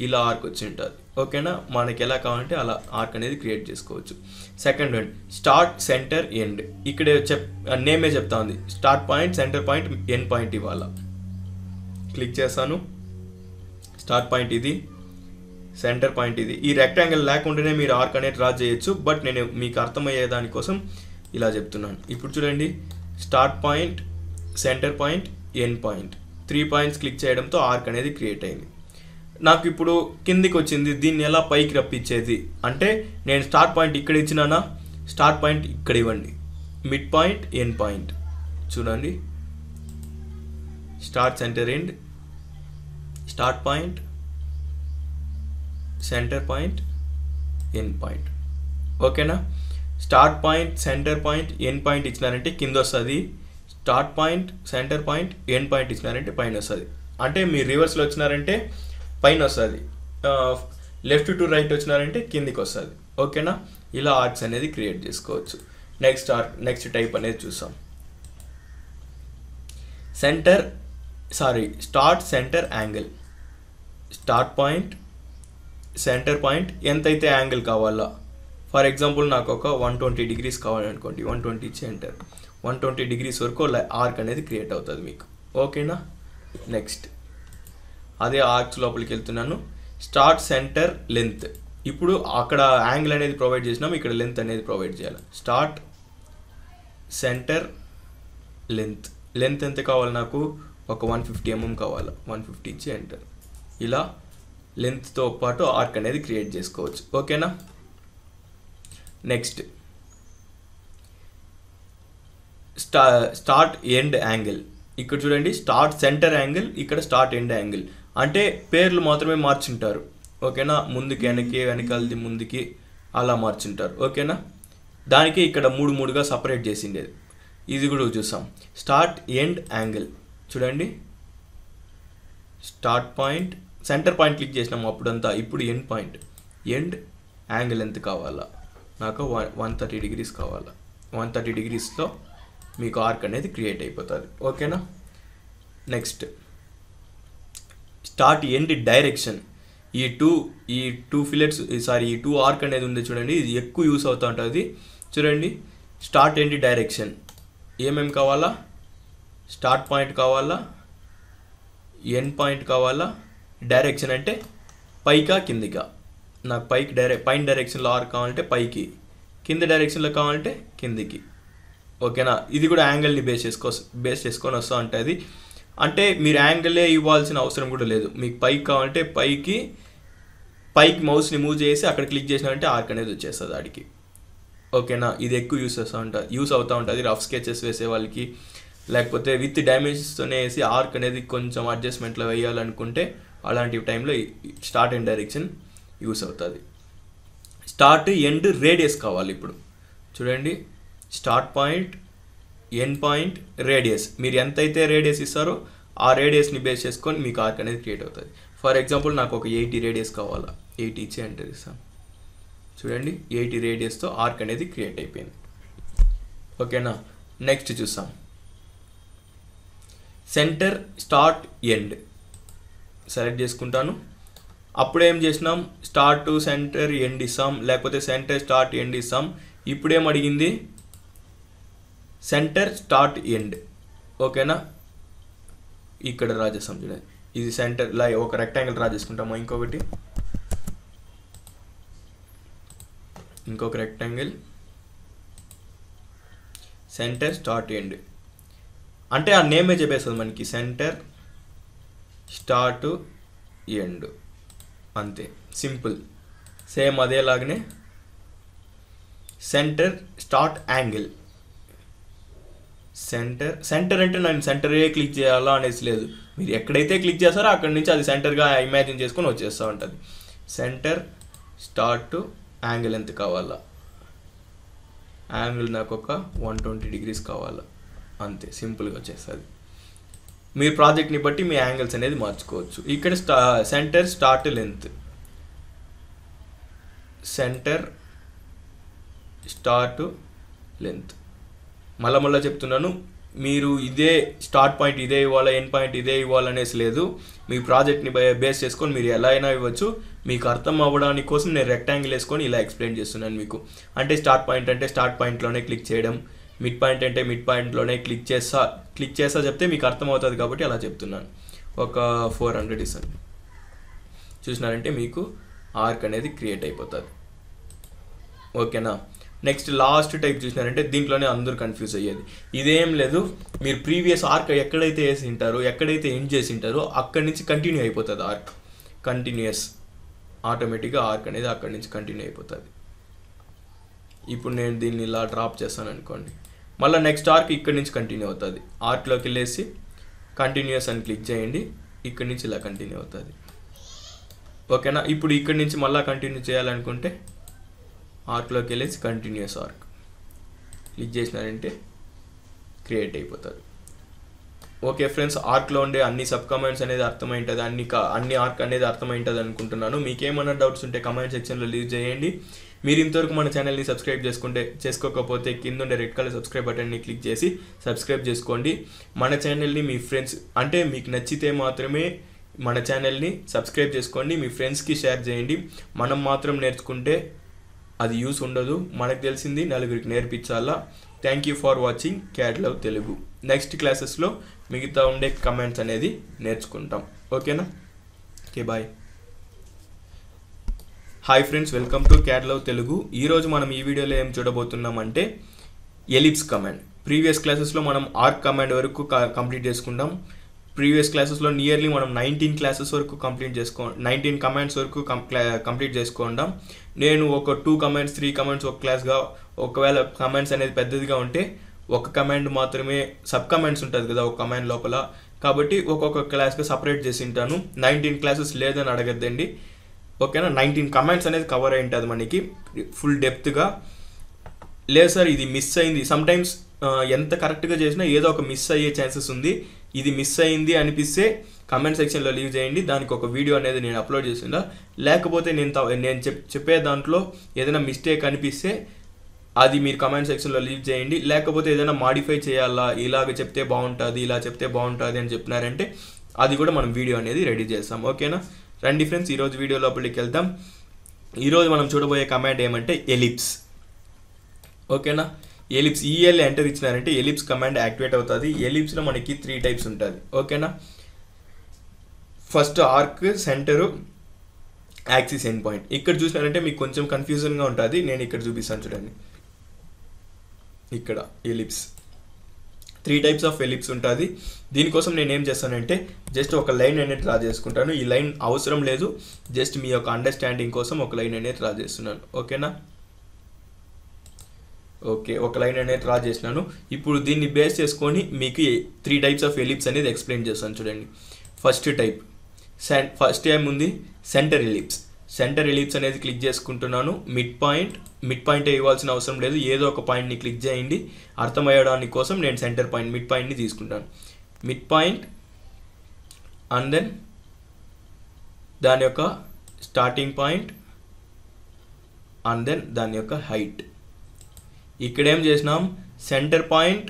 ఇలా ఆర్క్ వచ్చి ఉంటుంది. ఓకేనా, మనకి ఎలా కావాలంటే అలా ఆర్క్ అనేది క్రియేట్ చేసుకోవచ్చు. Second one start, centre, end. ఇక్కడ నేమే చెప్తా ఉంది, start point, centre point, end point ఇవ్వాలా. క్లిక్ చేస్తాను, స్టార్ట్ పాయింట్ ఇది, సెంటర్ పాయింట్ ఇది. ఈ రెక్టాంగిల్ లేకుండానే మీరు ఆర్క్ అనేది డ్రా చేయొచ్చు, బట్ నేను మీకు అర్థమయ్యే దానికోసం ఇలా చెప్తున్నాను. ఇప్పుడు చూడండి start point, centre point, end point 3 points click చేయడంతో ఆర్క్ అనేది క్రియేట్ అయింది. నాకు ఇప్పుడు కిందికి వచ్చింది, దీన్ని ఎలా పైకి రప్పించేది అంటే నేను స్టార్ట్ పాయింట్ ఇక్కడ ఇచ్చినానా, స్టార్ట్ పాయింట్ ఇక్కడ ఇవ్వండి, మిడ్ పాయింట్, ఎండ్ పాయింట్. చూడండి start, centre, end, start point, centre point, end point. ఓకేనా, start point, centre point, end point ఇచ్చినారంటే కింద వస్తుంది, start point, centre point, end point ఇచ్చినారంటే పైన వస్తుంది. అంటే మీరు రివర్స్లో వచ్చినారంటే పైన వస్తుంది, లెఫ్ట్ టు రైట్ వచ్చినారంటే కిందికి వస్తుంది. ఓకేనా, ఇలా ఆర్క్స్ అనేది క్రియేట్ చేసుకోవచ్చు. నెక్స్ట్ టైప్ అనేది చూసాం. Start, centre, angle. Start point, centre point ఎంతైతే యాంగిల్ కావాలా, ఫర్ ఎగ్జాంపుల్ నాకు ఒక 120 డిగ్రీస్ కావాలనుకోండి, 120 ఇచ్చి ఎంటర్, 120 డిగ్రీస్ వరకు ఆర్క్ అనేది క్రియేట్ అవుతుంది మీకు. ఓకేనా, నెక్స్ట్ అదే ఆర్క్స్ లోపలికి వెళ్తున్నాను. Start, centre, length. ఇప్పుడు అక్కడ యాంగిల్ అనేది ప్రొవైడ్ చేసినాం, ఇక్కడ లెంత్ అనేది ప్రొవైడ్ చేయాలి. Start, centre, length. లెంత్ ఎంత కావాలి నాకు, ఒక 150 mm కావాలి, 150 ఇచ్చి ఎంటర్. ఇలా లెంత్తో పాటు ఆర్క్ అనేది క్రియేట్ చేసుకోవచ్చు. ఓకేనా, నెక్స్ట్ స్టార్ట్, ఎండ్, యాంగిల్. ఇక్కడ చూడండి స్టార్ట్, సెంటర్ యాంగిల్, ఇక్కడ స్టార్ట్, ఎండ్ యాంగిల్. అంటే పేర్లు మాత్రమే మార్చుంటారు. ఓకేనా, ముందుకి వెనక్కి, వెనకాలది ముందుకి అలా మార్చుంటారు. ఓకేనా, దానికి ఇక్కడ 3 సపరేట్ చేసిండేది. ఇది కూడా చూసాం. Start, end, angle. చూడండి start point, centre point click చేసినాము అప్పుడంతా, ఇప్పుడు ఎండ్ పాయింట్, ఎండ్ యాంగిల్ ఎంత కావాలా నాకు, 130 డిగ్రీస్ కావాలా. 130 డిగ్రీస్లో మీకు ఆర్క్ అనేది క్రియేట్ అయిపోతుంది. ఓకేనా, నెక్స్ట్ స్టార్ట్, ఎండ్, డైరెక్షన్. ఈ టూ ఫిలెట్స్ ఈ 2 ఆర్క్ అనేది ఉంది చూడండి, ఇది ఎక్కువ యూస్ అవుతూ ఉంటుంది. చూడండి స్టార్ట్, ఎండ్, డైరెక్షన్ ఏమేమి కావాలా, స్టార్ట్ పాయింట్ కావాలా, ఎండ్ పాయింట్ కావాలా, డైరెక్షన్ అంటే పైకా కిందికా. నాకు పైన డైరెక్షన్లో ఆర్క్ కావాలంటే పైకి, కింద డైరెక్షన్లో కావాలంటే కిందికి. ఓకేనా, ఇది కూడా యాంగిల్ని బేస్ చేసుకొని వస్తూ ఉంటుంది. అంటే మీరు యాంగిలే ఇవ్వాల్సిన అవసరం కూడా లేదు, మీకు పైకి కావాలంటే పైకి మౌస్ని మూవ్ చేసి అక్కడ క్లిక్ చేసినారంటే ఆర్క్ అనేది వచ్చేస్తుంది ఆడికి. ఓకేనా, ఇది ఎక్కువ యూస్ అవుతూ ఉంటుంది రఫ్ స్కెచెస్ వేసే వాళ్ళకి, లేకపోతే విత్ డైమెన్షన్స్తోనే వేసి ఆర్క్ అనేది కొంచెం అడ్జస్ట్మెంట్లో వేయాలనుకుంటే అలాంటి టైంలో స్టార్ట్, ఎండ్ డైరెక్షన్ యూస్ అవుతుంది. స్టార్ట్, ఎండ్, రేడియస్ కావాలి. ఇప్పుడు చూడండి start point, end point, radius. మీరు ఎంతైతే రేడియస్ ఇస్తారో ఆ రేడియస్ని బేస్ చేసుకొని మీకు ఆర్క్ అనేది క్రియేట్ అవుతుంది. ఫర్ ఎగ్జాంపుల్ నాకు ఒక 80 రేడియస్ కావాలా, 80 ఇచ్చి ఎంటర్ ఇస్తాను. చూడండి 80 రేడియస్తో ఆర్క్ అనేది క్రియేట్ అయిపోయింది. ఓకేనా, నెక్స్ట్ చూస్తాం. సెంటర్, స్టార్ట్, ఎండ్ సెలెక్ట్ చేసుకుంటాను. అప్పుడు ఏం చేసినాం, స్టార్ట్, సెంటర్, ఎండ్ ఇస్తాం, లేకపోతే సెంటర్, స్టార్ట్, ఎండ్ ఇస్తాం. ఇప్పుడేం అడిగింది, సెంటర్, స్టార్ట్, ఎండ్. ఓకేనా, ఇక్కడ డ్రా చేస్తాం చూడండి, ఇది సెంటర్. ఒక రెక్టాంగిల్ డ్రా చేసుకుంటాము, ఇంకొక రెక్టాంగిల్, సెంటర్, స్టార్ట్, ఎండ్. అంటే ఆ నేమే చెప్పేస్తుంది మనకి, సెంటర్, స్టార్ట్, ఎండ్, అంతే సింపుల్. సేమ్ అదేలాగనే సెంటర్, స్టార్ట్, యాంగిల్. సెంటర్ అంటే నేను సెంటరే క్లిక్ చేయాలా అనేసి లేదు, మీరు ఎక్కడైతే క్లిక్ చేస్తారో అక్కడి నుంచి అది సెంటర్గా ఇమాజిన్ చేసుకొని వచ్చేస్తూ ఉంటుంది. సెంటర్ స్టార్ట్ యాంగిల్ ఎంత కావాలా, యాంగిల్ నాకు ఒక 120 degrees కావాలా, అంతే సింపుల్గా వచ్చేస్తుంది. మీరు ప్రాజెక్ట్ని బట్టి మీ యాంగిల్స్ అనేది మార్చుకోవచ్చు. ఇక్కడ centre start length, centre start length మళ్ళా చెప్తున్నాను, మీరు ఇదే స్టార్ట్ పాయింట్ ఇదే ఇవ్వాలా, ఎండ్ పాయింట్ ఇదే ఇవ్వాలనేసి లేదు. మీ ప్రాజెక్ట్ని బేస్ చేసుకొని మీరు ఎలా అయినా ఇవ్వచ్చు. మీకు అర్థం అవ్వడానికి కోసం నేను రెక్టాంగిల్ వేసుకొని ఇలా ఎక్స్ప్లెయిన్ చేస్తున్నాను మీకు. అంటే స్టార్ట్ పాయింట్ అంటే స్టార్ట్ పాయింట్లోనే క్లిక్ చేయడం, మిడ్ పాయింట్ అంటే మిడ్ పాయింట్లోనే క్లిక్ చేస్తా చెప్తే మీకు అర్థమవుతుంది కాబట్టి అలా చెప్తున్నాను. ఒక 400 ఇస్తాను. చూసినారంటే మీకు ఆర్క్ అనేది క్రియేట్ అయిపోతుంది. ఓకేనా. నెక్స్ట్ లాస్ట్ టైప్ చూసినారంటే దీంట్లోనే అందరూ కన్ఫ్యూజ్ అయ్యేది. ఇదేం లేదు, మీరు ప్రీవియస్ ఆర్క్ ఎక్కడైతే వేసి ఉంటారో, ఎక్కడైతే ఎండ్ చేసి ఉంటారో అక్కడి నుంచి కంటిన్యూ అయిపోతుంది ఆర్క్. కంటిన్యూస్ ఆటోమేటిక్గా ఆర్క్ అనేది అక్కడి నుంచి కంటిన్యూ అయిపోతుంది. ఇప్పుడు నేను దీన్ని ఇలా డ్రాప్ చేస్తాను అనుకోండి, మళ్ళీ నెక్స్ట్ ఆర్క్ ఇక్కడి నుంచి కంటిన్యూ అవుతుంది. ఆర్క్లోకి వెళ్ళేసి కంటిన్యూస్ అని క్లిక్ చేయండి, ఇక్కడి నుంచి ఇలా కంటిన్యూ అవుతుంది. ఓకేనా. ఇప్పుడు ఇక్కడి నుంచి మళ్ళీ కంటిన్యూ చేయాలనుకుంటే ఆర్క్లోకి వెళ్ళేసి కంటిన్యూస్ ఆర్క్ క్లిక్ చేసినారంటే క్రియేట్ అయిపోతుంది. ఓకే ఫ్రెండ్స్, ఆర్క్లో ఉండే అన్ని సబ్ కమెంట్స్ అనేది అర్థమైంటుంది, అన్ని ఆర్క్ అనేది అర్థమైంటుంది అనుకుంటున్నాను. మీకేమైనా డౌట్స్ ఉంటే కమెంట్ సెక్షన్లో లీవ్ చేయండి. మీరు ఇంతవరకు మన ఛానల్ని సబ్స్క్రైబ్ చేసుకోకపోతే కింద ఉండే రెడ్ కలర్ సబ్స్క్రైబ్ బటన్ని క్లిక్ చేసి సబ్స్క్రైబ్ చేసుకోండి. మన ఛానల్ని మీ ఫ్రెండ్స్ అంటే మీకు నచ్చితే మాత్రమే మన ఛానల్ని సబ్స్క్రైబ్ చేసుకోండి, మీ ఫ్రెండ్స్కి షేర్ చేయండి. మనం మాత్రం నేర్చుకుంటే అది యూస్ ఉండదు, మనకు తెలిసింది నలుగురికి నేర్పించాలా. Thank you for watching CAD love Telugu. Next క్లాసెస్లో మిగతా ఉండే కమెంట్స్ అనేది నేర్చుకుంటాం. ఓకేనా. Okay bye. Hi friends, welcome to CAD love Telugu. ఈరోజు మనం ఈ వీడియోలో ఏం చూడబోతున్నామంటే ఎలిప్స్ కమాండ్. ప్రీవియస్ క్లాసెస్లో మనం ఆర్క్ కమాండ్ వరకు కంప్లీట్ చేసుకుంటాం. ప్రీవియస్ క్లాసెస్లో నియర్లీ మనం 19 క్లాసెస్ వరకు 19 కమాండ్స్ వరకు కంప్లీట్ చేసుకుంటాం. నేను ఒక 2 కమాండ్స్ 3 కమాండ్స్ ఒక క్లాస్గా, ఒకవేళ కమాండ్స్ అనేది పెద్దదిగా ఉంటే ఒక కమాండ్ మాత్రమే సబ్ కమాండ్స్ ఉంటుంది కదా ఒక కమాండ్ లోపల, కాబట్టి ఒక్కొక్క క్లాస్గా సపరేట్ చేసి ఉంటాను. 19 క్లాసెస్ లేదని అడగద్దండి. ఓకేనా. 19 కమాండ్స్ అనేది కవర్ అయి ఉంటుంది మనకి ఫుల్ డెప్త్గా. లేదు సార్ ఇది మిస్ అయింది, సమ్టైమ్స్ ఎంత కరెక్ట్గా చేసినా ఏదో ఒక మిస్ అయ్యే ఛాన్సెస్ ఉంది, ఇది మిస్ అయింది అనిపిస్తే కమెంట్ సెక్షన్లో లీవ్ చేయండి. దానికి ఒక వీడియో అనేది నేను అప్లోడ్ చేసిందా, లేకపోతే నేను చెప్పే దాంట్లో ఏదైనా మిస్టేక్ అనిపిస్తే అది మీరు కమెంట్ సెక్షన్లో లీవ్ చేయండి. లేకపోతే ఏదైనా మాడిఫై చేయాలా, ఇలాగ చెప్తే బాగుంటుంది, ఇలా చెప్తే బాగుంటుంది అని చెప్పినారంటే అది కూడా మనం వీడియో అనేది రెడీ చేస్తాం. ఓకేనా. రండి ఫ్రెండ్స్, ఈరోజు వీడియో లోపలికి వెళ్దాం. ఈరోజు మనం చూడబోయే కమాండ్ ఏమంటే ఎలిప్స్. ఓకేనా. ఎలిప్స్ ఈఎల్ ఎంటర్ ఇచ్చినారంటే ఎలిప్స్ కమాండ్ యాక్టివేట్ అవుతుంది. ఎలిప్స్లో మనకి 3 టైప్స్ ఉంటుంది. ఓకేనా. First arc, centre, axis, end point. ఇక్కడ చూసినారంటే మీకు కొంచెం కన్ఫ్యూజన్గా ఉంటుంది, నేను ఇక్కడ చూపిస్తాను చూడండి. ఇక్కడ ఎలిప్స్ 3 టైప్స్ ఆఫ్ ఎలిప్స్ ఉంటుంది. దీనికోసం నేను ఏం చేస్తానంటే జస్ట్ ఒక లైన్ అనేది డ్రా చేసుకుంటాను. ఈ లైన్ అవసరం లేదు, జస్ట్ మీ యొక్క అండర్స్టాండింగ్ కోసం ఒక లైన్ అనేది డ్రా చేస్తున్నాను. ఓకేనా. ఓకే, ఒక లైన్ అనేది డ్రా చేసినాను. ఇప్పుడు దీన్ని బేస్ చేసుకొని మీకు 3 టైప్స్ ఆఫ్ ఎలిప్స్ అనేది ఎక్స్ప్లెయిన్ చేస్తాను చూడండి. ఫస్ట్ టైం ఉంది సెంటర్ ఎలిప్స్. సెంటర్ ఎలిప్స్ అనేది క్లిక్ చేసుకుంటున్నాను. మిడ్ పాయింట్ ఇవ్వాల్సిన అవసరం లేదు, ఏదో ఒక పాయింట్ని క్లిక్ చేయండి. అర్థమయ్యడానికి కోసం నేను సెంటర్ పాయింట్ మిడ్ పాయింట్ని తీసుకుంటాను. మిడ్ పాయింట్ అండ్ దెన్ దాని యొక్క స్టార్టింగ్ పాయింట్ అండ్ దెన్ దాని యొక్క హైట్. ఇక్కడ ఏం చేసినాం, centre point,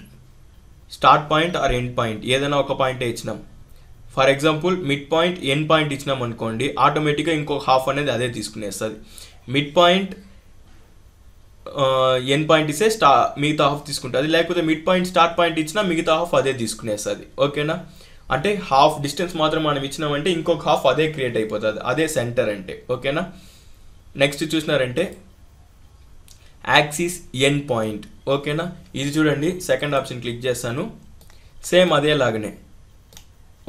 start point or end point ఏదైనా ఒక పాయింటే ఇచ్చినాం. For example mid point end point ఇచ్చినాం అనుకోండి, ఆటోమేటిక్గా ఇంకొక హాఫ్ అనేది అదే తీసుకునేస్తుంది. మిడ్ పాయింట్ ఎండ్ పాయింట్ ఇస్తే మిగతా హాఫ్ తీసుకుంటుంది, లేకపోతే మిడ్ పాయింట్ స్టార్ట్ పాయింట్ ఇచ్చినా మిగతా హాఫ్ అదే తీసుకునేస్తుంది. ఓకేనా. అంటే హాఫ్ డిస్టెన్స్ మాత్రం మనం ఇచ్చినామంటే ఇంకొక హాఫ్ అదే క్రియేట్ అయిపోతుంది, అదే సెంటర్ అంటే. ఓకేనా. నెక్స్ట్ చూసినారంటే యాక్సిస్, ఎండ్ పాయింట్. ఓకేనా. ఇది చూడండి, సెకండ్ ఆప్షన్ క్లిక్ చేస్తాను. సేమ్ అదే లాగానే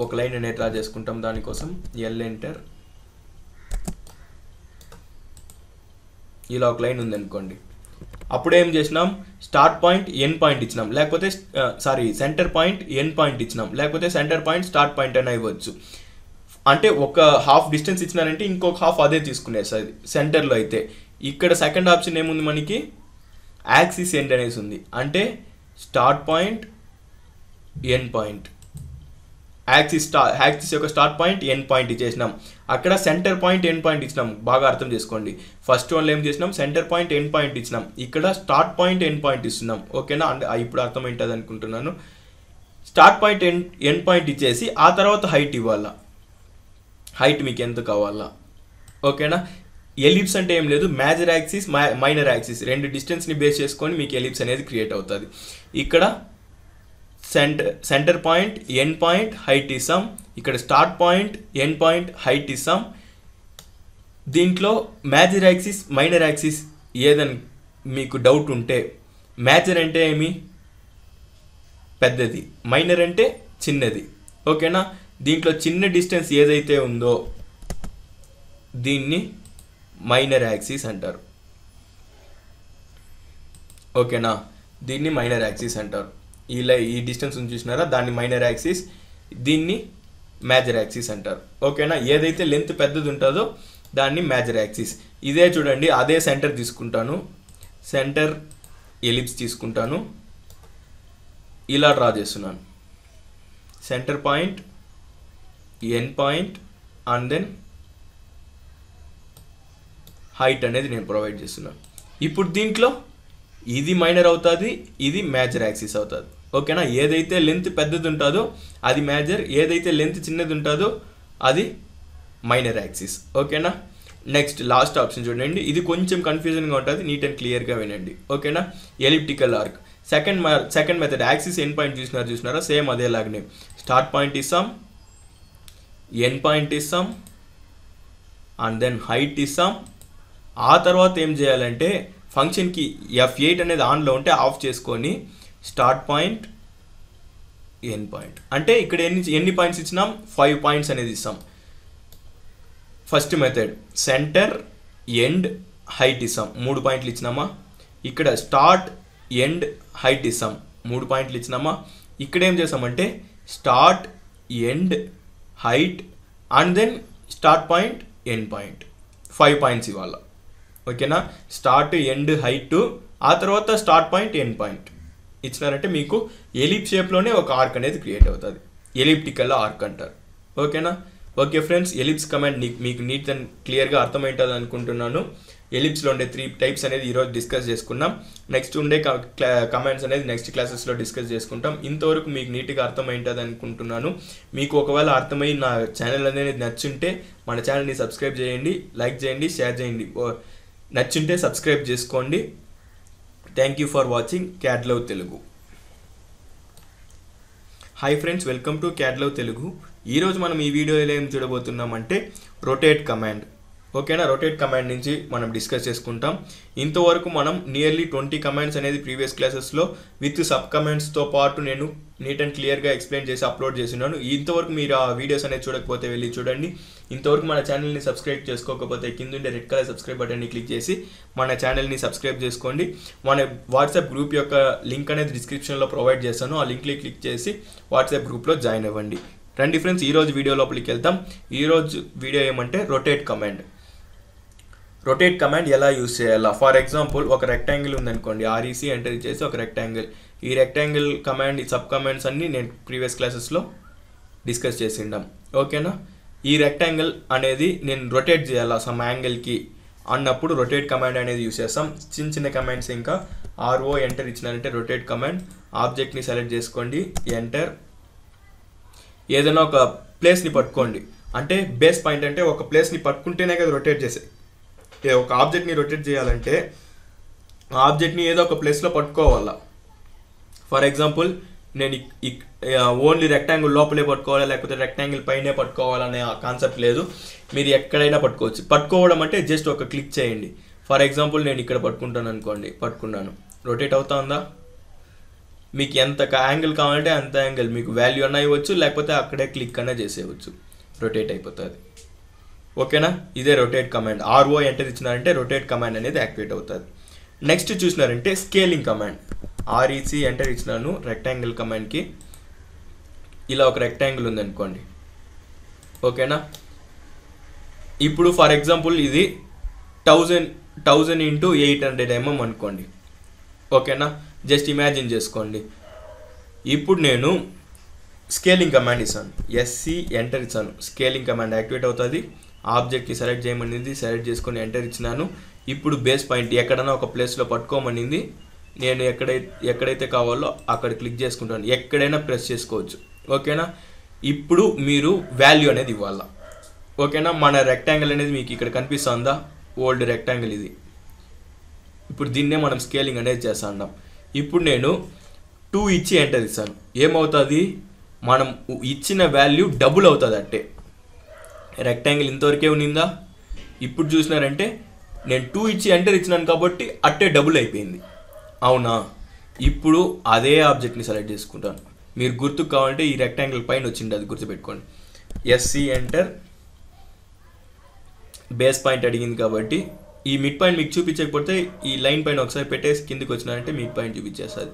ఒక లైన్ అనేది డ్రా చేసుకుంటాం. దానికోసం ఎల్ ఎంటర్, ఇలా ఒక లైన్ ఉందనుకోండి. అప్పుడు ఏం చేసినాం, స్టార్ట్ పాయింట్ ఎండ్ పాయింట్ ఇచ్చినాం, లేకపోతే సెంటర్ పాయింట్ ఎండ్ పాయింట్ ఇచ్చినాం, లేకపోతే సెంటర్ పాయింట్ స్టార్ట్ పాయింట్ అయినా ఇవ్వచ్చు. అంటే ఒక హాఫ్ డిస్టెన్స్ ఇచ్చినారంటే ఇంకొక హాఫ్ అదే తీసుకునేది సెంటర్లో అయితే. ఇక్కడ సెకండ్ ఆప్షన్ ఏముంది మనకి, యాక్సిస్ ఎండ్ అనేసి ఉంది. అంటే start point end point, axis యొక్క స్టార్ట్ పాయింట్ ఎండ్ పాయింట్ ఇచ్చేసినాం. అక్కడ సెంటర్ పాయింట్ ఎండ్ పాయింట్ ఇచ్చినాం, బాగా అర్థం చేసుకోండి. ఫస్ట్ వన్లో ఏం చేసినాం, సెంటర్ పాయింట్ ఎండ్ పాయింట్ ఇచ్చినాం, ఇక్కడ స్టార్ట్ పాయింట్ ఎండ్ పాయింట్ ఇస్తున్నాం. ఓకేనా, అంటే ఇప్పుడు అర్థమైంటుంది అనుకుంటున్నాను. స్టార్ట్ పాయింట్ ఎండ్ పాయింట్ ఇచ్చేసి ఆ తర్వాత హైట్ ఇవ్వాలా, హైట్ మీకు ఎంత కావాలా. ఓకేనా, ఎలిప్స్ అంటే ఏం లేదు, మేజర్ యాక్సిస్ మైనర్ యాక్సిస్ రెండు డిస్టెన్స్ని బేస్ చేసుకొని మీకు ఎలిప్స్ అనేది క్రియేట్ అవుతుంది. ఇక్కడ centre point end point height ఇస్తాం, ఇక్కడ start point end point height ఇస్తాం. దీంట్లో మేజర్ యాక్సిస్ మైనర్ యాక్సిస్ ఏదని మీకు డౌట్ ఉంటే, మేజర్ అంటే ఏమి, పెద్దది, మైనర్ అంటే చిన్నది. ఓకేనా, దీంట్లో చిన్న డిస్టెన్స్ ఏదైతే ఉందో దీన్ని మైనర్ యాక్సిస్ అంటారు. ఓకేనా, దీన్ని మైనర్ యాక్సిస్ అంటారు. ఈ డిస్టెన్స్ చూసినారా, దాన్ని మైనర్ యాక్సిస్, దీన్ని మేజర్ యాక్సిస్ అంటారు. ఓకేనా, ఏదైతే లెంత్ పెద్దది ఉంటుందో దాన్ని మేజర్ యాక్సిస్. ఇదే చూడండి, అదే సెంటర్ తీసుకుంటాను, సెంటర్ ఎలిప్స్ తీసుకుంటాను, ఇలా డ్రా చేస్తున్నాను. Centre point end point and then height అనేది నేను ప్రొవైడ్ చేస్తున్నాను. ఇప్పుడు దీంట్లో ఇది మైనర్ అవుతుంది, ఇది మేజర్ యాక్సిస్ అవుతుంది. ఓకేనా, ఏదైతే లెంత్ పెద్దది ఉంటుందో అది మేజర్, ఏదైతే లెంత్ చిన్నది ఉంటుందో అది మైనర్ యాక్సిస్. ఓకేనా, నెక్స్ట్ లాస్ట్ ఆప్షన్ చూడండి, ఇది కొంచెం కన్ఫ్యూజన్గా ఉంటుంది, నీట్ అండ్ క్లియర్గా వినండి. ఓకేనా, elliptical arc. Second method axis end point చూసినారా, సేమ్ అదేలాగానే స్టార్ట్ పాయింట్ ఇస్తాం, ఎండ్ పాయింట్ ఇస్తాం అండ్ దెన్ హైట్ ఇస్తాం. ఆ తర్వాత ఏం చేయాలంటే ఫంక్షన్కి F8 అనేది ఆన్లో ఉంటే ఆఫ్ చేసుకొని స్టార్ట్ పాయింట్ ఎండ్ పాయింట్, అంటే ఇక్కడ ఎన్ని పాయింట్స్ ఇచ్చినాం, 5 పాయింట్స్ అనేది ఇస్తాం. First method centre end height ఇస్తాం, 3 పాయింట్లు ఇచ్చినామా. ఇక్కడ స్టార్ట్ ఎండ్ హైట్ ఇస్తాం, 3 పాయింట్లు ఇచ్చినామా. ఇక్కడ ఏం చేస్తామంటే start end height and then start point end point, 5 points ఇవ్వాలి. ఓకేనా, స్టార్ట్ ఎండ్ హైట్, ఆ తర్వాత స్టార్ట్ పాయింట్ ఎండ్ పాయింట్ ఇచ్చినారంటే మీకు ఎలిప్ షేప్లోనే ఒక ఆర్క్ అనేది క్రియేట్ అవుతుంది, ఎలిప్టికల్ ఆర్క్ అంటారు. ఓకేనా, ఓకే ఫ్రెండ్స్, ఎలిప్స్ కమాండ్ మీకు నీట్ అండ్ క్లియర్గా అర్థమవుతుంది అనుకుంటున్నాను. ఎలిప్స్లో ఉండే 3 టైప్స్ అనేది ఈరోజు డిస్కస్ చేసుకున్నాం. నెక్స్ట్ ఉండే కమాండ్స్ అనేది నెక్స్ట్ క్లాసెస్లో డిస్కస్ చేసుకుంటాం. ఇంతవరకు మీకు నీట్గా అర్థమైంటుంది అనుకుంటున్నాను. మీకు ఒకవేళ అర్థమై నా ఛానల్ అనేది నచ్చుంటే మన ఛానల్ని సబ్స్క్రైబ్ చేయండి, లైక్ చేయండి, షేర్ చేయండి. నచ్చుంటే సబ్స్క్రైబ్ చేసుకోండి. Thank you for watching CAD love Telugu. Hi friends, welcome to CAD love Telugu. ఈరోజు మనం ఈ వీడియోలో ఏం చూడబోతున్నామంటే రొటేట్ కమాండ్. ఓకేనా, రొటేట్ కమాండ్ నుంచి మనం డిస్కస్ చేసుకుంటాం. ఇంతవరకు మనం నియర్లీ 20 కమాండ్స్ అనేది ప్రీవియస్ క్లాసెస్లో విత్ సబ్ కమాండ్స్తో పాటు నేను నీట్ అండ్ క్లియర్గా ఎక్స్ప్లెయిన్ చేసి అప్లోడ్ చేస్తున్నాను. ఇంతవరకు మీరు ఆ వీడియోస్ అనేది చూడకపోతే వెళ్ళి చూడండి. ఇంతవరకు మన ఛానల్ని సబ్స్క్రైబ్ చేసుకోకపోతే కింద ఉండే రెడ్ కలర్ సబ్స్క్రైబ్ బటన్ని క్లిక్ చేసి మన ఛానల్ని సబ్స్క్రైబ్ చేసుకోండి. మన వాట్సాప్ గ్రూప్ యొక్క లింక్ అనేది డిస్క్రిప్షన్లో ప్రొవైడ్ చేస్తాను, ఆ లింక్ని క్లిక్ చేసి వాట్సాప్ గ్రూప్లో జాయిన్ అవ్వండి. రండి ఫ్రెండ్స్, ఈరోజు వీడియో లోపలికి వెళ్తాం. ఈరోజు వీడియో ఏమంటే రొటేట్ కమాండ్. రొటేట్ కమాండ్ ఎలా యూజ్ చేయాలా. ఫర్ ఎగ్జాంపుల్ ఒక రెక్టాంగిల్ ఉందనుకోండి, REC ఎంటర్ చేసి ఒక రెక్టాంగిల్, ఈ రెక్టాంగిల్ కమాండ్, ఈ సబ్ కమాండ్స్ అన్నీ నేను ప్రీవియస్ క్లాసెస్లో డిస్కస్ చేసిండాం. ఓకేనా, ఈ రెక్టాంగిల్ అనేది నేను రొటేట్ చేయాలా సమ్ యాంగిల్కి అన్నప్పుడు రొటేట్ కమాండ్ అనేది యూజ్ చేస్తాం. చిన్న కమాండ్స్ ఇంకా RO ఎంటర్ ఇచ్చినారంటే రొటేట్ కమాండ్. ఆబ్జెక్ట్ని సెలెక్ట్ చేసుకోండి, ఎంటర్. ఏదైనా ఒక ప్లేస్ని పట్టుకోండి, అంటే బేస్ పాయింట్ అంటే ఒక ప్లేస్ని పట్టుకుంటేనే కదా రొటేట్ చేసే. ఒక ఆబ్జెక్ట్ని రొటేట్ చేయాలంటే ఆ ఆబ్జెక్ట్ని ఏదో ఒక ప్లేస్లో పట్టుకోవాలా. ఫర్ ఎగ్జాంపుల్ నేను ఓన్లీ రెక్టాంగిల్ లోపలే పట్టుకోవాలా లేకపోతే రెక్టాంగిల్ పైనే పట్టుకోవాలనే కాన్సెప్ట్ లేదు, మీరు ఎక్కడైనా పట్టుకోవచ్చు. పట్టుకోవడం అంటే జస్ట్ ఒక క్లిక్ చేయండి. ఫర్ ఎగ్జాంపుల్ నేను ఇక్కడ పట్టుకుంటాను అనుకోండి, పట్టుకున్నాను, రొటేట్ అవుతా ఉందా. మీకు ఎంత యాంగిల్ కావాలంటే అంత యాంగిల్ మీకు వాల్యూ అన్న ఇవ్వచ్చు, లేకపోతే అక్కడే క్లిక్ అన్నా చేసేయచ్చు, రొటేట్ అయిపోతుంది. ఓకేనా, ఇదే రొటేట్ కమాండ్. RO ఎంటర్ ఇచ్చినారంటే రొటేట్ కమాండ్ అనేది యాక్టివేట్ అవుతుంది. నెక్స్ట్ చూసినారంటే స్కేలింగ్ కమాండ్, ఆర్ఈసి ఎంటర్ ఇచ్చినాను రెక్టాంగిల్ కమాండ్కి. ఇలా ఒక రెక్టాంగిల్ ఉందనుకోండి, ఓకేనా. ఇప్పుడు ఫర్ ఎగ్జాంపుల్ ఇది 1000 ఇంటూ 800 mm అనుకోండి, ఓకేనా. జస్ట్ ఇమాజిన్ చేసుకోండి. ఇప్పుడు నేను స్కేలింగ్ కమాండ్ ఇస్తాను, ఎస్సి ఎంటర్ ఇచ్చాను, స్కేలింగ్ కమాండ్ యాక్టివేట్ అవుతుంది. ఆబ్జెక్ట్కి సెలెక్ట్ చేయమనింది, సెలెక్ట్ చేసుకొని ఎంటర్ ఇచ్చినాను. ఇప్పుడు బేస్ పాయింట్ ఎక్కడైనా ఒక ప్లేస్లో పట్టుకోమనింది, నేను ఎక్కడైతే కావాలో అక్కడ క్లిక్ చేసుకుంటాను, ఎక్కడైనా ప్రెస్ చేసుకోవచ్చు, ఓకేనా. ఇప్పుడు మీరు వాల్యూ అనేది ఇవ్వాలా, ఓకేనా. మన రెక్టాంగిల్ అనేది మీకు ఇక్కడ కనిపిస్తుందా, ఓల్డ్ రెక్టాంగిల్ ఇది. ఇప్పుడు దీన్నే మనం స్కేలింగ్ అనేది చేస్తా ఉన్నాం. ఇప్పుడు నేను 2 ఇచ్చి ఎంటర్ ఇస్తాను, ఏమవుతుంది, మనం ఇచ్చిన వాల్యూ డబుల్ అవుతుంది. అంటే రెక్టాంగిల్ ఇంతవరకే ఉన్నిందా, ఇప్పుడు చూసినారంటే నేను 2 ఇచ్చి ఎంటర్ ఇచ్చినాను కాబట్టి అట్టే డబుల్ అయిపోయింది, అవునా. ఇప్పుడు అదే ఆబ్జెక్ట్ని సెలెక్ట్ చేసుకుంటాను. మీరు గుర్తుకు కావాలంటే ఈ రెక్టాంగిల్ పైన వచ్చింది, అది గుర్తుపెట్టుకోండి. ఎస్సి ఎంటర్, బేస్ పాయింట్ అడిగింది కాబట్టి ఈ మిడ్ పాయింట్ మీకు చూపించకపోతే ఈ లైన్ పైన ఒకసారి పెట్టేసి కిందికి వచ్చినారంటే మిడ్ పాయింట్ చూపించేస్తుంది,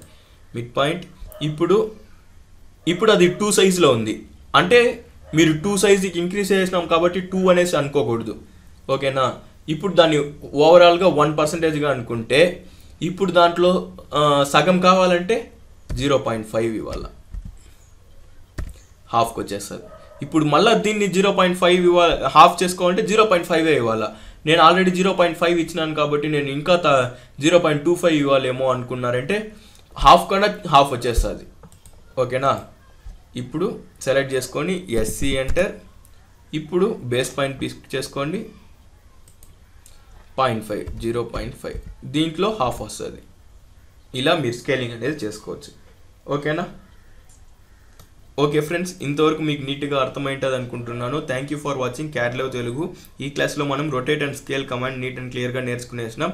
మిడ్ పాయింట్. ఇప్పుడు అది 2 సైజులో ఉంది, అంటే మీరు 2 సైజుకి ఇంక్రీజ్ చేసినాం కాబట్టి 2 అనేసి అనుకోకూడదు, ఓకేనా. ఇప్పుడు దాన్ని ఓవరాల్గా 1%గా అనుకుంటే ఇప్పుడు దాంట్లో సగం కావాలంటే 0.5 ఇవ్వాలి, హాఫ్కి వచ్చేస్తుంది. ఇప్పుడు మళ్ళీ దీన్ని 0.5 ఇవ్వాలి, హాఫ్ చేసుకోవాలంటే 0.5 ఇవ్వాలి. నేను ఆల్రెడీ 0.5 ఇచ్చినాను కాబట్టి నేను ఇంకా 0.25 ఇవ్వాలేమో అనుకున్నారంటే హాఫ్ కన్నా హాఫ్ వచ్చేస్తుంది, ఓకేనా. ఇప్పుడు సెలెక్ట్ చేసుకొని ఎస్సి ఎంటర్, ఇప్పుడు బేస్ పాయింట్ పిక్ చేసుకోండి 0.5 దీంట్లో హాఫ్ వస్తుంది. ఇలా మీరు స్కేలింగ్ అనేది చేసుకోవచ్చు, ఓకేనా. ఓకే ఫ్రెండ్స్, ఇంతవరకు మీకు నీట్గా అర్థమైంటుంది అనుకుంటున్నాను. Thank you for watching CAD love Telugu. ఈ క్లాస్లో మనం rotate and scale command neat and క్లియర్గా నేర్చుకునేసినాం.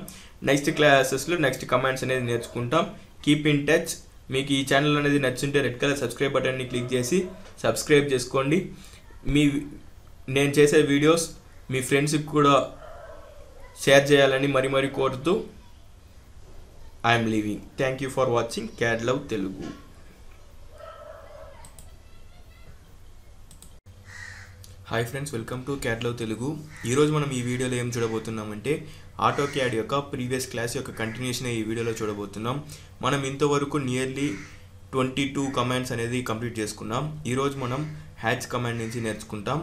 నెక్స్ట్ క్లాసెస్లో నెక్స్ట్ కమాండ్స్ అనేది నేర్చుకుంటాం. Keep in touch. మీకు ఈ ఛానల్ అనేది నచ్చుంటే రెడ్ కలర్ సబ్స్క్రైబ్ బటన్ని క్లిక్ చేసి సబ్స్క్రైబ్ చేసుకోండి. నేను చేసే వీడియోస్ మీ ఫ్రెండ్స్కి కూడా షేర్ చేయాలని మరీ కోరుతూ I'm leaving. Thank you for watching CAD love Telugu. Hi friends, welcome to CAD love Telugu. ఈరోజు మనం ఈ వీడియోలో ఏం చూడబోతున్నామంటే ఆటో క్యాడ్ యొక్క ప్రీవియస్ క్లాస్ యొక్క కంటిన్యూషన్ ఈ వీడియోలో చూడబోతున్నాం. మనం ఇంతవరకు నియర్లీ 22 కమాండ్స్ అనేది కంప్లీట్ చేసుకున్నాం. ఈరోజు మనం హ్యాచ్ కమాండ్ నుంచి నేర్చుకుంటాం.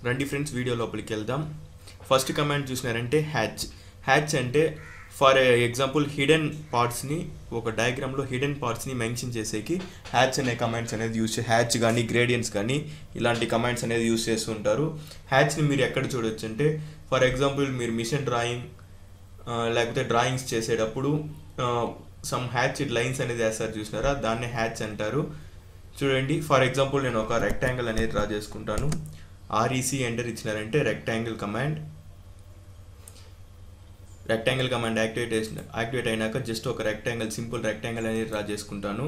రండి ఫ్రెండ్స్, వీడియో లోపలికి వెళ్దాం. ఫస్ట్ కమాండ్ చూసినారంటే హ్యాచ్ అంటే ఫర్ ఎగ్జాంపుల్ హిడెన్ పార్ట్స్ని, ఒక డయాగ్రామ్లో హిడెన్ పార్ట్స్ని మెన్షన్ చేసేకి హ్యాచ్ అనే కమాండ్స్ అనేది హ్యాచ్ కానీ గ్రేడియన్స్ కానీ ఇలాంటి కమాండ్స్ అనేది యూస్ చేస్తుంటారు. హ్యాచ్ని మీరు ఎక్కడ చూడొచ్చు అంటే ఫర్ ఎగ్జాంపుల్ మీరు మిషన్ డ్రాయింగ్ లేకపోతే డ్రాయింగ్స్ చేసేటప్పుడు సమ్ హ్యాచ్ లైన్స్ అనేది వేస్తారు చూసినారా, దాన్ని హ్యాచ్ అంటారు. చూడండి, ఫర్ ఎగ్జాంపుల్ నేను ఒక రెక్టాంగిల్ అనేది డ్రా చేసుకుంటాను. ఆర్ఈసి ఎంటర్ ఇచ్చినారంటే రెక్టాంగిల్ కమాండ్ యాక్టివేట్ అయినాక జస్ట్ ఒక రెక్టాంగిల్, సింపుల్ రెక్టాంగిల్ అనేది డ్రా చేసుకుంటాను.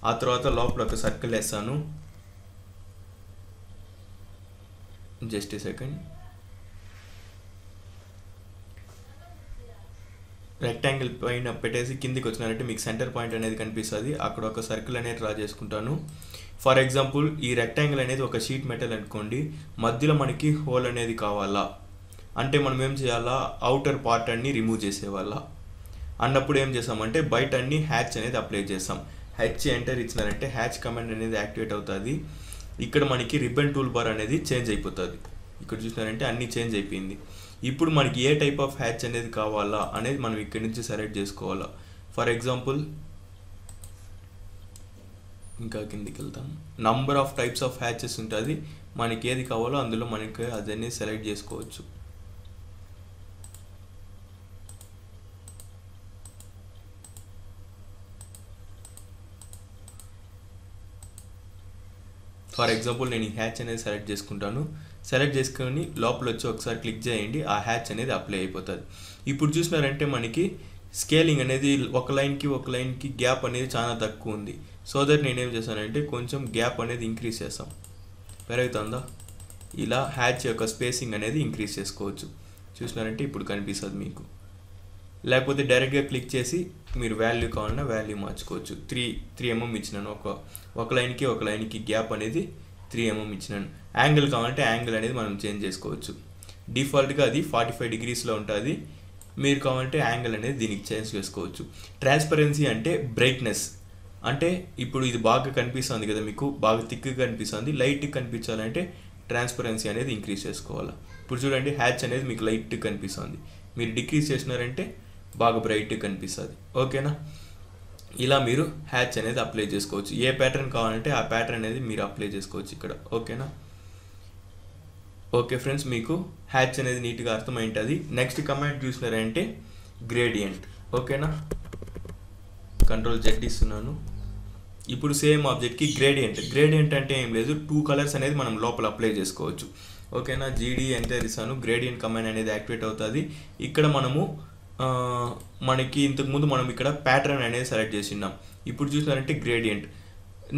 ఆ తర్వాత లోపల ఒక సర్కిల్ వేస్తాను. Just a second. రెక్టాంగిల్ పైన పెట్టేసి కిందికి వచ్చినారంటే మీకు సెంటర్ పాయింట్ అనేది కనిపిస్తుంది. అక్కడ ఒక సర్కిల్ అనేది డ్రా చేసుకుంటాను. ఫర్ ఎగ్జాంపుల్ ఈ రెక్టాంగిల్ అనేది ఒక షీట్ మెటల్ అనుకోండి, మధ్యలో మనకి హోల్ అనేది కావాలా అంటే మనం ఏం చేయాలా, అవుటర్ పార్ట్ అన్ని రిమూవ్ చేసేవాళ్ళ అన్నప్పుడు ఏం చేస్తామంటే బయట అన్ని హ్యాచ్ అనేది అప్లై చేస్తాం. హ్యాచ్ ఎంటర్ ఇచ్చినారంటే హ్యాచ్ కమాండ్ అనేది యాక్టివేట్ అవుతుంది. ఇక్కడ మనకి రిబ్బన్ టూల్ బార్ అనేది చేంజ్ అయిపోతుంది. ఇక్కడ చూసినారంటే అన్నీ చేంజ్ అయిపోయింది. ఇప్పుడు మనకి ఏ టైప్ ఆఫ్ హ్యాచ్ అనేది కావాలా అనేది మనం ఇక్కడ నుంచి సెలెక్ట్ చేసుకోవాలా. ఫర్ ఎగ్జాంపుల్ ఇంకా కిందికి వెళ్తాం. Number of types of hatches ఉంటుంది. మనకి ఏది కావాలో అందులో మనకి అదన్నీ సెలెక్ట్ చేసుకోవచ్చు. ఫర్ ఎగ్జాంపుల్ నేను ఈ హ్యాచ్ అనేది సెలెక్ట్ చేసుకుంటాను. సెలెక్ట్ చేసుకొని లోపల వచ్చి ఒకసారి క్లిక్ చేయండి, ఆ హ్యాచ్ అనేది అప్లై అయిపోతుంది. ఇప్పుడు చూసినారంటే మనకి స్కేలింగ్ అనేది ఒక లైన్కి గ్యాప్ అనేది చాలా తక్కువ ఉంది. సో దట్ నేనేం చేశానంటే కొంచెం గ్యాప్ అనేది ఇంక్రీజ్ చేస్తాం. పెరుగుతుందా? ఇలా హ్యాచ్ యొక్క స్పేసింగ్ అనేది ఇంక్రీజ్ చేసుకోవచ్చు. చూసినారంటే ఇప్పుడు కనిపిస్తుంది మీకు. లేకపోతే డైరెక్ట్గా క్లిక్ చేసి మీరు వాల్యూ కావాలన్నా వాల్యూ మార్చుకోవచ్చు. 3 mm ఇచ్చినాను, ఒక లైన్కి గ్యాప్ అనేది 3 mm ఇచ్చినాను. యాంగిల్ కావాలంటే యాంగిల్ అనేది మనం చేంజ్ చేసుకోవచ్చు. డిఫాల్ట్గా అది 45 degreesలో ఉంటుంది. మీరు కావాలంటే యాంగిల్ అనేది దీనికి చేంజ్ చేసుకోవచ్చు. ట్రాన్స్పరెన్సీ అంటే బ్రైట్నెస్, అంటే ఇప్పుడు ఇది బాగా కనిపిస్తుంది కదా, మీకు బాగా థిక్గా కనిపిస్తుంది. లైట్గా కనిపించాలంటే ట్రాన్స్పరెన్సీ అనేది ఇంక్రీజ్ చేసుకోవాలి. ఇప్పుడు చూడండి హ్యాచ్ అనేది మీకు లైట్గా కనిపిస్తుంది, మీరు డిక్రీజ్ చేసినారంటే బాగా బ్రైట్గా కనిపిస్తుంది. ఓకేనా, ఇలా మీరు హ్యాచ్ అనేది అప్లై చేసుకోవచ్చు. ఏ ప్యాటర్న్ కావాలంటే ఆ ప్యాటర్న్ అనేది మీరు అప్లై చేసుకోవచ్చు ఇక్కడ. ఓకేనా, ఓకే ఫ్రెండ్స్, మీకు హ్యాచ్ అనేది నీట్గా అర్థమైంటుంది. నెక్స్ట్ కమాండ్ చూసినారంటే గ్రేడియంట్. ఓకేనా, Ctrl+Z ఇస్తున్నాను. ఇప్పుడు సేమ్ ఆబ్జెక్ట్కి గ్రేడియంట్ అంటే ఏం లేదు, 2 కలర్స్ అనేది మనం లోపల అప్లై చేసుకోవచ్చు. ఓకేనా, GD ఎంటర్ ఇస్తాను, గ్రేడియంట్ కమాండ్ అనేది యాక్టివేట్ అవుతుంది. ఇక్కడ మనము మనకి ఇంతకుముందు మనం ఇక్కడ ప్యాటర్న్ అనేది సెలెక్ట్ చేసినాం. ఇప్పుడు చూసినారంటే గ్రేడియంట్.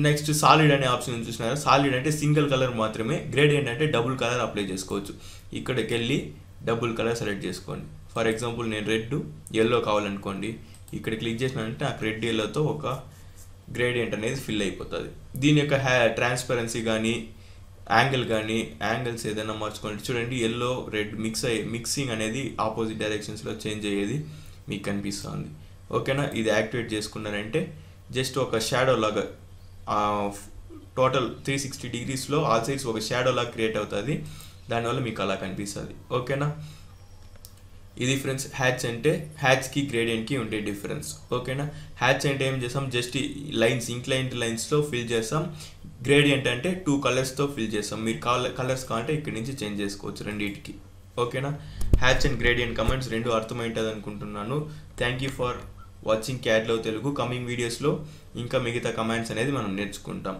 నెక్స్ట్ సాలిడ్ అనే ఆప్షన్ చూసినారా, సాలిడ్ అంటే సింగిల్ కలర్ మాత్రమే, గ్రేడియంట్ అంటే డబుల్ కలర్ అప్లై చేసుకోవచ్చు. ఇక్కడికి వెళ్ళి డబుల్ కలర్ సెలెక్ట్ చేసుకోండి. ఫర్ ఎగ్జాంపుల్ నేను రెడ్ ఎల్లో కావాలనుకోండి, ఇక్కడ క్లిక్ చేసినానంటే నాకు రెడ్ ఎల్లోతో ఒక గ్రేడియంట్ అనేది ఫిల్ అయిపోతుంది. దీని యొక్క ట్రాన్స్పరెన్సీ కానీ యాంగిల్స్ ఏదైనా మార్చుకోండి. చూడండి ఎల్లో రెడ్ మిక్సింగ్ అనేది ఆపోజిట్ డైరెక్షన్స్లో చేంజ్ అయ్యేది మీకు కనిపిస్తుంది. ఓకేనా, ఇది యాక్టివేట్ చేసుకున్నారంటే జస్ట్ ఒక షాడో లాగా టోటల్ 360 degreesలో ఆల్ సైడ్స్ ఒక షాడో లాగా క్రియేట్ అవుతుంది, దానివల్ల మీకు అలా కనిపిస్తుంది. ఓకేనా, ఇది ఫ్రెండ్స్ హ్యాచ్ అంటే హ్యాచ్కి గ్రేడియంట్కి ఉండే డిఫరెన్స్. ఓకేనా, హ్యాచ్ అంటే ఏం చేస్తాం, జస్ట్ లైన్స్ ఇంక్లైన్డ్ లైన్స్లో ఫిల్ చేస్తాం. గ్రేడియంట్ అంటే 2 కలర్స్తో ఫిల్ చేస్తాం. మీరు కలర్స్ కావాలంటే ఇక్కడి నుంచి చేంజ్ చేసుకోవచ్చు రెండింటికి. ఓకేనా, హ్యాచ్ అండ్ గ్రేడియంట్ కమెంట్స్ రెండు అర్థమైంటుంది అనుకుంటున్నాను. Thank you for watching CAD Love Telugu. Coming వీడియోస్లో ఇంకా మిగతా కమాండ్స్ అనేది మనం నేర్చుకుంటాం.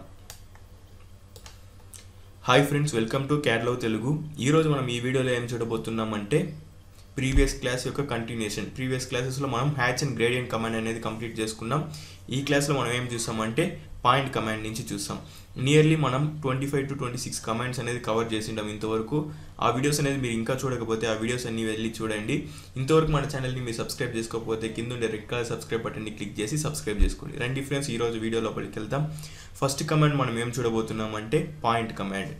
Hi friends, welcome to CAD Love Telugu. ఈరోజు మనం ఈ వీడియోలో ఏం చూడబోతున్నామంటే ప్రీవియస్ క్లాస్ యొక్క కంటిన్యూషన్. ప్రీవియస్ క్లాసెస్లో మనం హ్యాచ్ అండ్ గ్రేడియంట్ కమాండ్ అనేది కంప్లీట్ చేసుకున్నాం. ఈ క్లాస్లో మనం ఏం చూస్తామంటే పాయింట్ కమాండ్ నుంచి చూస్తాం. నియర్లీ మనం 25 to 26 కమాండ్స్ అనేది కవర్ చేసింటాం ఇంతవరకు. ఆ వీడియోస్ అనేది మీరు ఇంకా చూడకపోతే ఆ వీడియోస్ అన్ని వెళ్ళి చూడండి. ఇంతవరకు మన ఛానల్ని మీరు సబ్స్క్రైబ్ చేసుకోకపోతే కింద ఉండే రెడ్ కలర్ సబ్స్క్రైబ్ బటన్ని క్లిక్ చేసి సబ్స్క్రైబ్ చేసుకోండి. రండి ఫ్రెండ్స్, ఈరోజు వీడియో లోపలికి వెళ్తాం. ఫస్ట్ కమాండ్ మనం ఏం చూడబోతున్నామంటే పాయింట్ కమాండ్.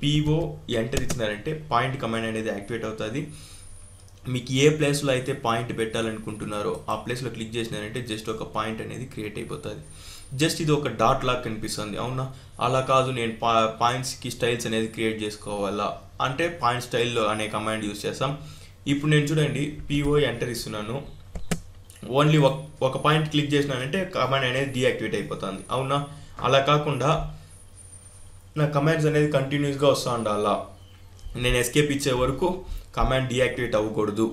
PO ఎంటర్ ఇచ్చినారంటే పాయింట్ కమాండ్ అనేది యాక్టివేట్ అవుతుంది. మీకు ఏ ప్లేస్లో అయితే పాయింట్ పెట్టాలనుకుంటున్నారో ఆ ప్లేస్లో క్లిక్ చేసినారంటే జస్ట్ ఒక పాయింట్ అనేది క్రియేట్ అయిపోతుంది. జస్ట్ ఇది ఒక డాట్ లాగా కనిపిస్తుంది, అవునా? అలా కాదు, నేను పాయింట్స్కి స్టైల్స్ అనేది క్రియేట్ చేసుకోవాలా అంటే పాయింట్ స్టైల్లో అనే కమాండ్ యూస్ చేస్తాం. ఇప్పుడు నేను చూడండి PO ఎంటర్ ఇస్తున్నాను, ఓన్లీ ఒక పాయింట్ క్లిక్ చేసినానంటే కమాండ్ అనేది డీయాక్టివేట్ అయిపోతుంది, అవునా? అలా కాకుండా నా కమాండ్స్ అనేది కంటిన్యూస్గా వస్తూ ఉండాలా, నేను ఎస్కేప్ ఇచ్చే వరకు కమాండ్ డీయాక్టివేట్ అవ్వకూడదు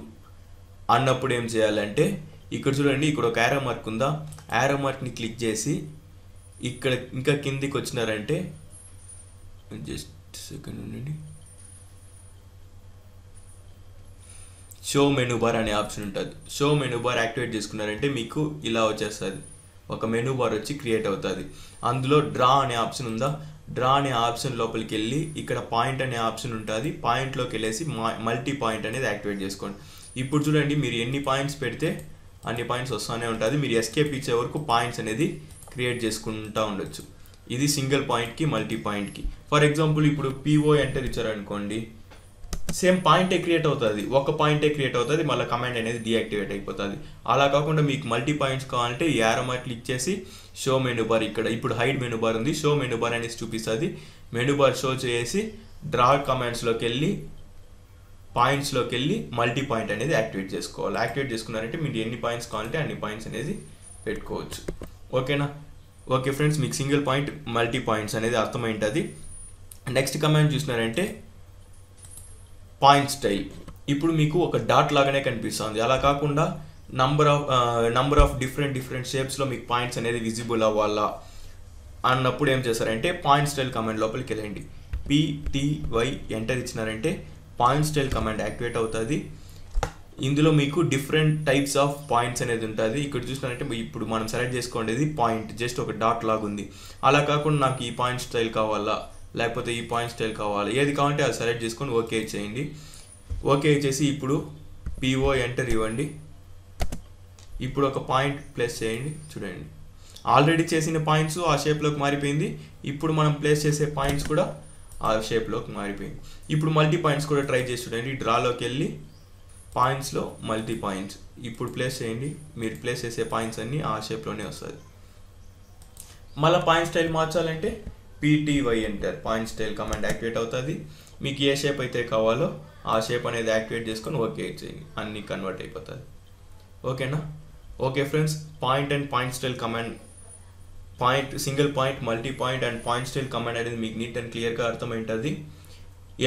అన్నప్పుడు ఏం చేయాలంటే ఇక్కడ చూడండి, ఇక్కడ ఒక యారో మార్క్ ఉందా, యారో మార్క్ని క్లిక్ చేసి ఇక్కడ ఇంకా కిందికి వచ్చినారంటే జస్ట్ సెకండ్ ఉండండి, షో మెనూ బార్ అనే ఆప్షన్ ఉంటుంది. షో మెనూ బార్ యాక్టివేట్ చేసుకున్నారంటే మీకు ఇలా వచ్చేస్తుంది, ఒక మెనూ బార్ వచ్చి క్రియేట్ అవుతుంది. అందులో డ్రా అనే ఆప్షన్ ఉందా, డ్రా అనే ఆప్షన్ లోపలికి వెళ్ళి ఇక్కడ పాయింట్ అనే ఆప్షన్ ఉంటుంది, పాయింట్లోకి వెళ్ళేసి మల్టీ పాయింట్ అనేది యాక్టివేట్ చేసుకోండి. ఇప్పుడు చూడండి, మీరు ఎన్ని పాయింట్స్ పెడితే అన్ని పాయింట్స్ వస్తూనే ఉంటుంది. మీరు ఎస్కేప్ ఇచ్చే వరకు పాయింట్స్ అనేది క్రియేట్ చేసుకుంటూ ఉండొచ్చు. ఇది సింగిల్ పాయింట్కి మల్టీ పాయింట్కి. ఫర్ ఎగ్జాంపుల్ ఇప్పుడు PO ఎంటర్ ఇచ్చారనుకోండి, సేమ్ పాయింటే క్రియేట్ అవుతుంది, ఒక పాయింటే క్రియేట్ అవుతుంది, మళ్ళీ కమాండ్ అనేది డీయాక్టివేట్ అయిపోతుంది. అలా కాకుండా మీకు మల్టీ పాయింట్స్ కావాలంటే ఈ యారో మార్క్ క్లిక్ చేసి షో మెనూ బార్, ఇక్కడ ఇప్పుడు హైడ్ మెనూ బార్ ఉంది, షో మెనూ బార్ అనేది చూపిస్తుంది. మెనూ బార్ షో చేసి డ్రా కమాండ్స్లోకి వెళ్ళి పాయింట్స్లోకి వెళ్ళి మల్టీ పాయింట్ అనేది యాక్టివేట్ చేసుకోవాలి. యాక్టివేట్ చేసుకున్నారంటే మీరు ఎన్ని పాయింట్స్ కావాలంటే అన్ని పాయింట్స్ అనేది పెట్టుకోవచ్చు. ఓకేనా, ఓకే ఫ్రెండ్స్, మీకు సింగిల్ పాయింట్ మల్టీ పాయింట్స్ అనేది అర్థమైంటుంది. నెక్స్ట్ కమాండ్ చూసినారంటే పాయింట్ స్టైల్. ఇప్పుడు మీకు ఒక డాట్ లాగానే కనిపిస్తుంది, అలా కాకుండా నంబర్ ఆఫ్ డిఫరెంట్ షేప్స్లో మీకు పాయింట్స్ అనేది విజిబుల్ అవ్వాలా అన్నప్పుడు ఏం చేస్తారంటే పాయింట్ స్టైల్ కమాండ్ లోపలికి వెళ్ళండి. PTY ఎంటర్ ఇచ్చినారంటే పాయింట్ స్టైల్ కమాండ్ యాక్టివేట్ అవుతుంది. ఇందులో మీకు డిఫరెంట్ టైప్స్ ఆఫ్ పాయింట్స్ అనేది ఉంటుంది. ఇక్కడ చూసినారంటే ఇప్పుడు మనం సెలెక్ట్ చేసుకోండి పాయింట్ జస్ట్ ఒక డాట్ లాగా ఉంది. అలా కాకుండా నాకు ఈ పాయింట్ స్టైల్ కావాలా లేకపోతే ఈ పాయింట్ స్టైల్ కావాలా, ఏది కావాలంటే అది సెలెక్ట్ చేసుకొని ఓకే చేయండి. ఓకే చేసి ఇప్పుడు PO ఎంటర్ ఇవ్వండి. ఇప్పుడు ఒక పాయింట్ ప్లేస్ చేయండి. చూడండి, ఆల్రెడీ చేసిన పాయింట్స్ ఆ షేప్లోకి మారిపోయింది. ఇప్పుడు మనం ప్లేస్ చేసే పాయింట్స్ కూడా ఆ షేప్లోకి మారిపోయింది. ఇప్పుడు మల్టీ పాయింట్స్ కూడా ట్రై చేసి చూడండి. డ్రాలోకి వెళ్ళి పాయింట్స్లో మల్టీ పాయింట్స్ ఇప్పుడు ప్లేస్ చేయండి. మీరు ప్లేస్ చేసే పాయింట్స్ అన్నీ ఆ షేప్లోనే వస్తుంది. మళ్ళీ పాయింట్ స్టైల్ మార్చాలంటే PTY enter point style command activate అవుతుంది. మీకు ఏ షేప్ అయితే కావాలో ఆ షేప్ అనేది యాక్టివేట్ చేసుకొని ఓకే చేయండి, అన్నీ కన్వర్ట్ అయిపోతుంది. ఓకేనా? Okay friends, point and point style command, point single point, multi point and point style command అనేది మీకు నీట్ అండ్ క్లియర్గా అర్థమైంటుంది.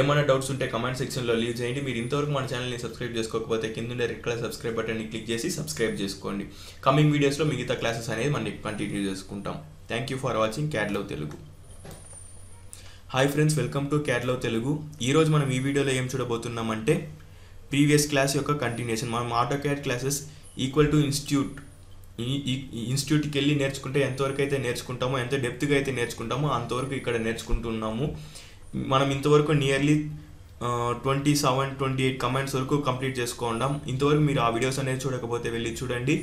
ఏమైనా డౌట్స్ ఉంటే కమెంట్ సెక్షన్లో లీవ్ చేయండి. మీరు ఇంతవరకు మన ఛానల్ని సబ్స్క్రైబ్ చేసుకోకపోతే కింద రెడ్ కలర్ సబ్స్క్రైబ్ బటన్ని క్లిక్ చేసి సబ్స్క్రైబ్ చేసుకోండి. కమింగ్ వీడియోస్లో మిగతా క్లాసెస్ అనేది మనం కంటిన్యూ చేసుకుంటాం. Thank you for watching CAD love Telugu. Hi friends, welcome to CAD love Telugu. ఈరోజు మనం ఈ వీడియోలో ఏం చూడబోతున్నామంటే ప్రీవియస్ క్లాస్ యొక్క కంటిన్యూషన్. మనం auto CAD classes equal to ఇన్స్టిట్యూట్కి వెళ్ళి నేర్చుకుంటే ఎంతవరకు అయితే నేర్చుకుంటామో, ఎంత డెప్త్గా అయితే నేర్చుకుంటామో అంతవరకు ఇక్కడ నేర్చుకుంటున్నాము. మనం ఇంతవరకు నియర్లీ 27-28 కమెంట్స్ వరకు కంప్లీట్ చేసుకుంటాం. ఇంతవరకు మీరు ఆ వీడియోస్ అనేది చూడకపోతే వెళ్ళి చూడండి.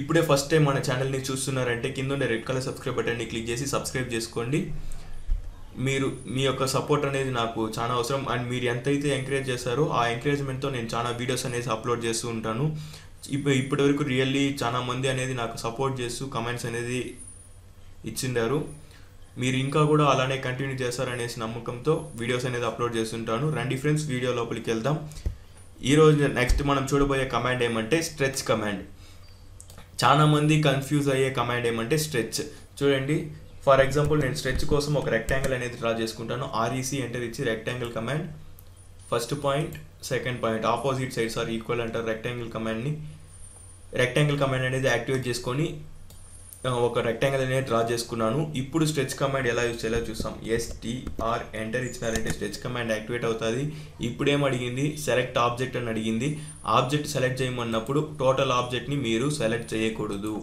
ఇప్పుడే ఫస్ట్ టైం మన ఛానల్ని చూస్తున్నారంటే కింద రెడ్ కలర్ సబ్స్క్రైబ్ బటన్ని క్లిక్ చేసి సబ్స్క్రైబ్ చేసుకోండి. మీ యొక్క సపోర్ట్ అనేది నాకు చాలా అవసరం. అండ్ మీరు ఎంతైతే ఎంకరేజ్ చేస్తారో ఆ ఎంకరేజ్మెంట్తో నేను చాలా వీడియోస్ అనేది అప్లోడ్ చేస్తూ ఉంటాను. ఇప్పటి వరకు రియల్లీ చాలా మంది అనేది నాకు సపోర్ట్ చేస్తూ కమెంట్స్ అనేది ఇచ్చిండారు. మీరు ఇంకా కూడా అలానే కంటిన్యూ చేస్తారనేసి నమ్మకంతో వీడియోస్ అనేది అప్లోడ్ చేస్తుంటాను. రండి ఫ్రెండ్స్, వీడియో లోపలికి వెళ్దాం. ఈరోజు నెక్స్ట్ మనం చూడబోయే కమాండ్ ఏమంటే స్ట్రెచ్ కమాండ్. చాలా మంది కన్ఫ్యూజ్ అయ్యే కమాండ్ ఏమంటే స్ట్రెచ్. చూడండి, ఫర్ ఎగ్జాంపుల్ నేను స్ట్రెచ్ కోసం ఒక రెక్టాంగిల్ అనేది డ్రా చేసుకుంటాను. REC ఎంటర్ ఇచ్చి rectangle command, first point second point opposite sides are equal అంటారు రెక్టాంగిల్ కమాండ్ని. రెక్టాంగిల్ కమాండ్ అనేది యాక్టివేట్ చేసుకొని ఒక రెక్టాంగిల్ అనేది డ్రా చేసుకున్నాను. ఇప్పుడు స్ట్రెచ్ కమాండ్ ఎలా యూజ్ చేయాలో చూస్తాం. STR ఎంటర్ ఇచ్చినారంటే స్ట్రెచ్ కమాండ్ యాక్టివేట్ అవుతుంది. ఇప్పుడు ఏం అడిగింది? సెలెక్ట్ ఆబ్జెక్ట్ అని అడిగింది. ఆబ్జెక్ట్ సెలెక్ట్ చేయమన్నప్పుడు టోటల్ ఆబ్జెక్ట్ని మీరు సెలెక్ట్ చేయకూడదు.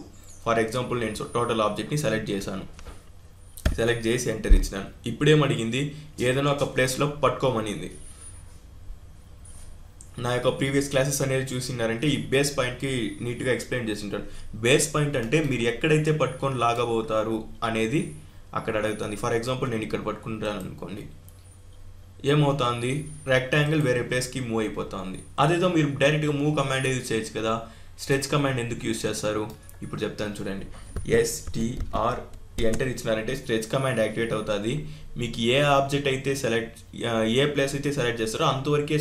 ఫర్ ఎగ్జాంపుల్ నేను టోటల్ ఆబ్జెక్ట్ని సెలెక్ట్ చేశాను, సెలెక్ట్ చేసి ఎంటర్ ఇచ్చినాను. ఇప్పుడేం అడిగింది? ఏదైనా ఒక ప్లేస్లో పట్టుకోమనింది. నా యొక్క ప్రీవియస్ క్లాసెస్ అనేది చూసినారంటే ఈ బేస్ పాయింట్కి నీట్గా ఎక్స్ప్లెయిన్ చేసి ఉంటాను. బేస్ పాయింట్ అంటే మీరు ఎక్కడైతే పట్టుకొని లాగబోతారు అనేది అక్కడ అడుగుతుంది. ఫర్ ఎగ్జాంపుల్ నేను ఇక్కడ పట్టుకుంటాను అనుకోండి, ఏమవుతుంది? రెక్టాంగిల్ వేరే ప్లేస్కి మూవ్ అయిపోతుంది. అదేదో మీరు డైరెక్ట్గా మూవ్ కమాండ్ యూజ్ చేయొచ్చు కదా. స్ట్రెచ్ కమాండ్ ఎందుకు యూజ్ చేస్తారు ఇప్పుడు చెప్తాను చూడండి. STR ఎంటర్ ఇచ్చినారంటే స్ట్రెచ్ కమాండ్ యాక్టివేట్ అవుతుంది. మీకు ఏ ఆబ్జెక్ట్ అయితే ఏ ప్లేస్ అయితే సెలెక్ట్ చేస్తారో అంతవరకే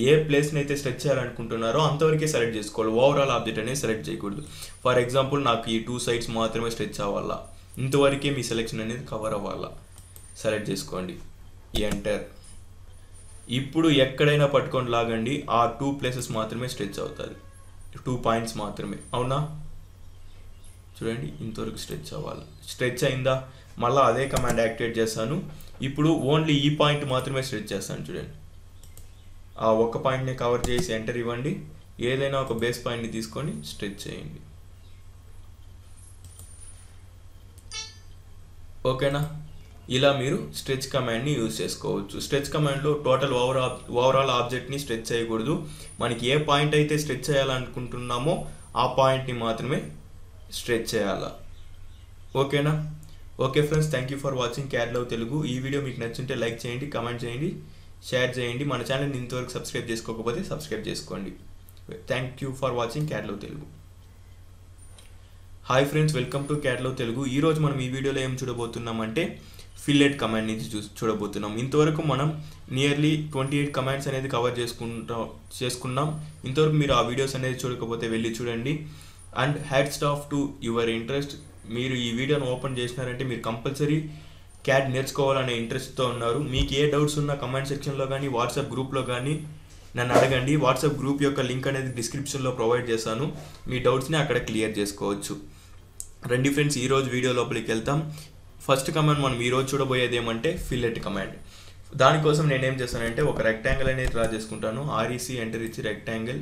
ఏ ప్లేస్ని అయితే స్ట్రెచ్ చేయాలనుకుంటున్నారో అంతవరకే సెలెక్ట్ చేసుకోవాలి. ఓవరాల్ ఆబ్జెక్ట్ అనేది సెలెక్ట్ చేయకూడదు. ఫర్ ఎగ్జాంపుల్ నాకు ఈ 2 సైడ్స్ మాత్రమే స్ట్రెచ్ అవ్వాలా, ఇంతవరకే మీ సెలెక్షన్ అనేది కవర్ అవ్వాలా. సెలెక్ట్ చేసుకోండి, ఎంటర్. ఇప్పుడు ఎక్కడైనా పట్టుకొని లాగండి, ఆ 2 ప్లేసెస్ మాత్రమే స్ట్రెచ్ అవుతుంది, 2 పాయింట్స్ మాత్రమే. అవునా? చూడండి, ఇంతవరకు స్ట్రెచ్ అవ్వాలి. స్ట్రెచ్ అయిందా? మళ్ళీ అదే కమాండ్ యాక్టివేట్ చేస్తాను. ఇప్పుడు ఓన్లీ ఈ పాయింట్ మాత్రమే స్ట్రెచ్ చేస్తాను. చూడండి, ఆ ఒక్క పాయింట్ని కవర్ చేసి ఎంటర్ ఇవ్వండి. ఏదైనా ఒక బేస్ పాయింట్ని తీసుకొని స్ట్రెచ్ చేయండి. ఓకేనా? ఇలా మీరు స్ట్రెచ్ కమాండ్ని యూజ్ చేసుకోవచ్చు. స్ట్రెచ్ కమాండ్లో టోటల్ ఓవరాల్ ఆబ్జెక్ట్ని స్ట్రెచ్ చేయకూడదు. మనకి ఏ పాయింట్ అయితే స్ట్రెచ్ చేయాలనుకుంటున్నామో ఆ పాయింట్ని మాత్రమే స్ట్రెచ్ చేయాలా. ఓకేనా? Okay friends, thank you for watching CAD love Telugu. ఈ వీడియో మీకు నచ్చుంటే లైక్ చేయండి, కమెంట్ చేయండి, షేర్ చేయండి. మన ఛానల్ని ఇంతవరకు సబ్స్క్రైబ్ చేసుకోకపోతే సబ్స్క్రైబ్ చేసుకోండి. Thank you for watching CAD love Telugu. Hi friends, welcome to CAD love Telugu. ఈరోజు మనం ఈ వీడియోలో ఏం చూడబోతున్నామంటే ఫిల్లెట్ కమాండ్ నుంచి చూడబోతున్నాం. ఇంతవరకు మనం నియర్లీ 28 కమాండ్స్ అనేది కవర్ చేసుకున్నాం. ఇంతవరకు మీరు ఆ వీడియోస్ అనేది చూడకపోతే వెళ్ళి చూడండి. And hats off to your interest. మీరు ఈ వీడియోను ఓపెన్ చేసినారంటే మీరు కంపల్సరీ క్యాడ్ నేర్చుకోవాలనే ఇంట్రెస్ట్తో ఉన్నారు. మీకు ఏ డౌట్స్ ఉన్నా కమెంట్ సెక్షన్లో కానీ వాట్సాప్ గ్రూప్లో కానీ నన్ను అడగండి. వాట్సాప్ గ్రూప్ యొక్క లింక్ అనేది డిస్క్రిప్షన్లో ప్రొవైడ్ చేశాను. మీ డౌట్స్ని అక్కడ క్లియర్ చేసుకోవచ్చు. రండి ఫ్రెండ్స్, ఈరోజు వీడియో లోపలికి వెళ్తాం. ఫస్ట్ కమాండ్ మనం ఈరోజు చూడబోయేది ఏమంటే ఫిల్లెట్ కమాండ్. దానికోసం నేనేం చేస్తానంటే ఒక రెక్టాంగిల్ అనేది డ్రా చేసుకుంటాను. REC ఎంటర్ ఇచ్చి రెక్టాంగిల్.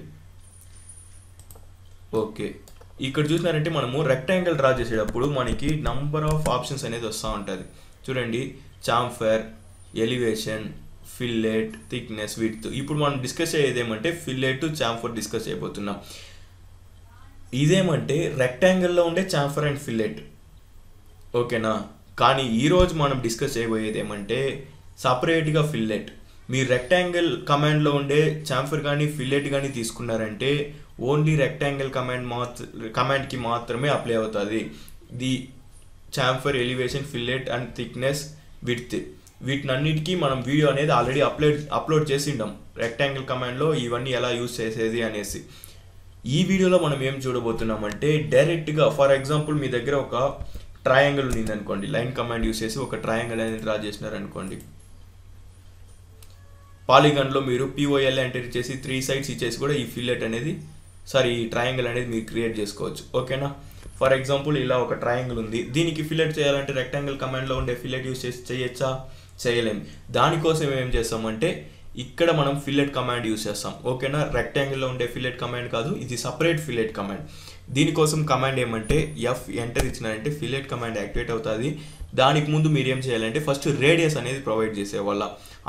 ఓకే, ఇక్కడ చూసినారంటే మనము రెక్టాంగిల్ డ్రా చేసేటప్పుడు మనకి నంబర్ ఆఫ్ ఆప్షన్స్ అనేది వస్తూ ఉంటుంది. చూడండి, chamfer, elevation, fillet, thickness, width. ఇప్పుడు మనం డిస్కస్ అయ్యేది ఏమంటే ఫిల్లెట్, చాంఫర్ డిస్కస్ చేయబోతున్నాం. ఇదేమంటే రెక్టాంగిల్లో ఉండే చాంఫర్ అండ్ ఫిల్లెట్, ఓకేనా. కానీ ఈరోజు మనం డిస్కస్ చేయబోయేది ఏమంటే సపరేట్గా ఫిల్లెట్. మీరు రెక్టాంగిల్ కమాండ్లో ఉండే చాంఫర్ కానీ ఫిల్లెట్ కానీ తీసుకున్నారంటే ఓన్లీ రెక్టాంగిల్ కమాండ్కి మాత్రమే అప్లై అవుతుంది. The chamfer elevation, fillet and thickness, width, వీటినన్నిటికీ మనం వీడియో అనేది ఆల్రెడీ అప్లోడ్ చేసిండాం రెక్టాంగిల్ కమాండ్లో ఇవన్నీ ఎలా యూజ్ చేసేది అనేసి. ఈ వీడియోలో మనం ఏం చూడబోతున్నామంటే డైరెక్ట్గా ఫర్ ఎగ్జాంపుల్ మీ దగ్గర ఒక ట్రయాంగిల్ ఉంది అనుకోండి, లైన్ కమాండ్ యూజ్ చేసి ఒక ట్రయాంగిల్ అనేది డ్రా చేసినారనుకోండి. పాలిగాన్లో మీరు POL ఎంటర్ చేసి 3 సైడ్స్ ఇచ్చేసి కూడా ఈ ఫిల్లెట్ అనేది ఈ ట్రయాంగిల్ అనేది మీరు క్రియేట్ చేసుకోవచ్చు, ఓకేనా. ఫర్ ఎగ్జాంపుల్ ఇలా ఒక ట్రయాంగిల్ ఉంది, దీనికి ఫిల్లెట్ చేయాలంటే రెక్టాంగిల్ కమాండ్లో ఉండే ఫిల్లెట్ యూజ్ చేసి చేయొచ్చా? చేయలేము. దానికోసం ఏం చేస్తామంటే ఇక్కడ మనం ఫిల్లెట్ కమాండ్ యూజ్ చేస్తాం, ఓకేనా. రెక్టాంగిల్లో ఉండే ఫిల్లెట్ కమాండ్ కాదు, ఇది సపరేట్ ఫిల్లెట్ కమాండ్. దీనికోసం కమాండ్ ఏమంటే F ఎంటర్ ఇచ్చినారంటే ఫిల్లెట్ కమాండ్ యాక్టివేట్ అవుతుంది. దానికి ముందు మీరు ఏం చేయాలంటే ఫస్ట్ రేడియస్ అనేది ప్రొవైడ్ చేసేవాళ్ళ.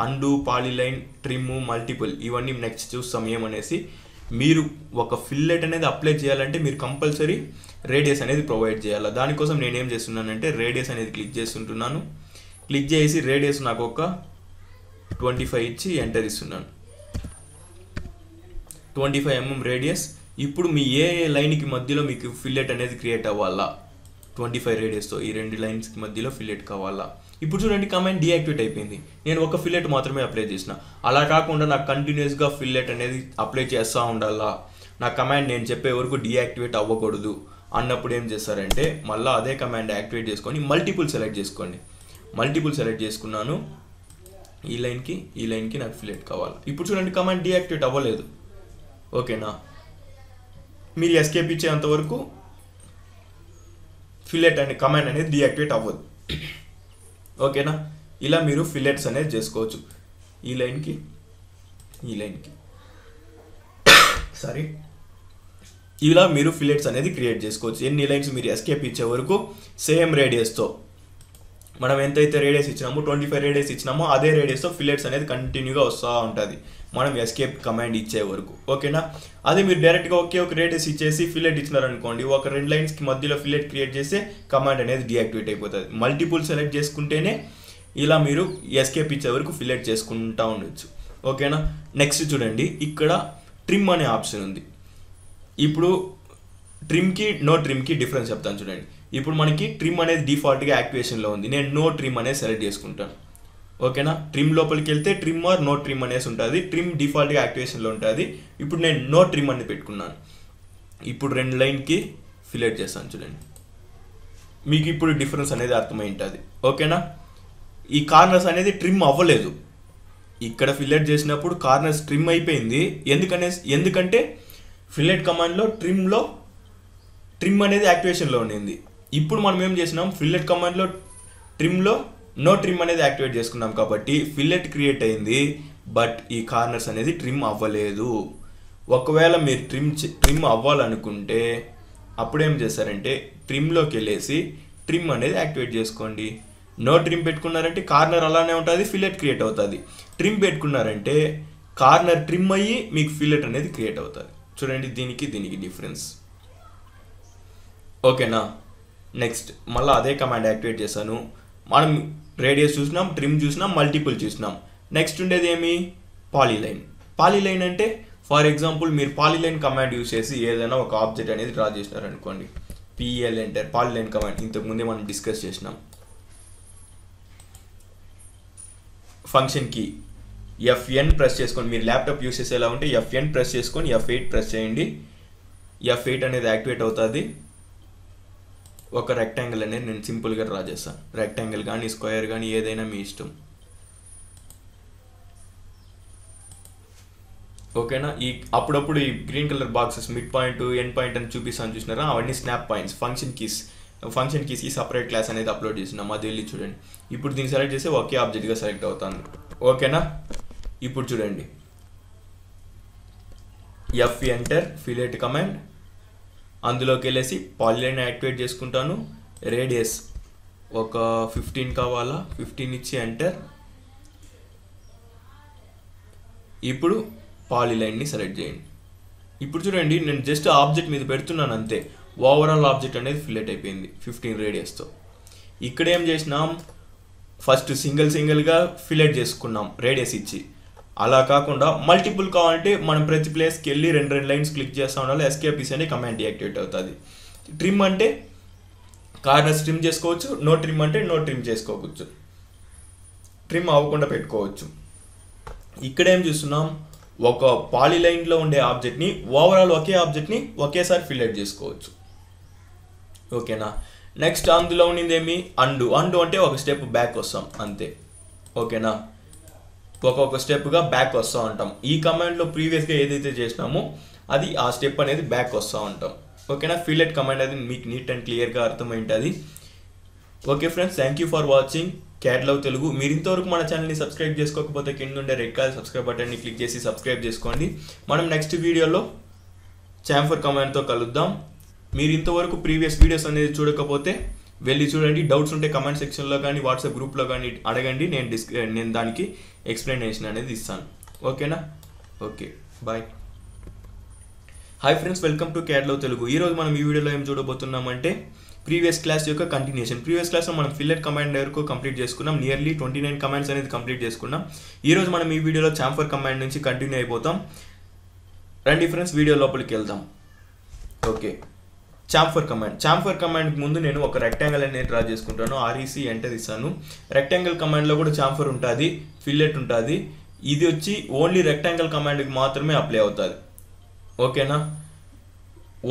అండు, పాలిలైన్, ట్రిమ్, మల్టిపుల్ ఇవన్నీ నెక్స్ట్ చూస్తాం ఏమనేసి. మీరు ఒక ఫిల్లెట్ అనేది అప్లై చేయాలంటే మీరు కంపల్సరీ రేడియస్ అనేది ప్రొవైడ్ చేయాలి. దానికోసం నేను ఏం చేస్తున్నానంటే రేడియస్ అనేది క్లిక్ చేస్తుంటున్నాను. క్లిక్ చేసి రేడియస్ నాకు ఒక 25 ఇచ్చి ఎంటర్ ఇస్తున్నాను. 25 mm రేడియస్. ఇప్పుడు మీ ఏ లైన్కి మధ్యలో మీకు ఫిల్లెట్ అనేది క్రియేట్ అవ్వాలా, 25 రేడియస్తో ఈ 2 లైన్స్కి మధ్యలో ఫిల్లెట్ కావాలా. ఇప్పుడు చూడండి కమాండ్ డీయాక్టివేట్ అయిపోయింది, నేను ఒక ఫిల్లెట్ మాత్రమే అప్లై చేసిన. అలా కాకుండా నాకు కంటిన్యూస్గా ఫిల్లెట్ అనేది అప్లై చేస్తూ ఉండాలా, నా కమాండ్ నేను చెప్పే వరకు డీయాక్టివేట్ అవ్వకూడదు అన్నప్పుడు ఏం చేస్తారంటే మళ్ళీ అదే కమాండ్ యాక్టివేట్ చేసుకొని మల్టిపుల్ సెలెక్ట్ చేసుకోండి. మల్టిపుల్ సెలెక్ట్ చేసుకున్నాను, ఈ లైన్కి నాకు ఫిల్లెట్ కావాలి. ఇప్పుడు చూడండి కమాండ్ డీయాక్టివేట్ అవ్వలేదు, ఓకేనా. మీరు ఎస్కేప్ ఇచ్చేంత వరకు ఫిల్లెట్ అనే కమాండ్ అనేది డీయాక్టివేట్ అవ్వదు, ఓకేనా. ఇలా మీరు ఫిల్లెట్స్ అనేది చేసుకోవచ్చు ఈ లైన్కి ఇలా మీరు ఫిల్లెట్స్ అనేది క్రియేట్ చేసుకోవచ్చు. ఎన్ని లైన్స్ మీరు ఎస్కేప్ ఇచ్చే వరకు సేమ్ రేడియస్తో మనం ఎంతైతే రేడియస్ ఇచ్చినామో 25 రేడియస్ ఇచ్చినామో అదే రేడియస్తో ఫిల్లెట్స్ అనేది కంటిన్యూగా వస్తూ ఉంటుంది మనం ఎస్కేప్ కమాండ్ ఇచ్చే వరకు, ఓకేనా. అదే మీరు డైరెక్ట్గా ఒక రేడియస్ ఇచ్చేసి ఫిల్లెట్ ఇచ్చినారనుకోండి, ఒక 2 లైన్స్కి మధ్యలో ఫిల్లెట్ క్రియేట్ చేస్తే కమాండ్ అనేది డీయాక్టివేట్ అయిపోతుంది. మల్టిపుల్ సెలెక్ట్ చేసుకుంటేనే ఇలా మీరు ఎస్కేప్ ఇచ్చే వరకు ఫిల్లెట్ చేసుకుంటూ ఉండొచ్చు, ఓకేనా. నెక్స్ట్ చూడండి ఇక్కడ ట్రిమ్ అనే ఆప్షన్ ఉంది. ఇప్పుడు ట్రిమ్కి నో ట్రిమ్కి డిఫరెన్స్ చెప్తాను చూడండి. ఇప్పుడు మనకి ట్రిమ్ అనేది డిఫాల్ట్గా యాక్టివేషన్లో ఉంది, నేను నో ట్రిమ్ అనేది సెలెక్ట్ చేసుకుంటాను, ఓకేనా. ట్రిమ్ లోపలికి వెళ్తే ట్రిమ్ ఆర్ నో ట్రిమ్ అనేసి ఉంటుంది, ట్రిమ్ డిఫాల్ట్గా యాక్టివేషన్లో ఉంటుంది. ఇప్పుడు నేను నో ట్రిమ్ అని పెట్టుకున్నాను. ఇప్పుడు 2 లైన్కి ఫిల్లెట్ చేస్తాను చూడండి, మీకు ఇప్పుడు డిఫరెన్స్ అనేది అర్థమై ఉంటుంది, ఓకేనా. ఈ కార్నర్స్ అనేది ట్రిమ్ అవ్వలేదు, ఇక్కడ ఫిల్లెట్ చేసినప్పుడు కార్నర్స్ ట్రిమ్ అయిపోయింది. ఎందుకంటే ఫిల్లెట్ కమాండ్లో ట్రిమ్ అనేది యాక్టివేషన్లో ఉండింది. ఇప్పుడు మనం ఏం చేసినాం, ఫిల్లెట్ కమాండ్లో ట్రిమ్లో నో ట్రిమ్ అనేది యాక్టివేట్ చేసుకున్నాం కాబట్టి ఫిల్లెట్ క్రియేట్ అయింది, బట్ ఈ కార్నర్స్ అనేది ట్రిమ్ అవ్వలేదు. ఒకవేళ మీరు ట్రిమ్ అవ్వాలనుకుంటే అప్పుడు ఏం చేస్తారంటే ట్రిమ్లోకి వెళ్ళేసి ట్రిమ్ అనేది యాక్టివేట్ చేసుకోండి. నో ట్రిమ్ పెట్టుకున్నారంటే కార్నర్ అలానే ఉంటుంది, ఫిల్లెట్ క్రియేట్ అవుతుంది. ట్రిమ్ పెట్టుకున్నారంటే కార్నర్ ట్రిమ్ అయ్యి మీకు ఫిల్లెట్ అనేది క్రియేట్ అవుతుంది. చూడండి దీనికి డిఫరెన్స్, ఓకేనా. నెక్స్ట్ మళ్ళీ అదే కమాండ్ యాక్టివేట్ చేశాను. మనం రేడియస్ చూసినాం, ట్రిమ్ చూసినాం, మల్టిపుల్ చూసినాం. నెక్స్ట్ ఉండేది ఏమి, పాలిలైన్ అంటే ఫర్ ఎగ్జాంపుల్ మీరు పాలిలైన్ కమాండ్ యూజ్ చేసి ఏదైనా ఒక ఆబ్జెక్ట్ అనేది డ్రా చేసినారనుకోండి, PL ఎంటర్ పాలిలైన్ కమాండ్ ఇంతకుముందే మనం డిస్కస్ చేసినాం. ఫంక్షన్కి F8 ప్రెస్ చేసుకొని, మీరు ల్యాప్టాప్ యూస్ చేసేలా ఉంటే F8 ప్రెస్ చేసుకొని F8 ప్రెస్ చేయండి. F8 అనేది యాక్టివేట్ అవుతుంది. ఒక రెక్టాంగిల్ అనేది నేను సింపుల్గా డ్రా చేస్తాను, రెక్టాంగిల్ కానీ స్క్వేర్ కానీ ఏదైనా మీ ఇష్టం, ఓకేనా. అప్పుడప్పుడు ఈ green colour boxes mid point end point అని చూపిస్తాను చూసినారా, అవన్నీ స్నాప్ పాయింట్స్. ఫంక్షన్ కీస్కి సపరేట్ క్లాస్ అనేది అప్లోడ్ చేసినాం, అది వెళ్ళి చూడండి. ఇప్పుడు దీన్ని సెలెక్ట్ చేస్తే ఒకే ఆబ్జెక్ట్గా సెలెక్ట్ అవుతాను, ఓకేనా. ఇప్పుడు చూడండి F ఎంటర్ ఫిల్లెట్ కమాండ్, అందులోకి వెళ్ళేసి పాలిలైన్ యాక్టివేట్ చేసుకుంటాను. రేడియస్ ఒక 15 కావాలా, 15 ఇచ్చి ఎంటర్. ఇప్పుడు పాలిలైన్ని సెలెక్ట్ చేయండి, ఇప్పుడు చూడండి, నేను జస్ట్ ఆబ్జెక్ట్ మీద పెడుతున్నాను అంతే, ఓవరాల్ ఆబ్జెక్ట్ అనేది ఫిల్లెట్ అయిపోయింది 15 రేడియస్తో. ఇక్కడ ఏం చేసినాం, ఫస్ట్ సింగిల్గా ఫిల్లెట్ చేసుకున్నాం రేడియస్ ఇచ్చి. అలా కాకుండా మల్టిపుల్ కావాలంటే మనం ప్రతి ప్లేస్కి వెళ్ళి రెండు లైన్స్ క్లిక్ చేస్తూ ఉండాలి. ఎస్కేపీస్ అనే కమాండ్ డియాక్టివేట్ అవుతుంది. ట్రిమ్ అంటే కార్నర్స్ ట్రిమ్ చేసుకోవచ్చు, నో ట్రిమ్ అంటే నో ట్రిమ్ చేసుకోవచ్చు, ట్రిమ్ అవ్వకుండా పెట్టుకోవచ్చు. ఇక్కడ ఏం చూస్తున్నాం, ఒక పాలిలైన్లో ఉండే ఆబ్జెక్ట్ని ఓవరాల్ ఒకే ఆబ్జెక్ట్ని ఒకేసారి ఫిల్లెట్ చేసుకోవచ్చు. ఓకేనా. నెక్స్ట్ అందులో ఉన్నది ఏమి, అండు అంటే ఒక స్టెప్ బ్యాక్ వస్తాం అంతే. ఓకేనా, ఒక్కొక్క స్టెప్గా బ్యాక్ వస్తూ ఉంటాం. ఈ కమాండ్లో ప్రీవియస్గా ఏదైతే చేసినామో అది ఆ స్టెప్ అనేది బ్యాక్ వస్తూ ఉంటాం. ఓకేనా. ఫిల్లెట్ కమాండ్ అది మీకు నీట్ అండ్ క్లియర్గా అర్థమైంటుంది. Okay friends, thank you for watching cat love Telugu. మీరు ఇంతవరకు మన ఛానల్ని సబ్స్క్రైబ్ చేసుకోకపోతే కింద ఉండే రెడ్ కలర్ సబ్స్క్రైబ్ బటన్ని క్లిక్ చేసి సబ్స్క్రైబ్ చేసుకోండి. మనం నెక్స్ట్ వీడియోలో చాంఫర్ కమాండ్తో కలుద్దాం. మీరు ఇంతవరకు ప్రీవియస్ వీడియోస్ అనేది చూడకపోతే వెళ్ళి చూడండి. డౌట్స్ ఉంటే కమెంట్ సెక్షన్లో కానీ వాట్సాప్ గ్రూప్లో కానీ అడగండి. నేను దానికి ఎక్స్ప్లెనేషన్ అనేది ఇస్తాను. ఓకేనా. Okay, bye. Hi friends, welcome to CAD love Telugu. ఈరోజు మనం ఈ వీడియోలో ఏం చూడబోతున్నామంటే ప్రీవియస్ క్లాస్ యొక్క కంటిన్యూషన్. ప్రీవియస్ క్లాస్లో మనం ఫిల్లెట్ కమాండ్ వరకు కంప్లీట్ చేసుకున్నాం. నియర్లీ 29 కమాండ్స్ అనేది కంప్లీట్ చేసుకున్నాం. ఈరోజు మనం ఈ వీడియోలో చాంఫర్ కమాండ్ నుంచి కంటిన్యూ అయిపోతాం. రండి ఫ్రెండ్స్, వీడియో లోపలికి వెళ్దాం. ఓకే, చాంఫర్ కమాండ్కి ముందు నేను ఒక రెక్టాంగిల్ అనేది డ్రా చేసుకుంటాను. REC ఎంటర్ ఇస్తాను. రెక్టాంగిల్ కమాండ్లో కూడా చాంఫర్ ఉంటుంది, ఫిల్లెట్ ఉంటుంది. ఇది వచ్చి ఓన్లీ రెక్టాంగిల్ కమాండ్కి మాత్రమే అప్లై అవుతుంది. ఓకేనా.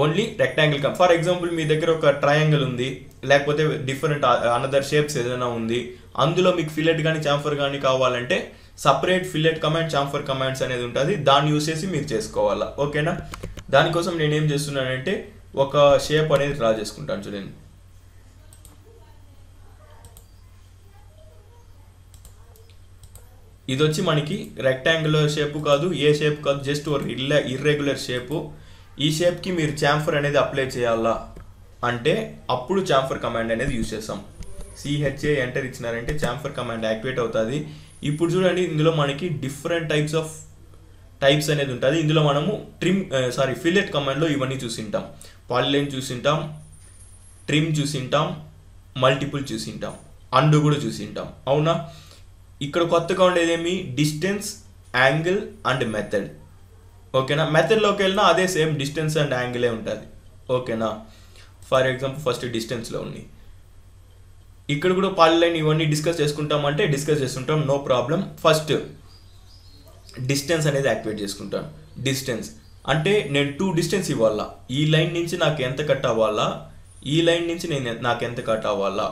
ఓన్లీ రెక్టాంగిల్ ఫర్ ఎగ్జాంపుల్ మీ దగ్గర ఒక ట్రయాంగిల్ ఉంది, లేకపోతే డిఫరెంట్ అనదర్ షేప్స్ ఏదైనా ఉంది, అందులో మీకు ఫిల్లెట్ కానీ చాంఫర్ కానీ కావాలంటే separate fillet command chamfer commands అనేది ఉంటుంది. దాన్ని యూస్ చేసి మీరు చేసుకోవాలా. ఓకేనా. దానికోసం నేను ఏం చేస్తున్నానంటే ఒక షేప్ అనేది డ్రా చేసుకుంటాను. చూడండి, ఇది వచ్చి మనకి రెక్టాంగులర్ షేప్ కాదు, ఏ షేప్ కాదు, జస్ట్ ఒక ఇర్రెగ్యులర్ షేపు. ఈ షేప్కి మీరు చాంఫర్ అనేది అప్లై చేయాలా అంటే అప్పుడు చాంఫర్ కమాండ్ అనేది యూజ్ చేస్తాం. CHA ఎంటర్ ఇచ్చినారంటే చాంఫర్ కమాండ్ యాక్టివేట్ అవుతుంది. ఇప్పుడు చూడండి, ఇందులో మనకి డిఫరెంట్ టైప్స్ అనేది ఉంటుంది. ఇందులో మనము ఫిల్లెట్ కమాండ్లో ఇవన్నీ చూసింటాం. పాలిలైన్ చూసింటాం, ట్రిమ్ చూసింటాం, మల్టిపుల్ చూసింటాం, అండు కూడా చూసింటాం. అవునా. ఇక్కడ కొత్తగా ఉండేదేమి, డిస్టెన్స్, యాంగిల్ అండ్ మెథడ్. ఓకేనా. మెథడ్లోకి వెళ్ళినా అదే సేమ్ డిస్టెన్స్ అండ్ యాంగిలే ఉంటుంది. ఓకేనా. ఫర్ ఎగ్జాంపుల్ ఫస్ట్ డిస్టెన్స్లో ఉంది. ఇక్కడ కూడా పాలిలైన్ ఇవన్నీ డిస్కస్ చేసుకుంటామంటే డిస్కస్ చేస్తుంటాం, నో ప్రాబ్లం. ఫస్ట్ డిస్టెన్స్ అనేది యాక్టివేట్ చేసుకుంటాను. డిస్టెన్స్ అంటే నేను 2 డిస్టెన్స్ ఇవ్వాలా. ఈ లైన్ నుంచి నాకు ఎంత కట్ అవ్వాలా, ఈ లైన్ నుంచి నాకు ఎంత కట్ అవ్వాలా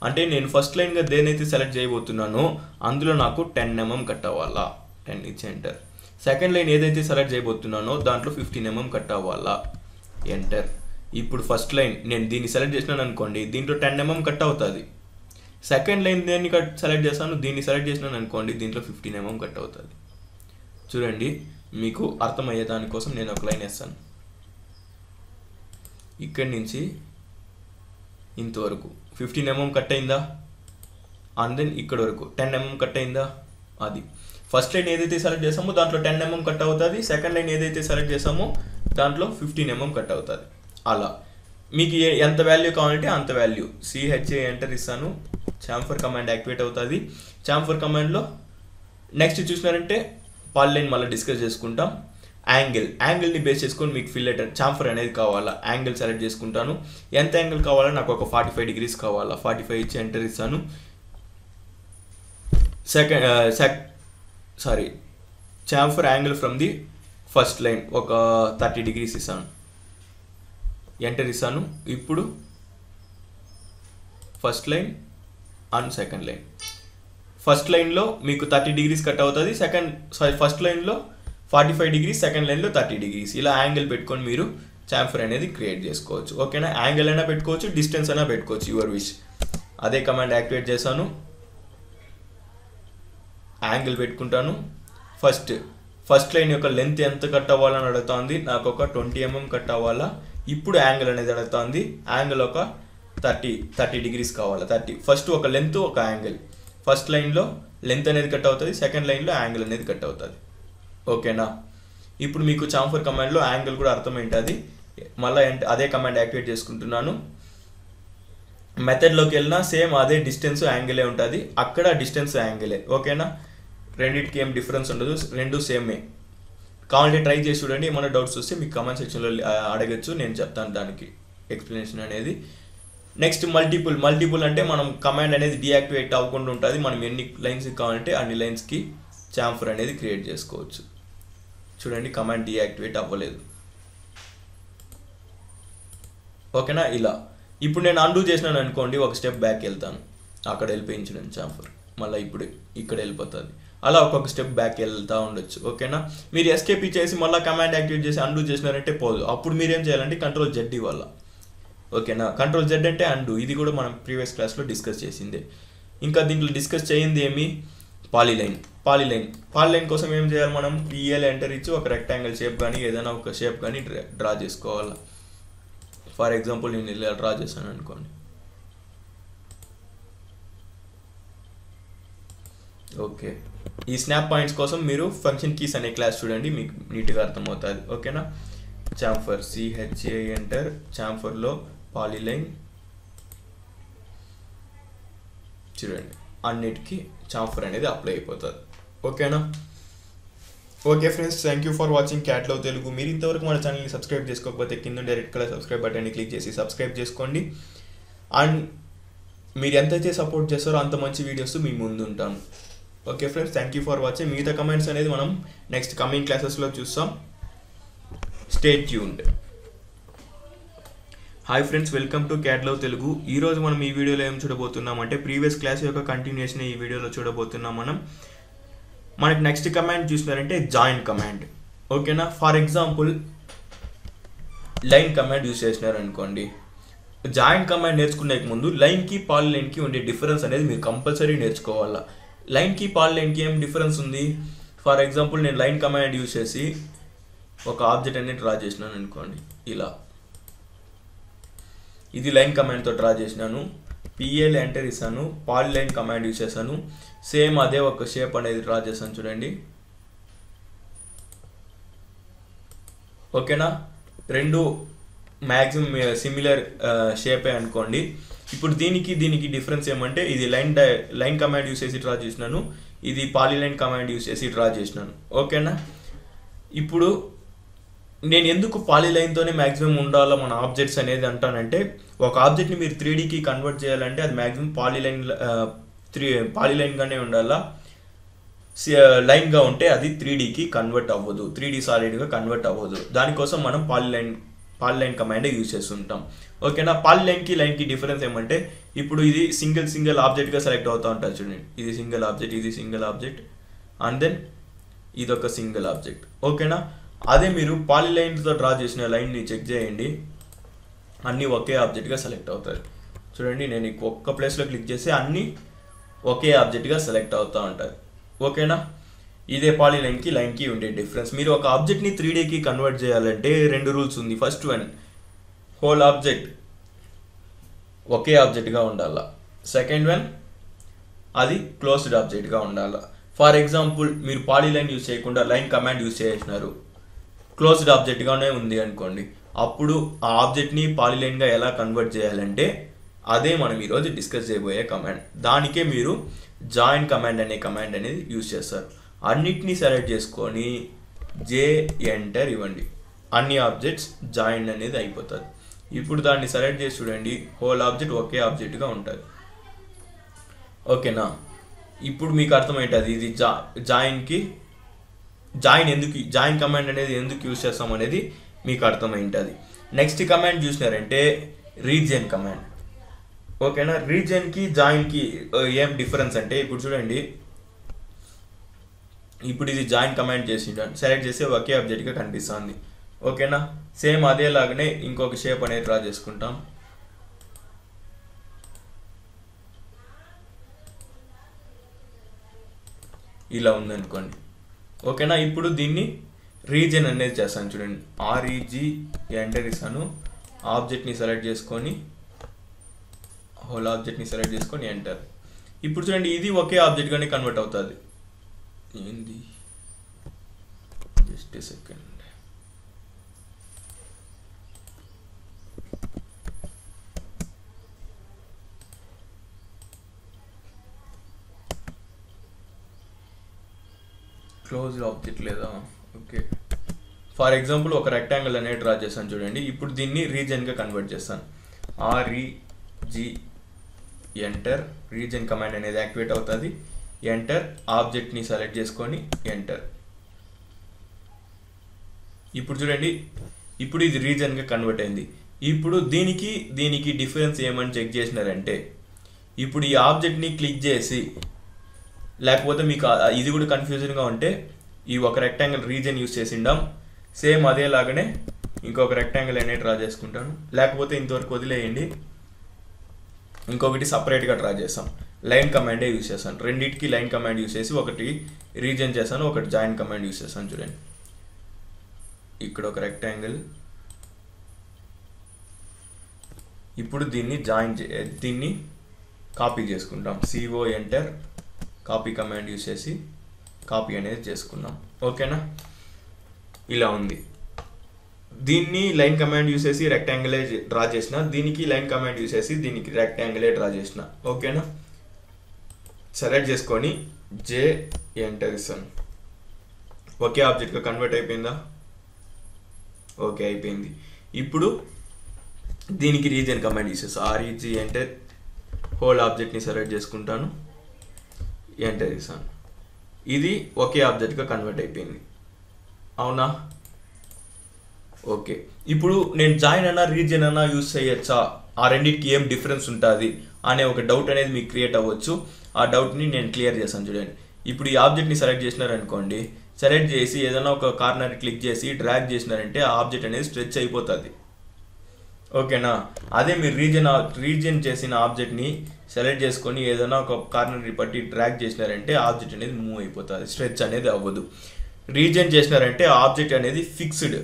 అంటే నేను ఫస్ట్ లైన్గా దేనైతే సెలెక్ట్ చేయబోతున్నానో అందులో నాకు 10 mm కట్ అవ్వాలా. 10 ఇచ్చి ఎంటర్. సెకండ్ లైన్ ఏదైతే సెలెక్ట్ చేయబోతున్నానో దాంట్లో 15 mm కట్ అవ్వాలా. ఎంటర్. ఇప్పుడు ఫస్ట్ లైన్ నేను దీన్ని సెలెక్ట్ చేసినాను అనుకోండి, దీంట్లో 10 mm కట్ అవుతుంది. సెకండ్ లైన్ దేన్ని సెలెక్ట్ చేస్తాను, దీన్ని సెలెక్ట్ చేసినాను అనుకోండి, దీంట్లో 15 mm కట్ అవుతుంది. చూడండి, మీకు అర్థమయ్యే దానికోసం నేను ఒక లైన్ వేస్తాను. ఇక్కడి నుంచి ఇంతవరకు 15 mm కట్ అయిందా, అండ్ దెన్ ఇక్కడ వరకు 10 mm కట్ అయిందా. అది ఫస్ట్ లైన్ ఏదైతే సెలెక్ట్ చేసామో దాంట్లో 10 mm కట్ అవుతుంది. సెకండ్ లైన్ ఏదైతే సెలెక్ట్ చేసామో దాంట్లో 15 mm కట్ అవుతుంది. అలా మీకు ఎంత వాల్యూ కావాలంటే అంత వాల్యూ. CHA ఎంటర్ ఇస్తాను, చాంఫర్ కమాండ్ యాక్టివేట్ అవుతుంది. చాంఫర్ కమాండ్లో నెక్స్ట్ చూసినారంటే పాలిలైన్ మళ్ళీ డిస్కస్ చేసుకుంటాం. యాంగిల్ని బేస్ చేసుకొని మీకు ఫిల్లెట్ చాంఫర్ అనేది కావాలా, యాంగిల్ సెలెక్ట్ చేసుకుంటాను. ఎంత యాంగిల్ కావాలా, నాకు ఒక 45 degrees కావాలా. 45 ఇచ్చి ఎంటర్ ఇస్తాను. Chamfer angle from the first line ఒక 30 degrees ఇస్తాను. ఎంటర్ ఇస్తాను. ఇప్పుడు first line and second line. First లైన్లో మీకు 30 degrees కట్ అవుతుంది. ఫస్ట్ లైన్లో 45 degrees, సెకండ్ లైన్లో 30 degrees. ఇలా యాంగిల్ పెట్టుకొని మీరు చాంఫర్ అనేది క్రియేట్ చేసుకోవచ్చు. ఓకేనా. యాంగిల్ అయినా పెట్టుకోవచ్చు, డిస్టెన్స్ అయినా పెట్టుకోవచ్చు, యువర్ విష్. అదే కమాండ్ యాక్టివేట్ చేశాను. యాంగిల్ పెట్టుకుంటాను. ఫస్ట్ లైన్ యొక్క లెంత్ ఎంత కట్ అవ్వాలని అడుగుతుంది, నాకు ఒక 20 mm కట్ అవ్వాలా. ఇప్పుడు యాంగిల్ అనేది అడుగుతుంది. యాంగిల్ ఒక 30 degrees కావాలా. 30 ఫస్ట్ ఒక లెంత్ ఒక యాంగిల్. ఫస్ట్ లైన్లో లెంత్ అనేది కట్ అవుతుంది, సెకండ్ లైన్లో యాంగిల్ అనేది కట్ అవుతుంది. ఓకేనా. ఇప్పుడు మీకు చాంఫర్ కమాండ్లో యాంగిల్ కూడా అర్థమైంటుంది. మళ్ళీ అదే కమాండ్ యాక్టివేట్ చేసుకుంటున్నాను. మెథడ్లోకి వెళ్ళినా సేమ్ అదే డిస్టెన్స్ యాంగిలే ఉంటుంది, అక్కడ డిస్టెన్స్ యాంగిలే. ఓకేనా, రెండింటికి ఏం డిఫరెన్స్ ఉండదు, రెండు సేమే. కావాలంటే ట్రై చేసి చూడండి. ఏమైనా డౌట్స్ వస్తే మీకు కామెంట్ సెక్షన్లో అడగచ్చు, నేను చెప్తాను దానికి ఎక్స్ప్లెనేషన్ అనేది. నెక్స్ట్ మల్టిపుల్ అంటే మనం కమాండ్ అనేది డీయాక్టివేట్ అవ్వకుండా ఉంటుంది. మనం ఎన్ని లైన్స్కి కావాలంటే అన్ని లైన్స్కి చాంఫర్ అనేది క్రియేట్ చేసుకోవచ్చు. చూడండి, కమాండ్ డీయాక్టివేట్ అవ్వలేదు. ఓకేనా, ఇలా. ఇప్పుడు నేను అండూ చేసినాను అనుకోండి, ఒక స్టెప్ బ్యాక్ వెళ్తాను, అక్కడ వెళ్ళిపోయించిన చాంఫర్ మళ్ళీ ఇప్పుడు ఇక్కడ వెళ్ళిపోతుంది. అలా ఒక్కొక్క స్టెప్ బ్యాక్ వెళ్తూ ఉండొచ్చు. ఓకేనా, మీరు ఎస్కేప్ చేసి మళ్ళీ కమాండ్ యాక్టివేట్ చేసి అండూ చేసినారంటే పోదు. అప్పుడు మీరేం చేయాలంటే Ctrl+Z ఇవ్వాలి. ఓకేనా, Ctrl+Z అంటే అండూ. ఇది కూడా మనం ప్రీవియస్ క్లాస్లో డిస్కస్ చేసిందే. ఇంకా దీంట్లో డిస్కస్ చేయింది ఏమి, పాలీలైన్ కోసం ఏం చేయాలి, మనం PL ఎంటర్ ఇచ్చి ఒక రెక్టాంగిల్ షేప్ కానీ ఏదైనా ఒక షేప్ కానీ డ్రా చేసుకోవాలి. ఫర్ ఎగ్జాంపుల్ నేను ఇలా డ్రా చేశాను అనుకోండి. ఓకే, ఈ స్నాప్ పాయింట్స్ కోసం మీరు ఫంక్షన్ కీస్ అనే క్లాస్ చూడండి, మీకు నీట్గా అర్థమవుతుంది. ఓకేనా, చాంఫర్ CHA ఎంటర్, చాంఫర్లో పాలీలైన్ చూడండి, అన్నిటికీ చాంఫర్ అనేది అప్లై అయిపోతుంది. ఓకేనా, okay friends, thank you for watching cat love Telugu. మీరు ఇంతవరకు మన ఛానల్ని సబ్స్క్రైబ్ చేసుకోకపోతే కింద డైరెక్ట్ కలర్ సబ్స్క్రైబ్ బటన్ని క్లిక్ చేసి సబ్స్క్రైబ్ చేసుకోండి. అండ్ మీరు ఎంతైతే సపోర్ట్ చేస్తారో అంత మంచి వీడియోస్ మీ ముందు ఉంటాను. Okay friends, thank you for watching. మిగతా కమెంట్స్ అనేది మనం నెక్స్ట్ కమింగ్ క్లాసెస్లో చూస్తాం. Stay tuned. Hi friends, welcome to CAD love Telugu. ఈరోజు మనం ఈ వీడియోలో ఏం చూడబోతున్నామంటే ప్రీవియస్ క్లాస్ యొక్క కంటిన్యూషన్ ఈ వీడియోలో చూడబోతున్నాం. మనకి నెక్స్ట్ కమాండ్ చూసినారంటే జాయిన్ కమాండ్. ఓకేనా, for example line command use చేసినారు అనుకోండి. జాయిన్ కమాండ్ నేర్చుకునే ముందు లైన్కి పాలీలైన్కి ఉండే డిఫరెన్స్ అనేది మీరు కంపల్సరీ నేర్చుకోవాలా. లైన్కి పాలీలైన్కి ఏం డిఫరెన్స్ ఉంది, ఫర్ ఎగ్జాంపుల్ నేను లైన్ కమాండ్ యూజ్ చేసి ఒక ఆబ్జెక్ట్ అనేది డ్రా చేసినాను అనుకోండి. ఇలా ఇది లైన్ కమాండ్తో డ్రా చేసినాను. PL ఎంటర్ ఇస్తాను, పాలీలైన్ కమాండ్ యూజ్ చేశాను. సేమ్ అదే ఒక షేప్ అనేది డ్రా చేశాను చూడండి. ఓకేనా, రెండు మ్యాక్సిమం సిమిలర్ షేపే అనుకోండి. ఇప్పుడు దీనికి డిఫరెన్స్ ఏమంటే ఇది లైన్ కమాండ్ యూజ్ చేసి డ్రా చేసినాను, ఇది పాలీలైన్ కమాండ్ యూజ్ చేసి డ్రా చేసినాను. ఓకేనా, ఇప్పుడు నేను ఎందుకు పాలీలైన్తోనే మ్యాక్సిమం ఉండాలో మన ఆబ్జెక్ట్స్ అనేది అంటానంటే, ఒక ఆబ్జెక్ట్ని మీరు 3Dకి కన్వర్ట్ చేయాలంటే అది మ్యాక్సిమం పాలీలైన్గానే ఉండాలా. లైన్గా ఉంటే అది 3Dకి కన్వర్ట్ అవ్వదు, 3D సాలిడ్గా కన్వర్ట్ అవ్వదు. దానికోసం మనం పాలీలైన్ కమాండే యూజ్ చేస్తుంటాం. ఓకేనా, పాలీలైన్కి లైన్కి డిఫరెన్స్ ఏమంటే, ఇప్పుడు ఇది సింగిల్ ఆబ్జెక్ట్గా సెలెక్ట్ అవుతూ ఉంటుంది చూడండి. ఇది సింగిల్ ఆబ్జెక్ట్ అండ్ దెన్ ఇది ఒక సింగిల్ ఆబ్జెక్ట్. ఓకేనా, అదే మీరు పాలీలైన్తో డ్రా చేసిన లైన్ని చెక్ చేయండి, అన్నీ ఒకే ఆబ్జెక్ట్గా సెలెక్ట్ అవుతాయి చూడండి. నేను ఒక్క ప్లేస్లో క్లిక్ చేస్తే అన్నీ ఒకే ఆబ్జెక్ట్గా సెలెక్ట్ అవుతూ ఉంటుంది. ఓకేనా, ఇదే పాలీలైన్కి లైన్కి ఉండే డిఫరెన్స్. మీరు ఒక ఆబ్జెక్ట్ని 3Dకి కన్వర్ట్ చేయాలంటే 2 రూల్స్ ఉంది. ఫస్ట్ వన్, హోల్ ఆబ్జెక్ట్ ఒకే ఆబ్జెక్ట్గా ఉండాలా. సెకండ్ వన్, అది క్లోజ్డ్ ఆబ్జెక్ట్గా ఉండాలా. ఫర్ ఎగ్జాంపుల్ మీరు పాలీలైన్ యూజ్ చేయకుండా లైన్ కమాండ్ యూజ్ చేసినారు, క్లోజ్డ్ ఆబ్జెక్ట్గానే ఉంది అనుకోండి. అప్పుడు ఆ ఆబ్జెక్ట్ని పాలీలైన్గా ఎలా కన్వర్ట్ చేయాలంటే అదే మనం ఈరోజు డిస్కస్ చేయబోయే కమాండ్. దానికే మీరు జాయిన్ కమాండ్ అనే కమాండ్ అనేది యూజ్ చేస్తారు. అన్నిటినీ సెలెక్ట్ చేసుకొని ఎంటర్ ఇవ్వండి, అన్ని ఆబ్జెక్ట్స్ జాయిన్ అనేది అయిపోతుంది. ఇప్పుడు దాన్ని సెలెక్ట్ చేసి చూడండి, హోల్ ఆబ్జెక్ట్ ఒకే ఆబ్జెక్ట్గా ఉంటుంది. ఓకేనా, ఇప్పుడు మీకు అర్థమవుతుంది ఇది జాయిన్ కమాండ్ అనేది ఎందుకు యూజ్ చేస్తాం అనేది మీకు అర్థమైంటుంది. నెక్స్ట్ కమాండ్ చూసినారంటే రీజియన్ కమాండ్. ఓకేనా, రీజియన్కి జాయిన్కి ఏం డిఫరెన్స్ అంటే, ఇప్పుడు చూడండి, ఇప్పుడు ఇది జాయిన్ కమాండ్ చేసి సెలెక్ట్ చేస్తే ఒకే ఆబ్జెక్ట్గా కనిపిస్తుంది. ఓకేనా, సేమ్ అదేలాగానే ఇంకొక షేప్ అనేది డ్రా చేసుకుంటాం. ఇలా ఉందనుకోండి. ఓకేనా, ఇప్పుడు దీన్ని రీజియన్ అనేది చేస్తాను చూడండి. REG ఎంటర్ ఇస్తాను, ఆబ్జెక్ట్ని సెలెక్ట్ చేసుకొని హోల్ ఆబ్జెక్ట్ని సెలెక్ట్ చేసుకొని ఎంటర్. ఇప్పుడు చూడండి, ఇది ఒకే ఆబ్జెక్ట్గానే కన్వర్ట్ అవుతుంది. ఏంది just just second. Close object లేదా? ఓకే, ఫర్ ఎగ్జాంపుల్ ఒక రెక్టాంగిల్ అనేది డ్రా చేస్తాను చూడండి. ఇప్పుడు దీన్ని రీజన్గా కన్వర్ట్ చేస్తాను. REG ఎంటర్, రీజన్ కమాండ్ అనేది యాక్టివేట్ అవుతుంది. ఎంటర్, ఆబ్జెక్ట్ని సెలెక్ట్ చేసుకొని ఎంటర్. ఇప్పుడు చూడండి, ఇప్పుడు ఇది రీజన్గా కన్వర్ట్ అయింది. ఇప్పుడు దీనికి డిఫరెన్స్ ఏమని చెక్ చేసినారంటే, ఇప్పుడు ఈ ఆబ్జెక్ట్ని క్లిక్ చేసి, లేకపోతే మీకు ఇది కూడా కన్ఫ్యూజన్గా ఉంటే ఈ ఒక రెక్టాంగిల్ రీజన్ యూస్ చేసిండాం, సేమ్ అదేలాగానే ఇంకొక రెక్టాంగిల్ అనేది డ్రా చేసుకుంటాను. లేకపోతే ఇంతవరకు వదిలేయండి, ఇంకొకటి సపరేట్గా డ్రా చేస్తాం. లైన్ కమాండే యూస్ చేస్తాను. రెండింటికి లైన్ కమాండ్ యూస్ చేసి ఒకటి రీజన్ చేస్తాను, ఒకటి జాయిన్ కమాండ్ యూస్ చేస్తాను. చూడండి, ఇక్కడ ఒక రెక్టాంగిల్. ఇప్పుడు దీన్ని కాపీ చేసుకుంటాం. CO enter, copy command use చేసి కాపీ అనేది చేసుకున్నాం. ఓకేనా, ఇలా ఉంది. దీన్ని లైన్ కమాండ్ యూస్ చేసి రెక్టాంగిలే డ్రా చేసిన, దీనికి లైన్ కమాండ్ యూస్ చేసి దీనికి రెక్టాంగిలే డ్రా చేసిన. ఓకేనా, సెలెక్ట్ చేసుకొని J ఎంటర్ ఇస్తాను. ఒకే ఆబ్జెక్ట్గా కన్వర్ట్ అయిపోయిందా? ఓకే, అయిపోయింది. ఇప్పుడు దీనికి రీజన్ కమాండ్ యూస్ చేస్తాను. REG ఎంటర్, హోల్ ఆబ్జెక్ట్ని సెలెక్ట్ చేసుకుంటాను, ఎంటర్ ఇస్తాను. ఇది ఒకే ఆబ్జెక్ట్గా కన్వర్ట్ అయిపోయింది. అవునా? ఓకే, ఇప్పుడు నేను జాయిన్ అన్నా రీజన్ అన్నా యూస్ చేయొచ్చా, ఆ రెండింటికి ఏం డిఫరెన్స్ ఉంటుంది అనే ఒక డౌట్ అనేది మీకు క్రియేట్ అవ్వచ్చు. ఆ డౌట్ని నేను క్లియర్ చేస్తాను. చూడండి, ఇప్పుడు ఈ ఆబ్జెక్ట్ని సెలెక్ట్ చేసినారనుకోండి, సెలెక్ట్ చేసి ఏదైనా ఒక కార్నర్ క్లిక్ చేసి డ్రాగ్ చేసినారంటే ఆ ఆబ్జెక్ట్ అనేది స్ట్రెచ్ అయిపోతుంది. ఓకేనా, అదే మీరు రీజన్ చేసిన ఆబ్జెక్ట్ని సెలెక్ట్ చేసుకొని ఏదైనా ఒక కార్నర్ని పట్టి డ్రాగ్ చేసినారంటే ఆబ్జెక్ట్ అనేది మూవ్ అయిపోతుంది, స్ట్రెచ్ అనేది అవ్వదు. రీజన్ చేసినారంటే ఆబ్జెక్ట్ అనేది ఫిక్స్డ్,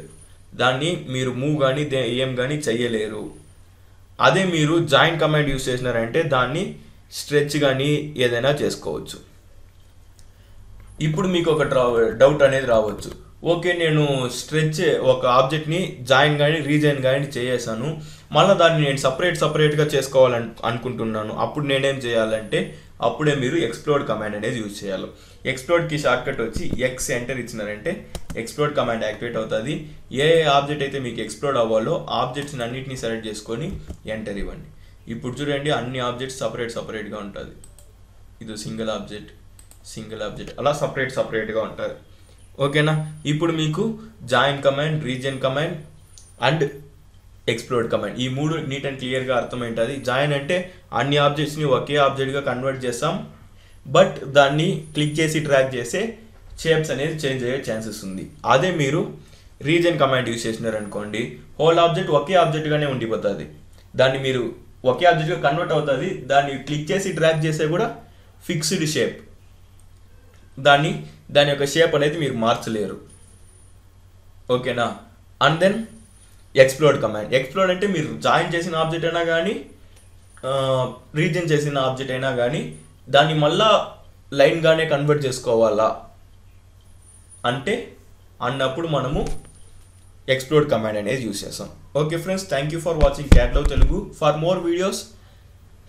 దాన్ని మీరు మూవ్ కానీ ఏం కానీ చెయ్యలేరు. అదే మీరు జాయిన్ కమాండ్ యూస్ చేసినారంటే దాన్ని స్ట్రెచ్ కానీ ఏదైనా చేసుకోవచ్చు. ఇప్పుడు మీకు ఒక డౌట్ అనేది రావచ్చు, ఓకే నేను స్ట్రెచ్ ఒక ఆబ్జెక్ట్ని జాయిన్ కానీ రీజన్ కానీ చేసేసాను, మళ్ళీ దాన్ని నేను సపరేట్గా చేసుకోవాలని అనుకుంటున్నాను, అప్పుడు నేనేం చేయాలంటే అప్పుడే మీరు ఎక్స్ప్లోడ్ కమాండ్ అనేది యూజ్ చేయాలి. ఎక్స్ప్లోడ్కి షార్ట్కట్ వచ్చి X ఎంటర్ ఇచ్చినారంటే ఎక్స్ప్లోడ్ కమాండ్ యాక్టివేట్ అవుతుంది. ఏ ఆబ్జెక్ట్ అయితే మీకు ఎక్స్ప్లోడ్ అవ్వాలో ఆబ్జెక్ట్స్ని అన్నింటినీ సెలెక్ట్ చేసుకొని ఎంటర్ ఇవ్వండి. ఇప్పుడు చూడండి, అన్ని ఆబ్జెక్ట్స్ సపరేట్గా ఉంటుంది. ఇది సింగిల్ ఆబ్జెక్ట్ అలా సపరేట్గా ఉంటుంది. ఓకేనా, ఇప్పుడు మీకు join command, region command and explode command ఈ మూడు నీట్ అండ్ క్లియర్గా అర్థమైంటుంది. జాయిన్ అంటే అన్ని ఆబ్జెక్ట్స్ని ఒకే ఆబ్జెక్ట్గా కన్వర్ట్ చేస్తాం, బట్ దాన్ని క్లిక్ చేసి డ్రాగ్ చేస్తే షేప్స్ అనేది చేంజ్ అయ్యే ఛాన్సెస్ ఉంది. అదే మీరు రీజన్ కమాండ్ యూస్ చేసినారనుకోండి, హోల్ ఆబ్జెక్ట్ ఒకే ఆబ్జెక్ట్గానే ఉండిపోతుంది, దాన్ని మీరు ఒకే ఆబ్జెక్ట్గా కన్వర్ట్ అవుతుంది, దాన్ని క్లిక్ చేసి డ్రాగ్ చేస్తే కూడా ఫిక్స్డ్ షేప్, దాని యొక్క షేప్ అనేది మీరు మార్చలేరు. ఓకేనా, and then explode command. Explode అంటే మీరు జాయిన్ చేసిన ఆబ్జెక్ట్ అయినా కానీ రీజన్ చేసిన ఆబ్జెక్ట్ అయినా కానీ దాన్ని మళ్ళా లైన్గానే కన్వర్ట్ చేసుకోవాలా అంటే అన్నప్పుడు మనము ఎక్స్ప్లోడ్ కమాండ్ అనేది యూస్ చేస్తాం. Okay friends, thank you for watching CAD Love Telugu. For more videos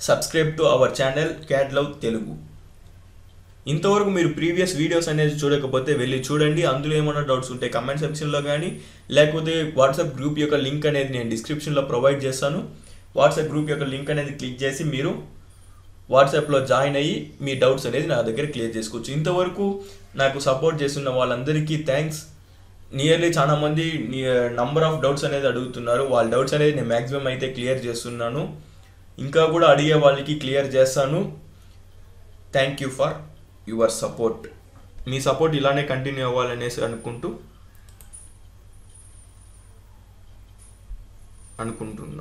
subscribe to our channel CAD Love Telugu. ఇంతవరకు మీరు ప్రీవియస్ వీడియోస్ అనేది చూడకపోతే వెళ్ళి చూడండి. అందులో ఏమైనా డౌట్స్ ఉంటే కమెంట్ సెక్షన్లో కానీ, లేకపోతే వాట్సాప్ గ్రూప్ యొక్క లింక్ అనేది నేను డిస్క్రిప్షన్లో ప్రొవైడ్ చేస్తాను. వాట్సాప్ గ్రూప్ యొక్క లింక్ అనేది క్లిక్ చేసి మీరు వాట్సాప్లో జాయిన్ అయ్యి మీ డౌట్స్ అనేది నా దగ్గర క్లియర్ చేసుకోవచ్చు. ఇంతవరకు నాకు సపోర్ట్ చేస్తున్న వాళ్ళందరికీ థ్యాంక్స్. నియర్లీ చాలా మంది నంబర్ ఆఫ్ డౌట్స్ అనేది అడుగుతున్నారు. వాళ్ళ డౌట్స్ అనేది నేను మ్యాక్సిమం అయితే క్లియర్ చేస్తున్నాను, ఇంకా కూడా అడిగే వాళ్ళకి క్లియర్ చేస్తాను. Thank you for your support. Me support ఇలానే కంటిన్యూ అవ్వాలనేసి అనుకుంటున్నాను.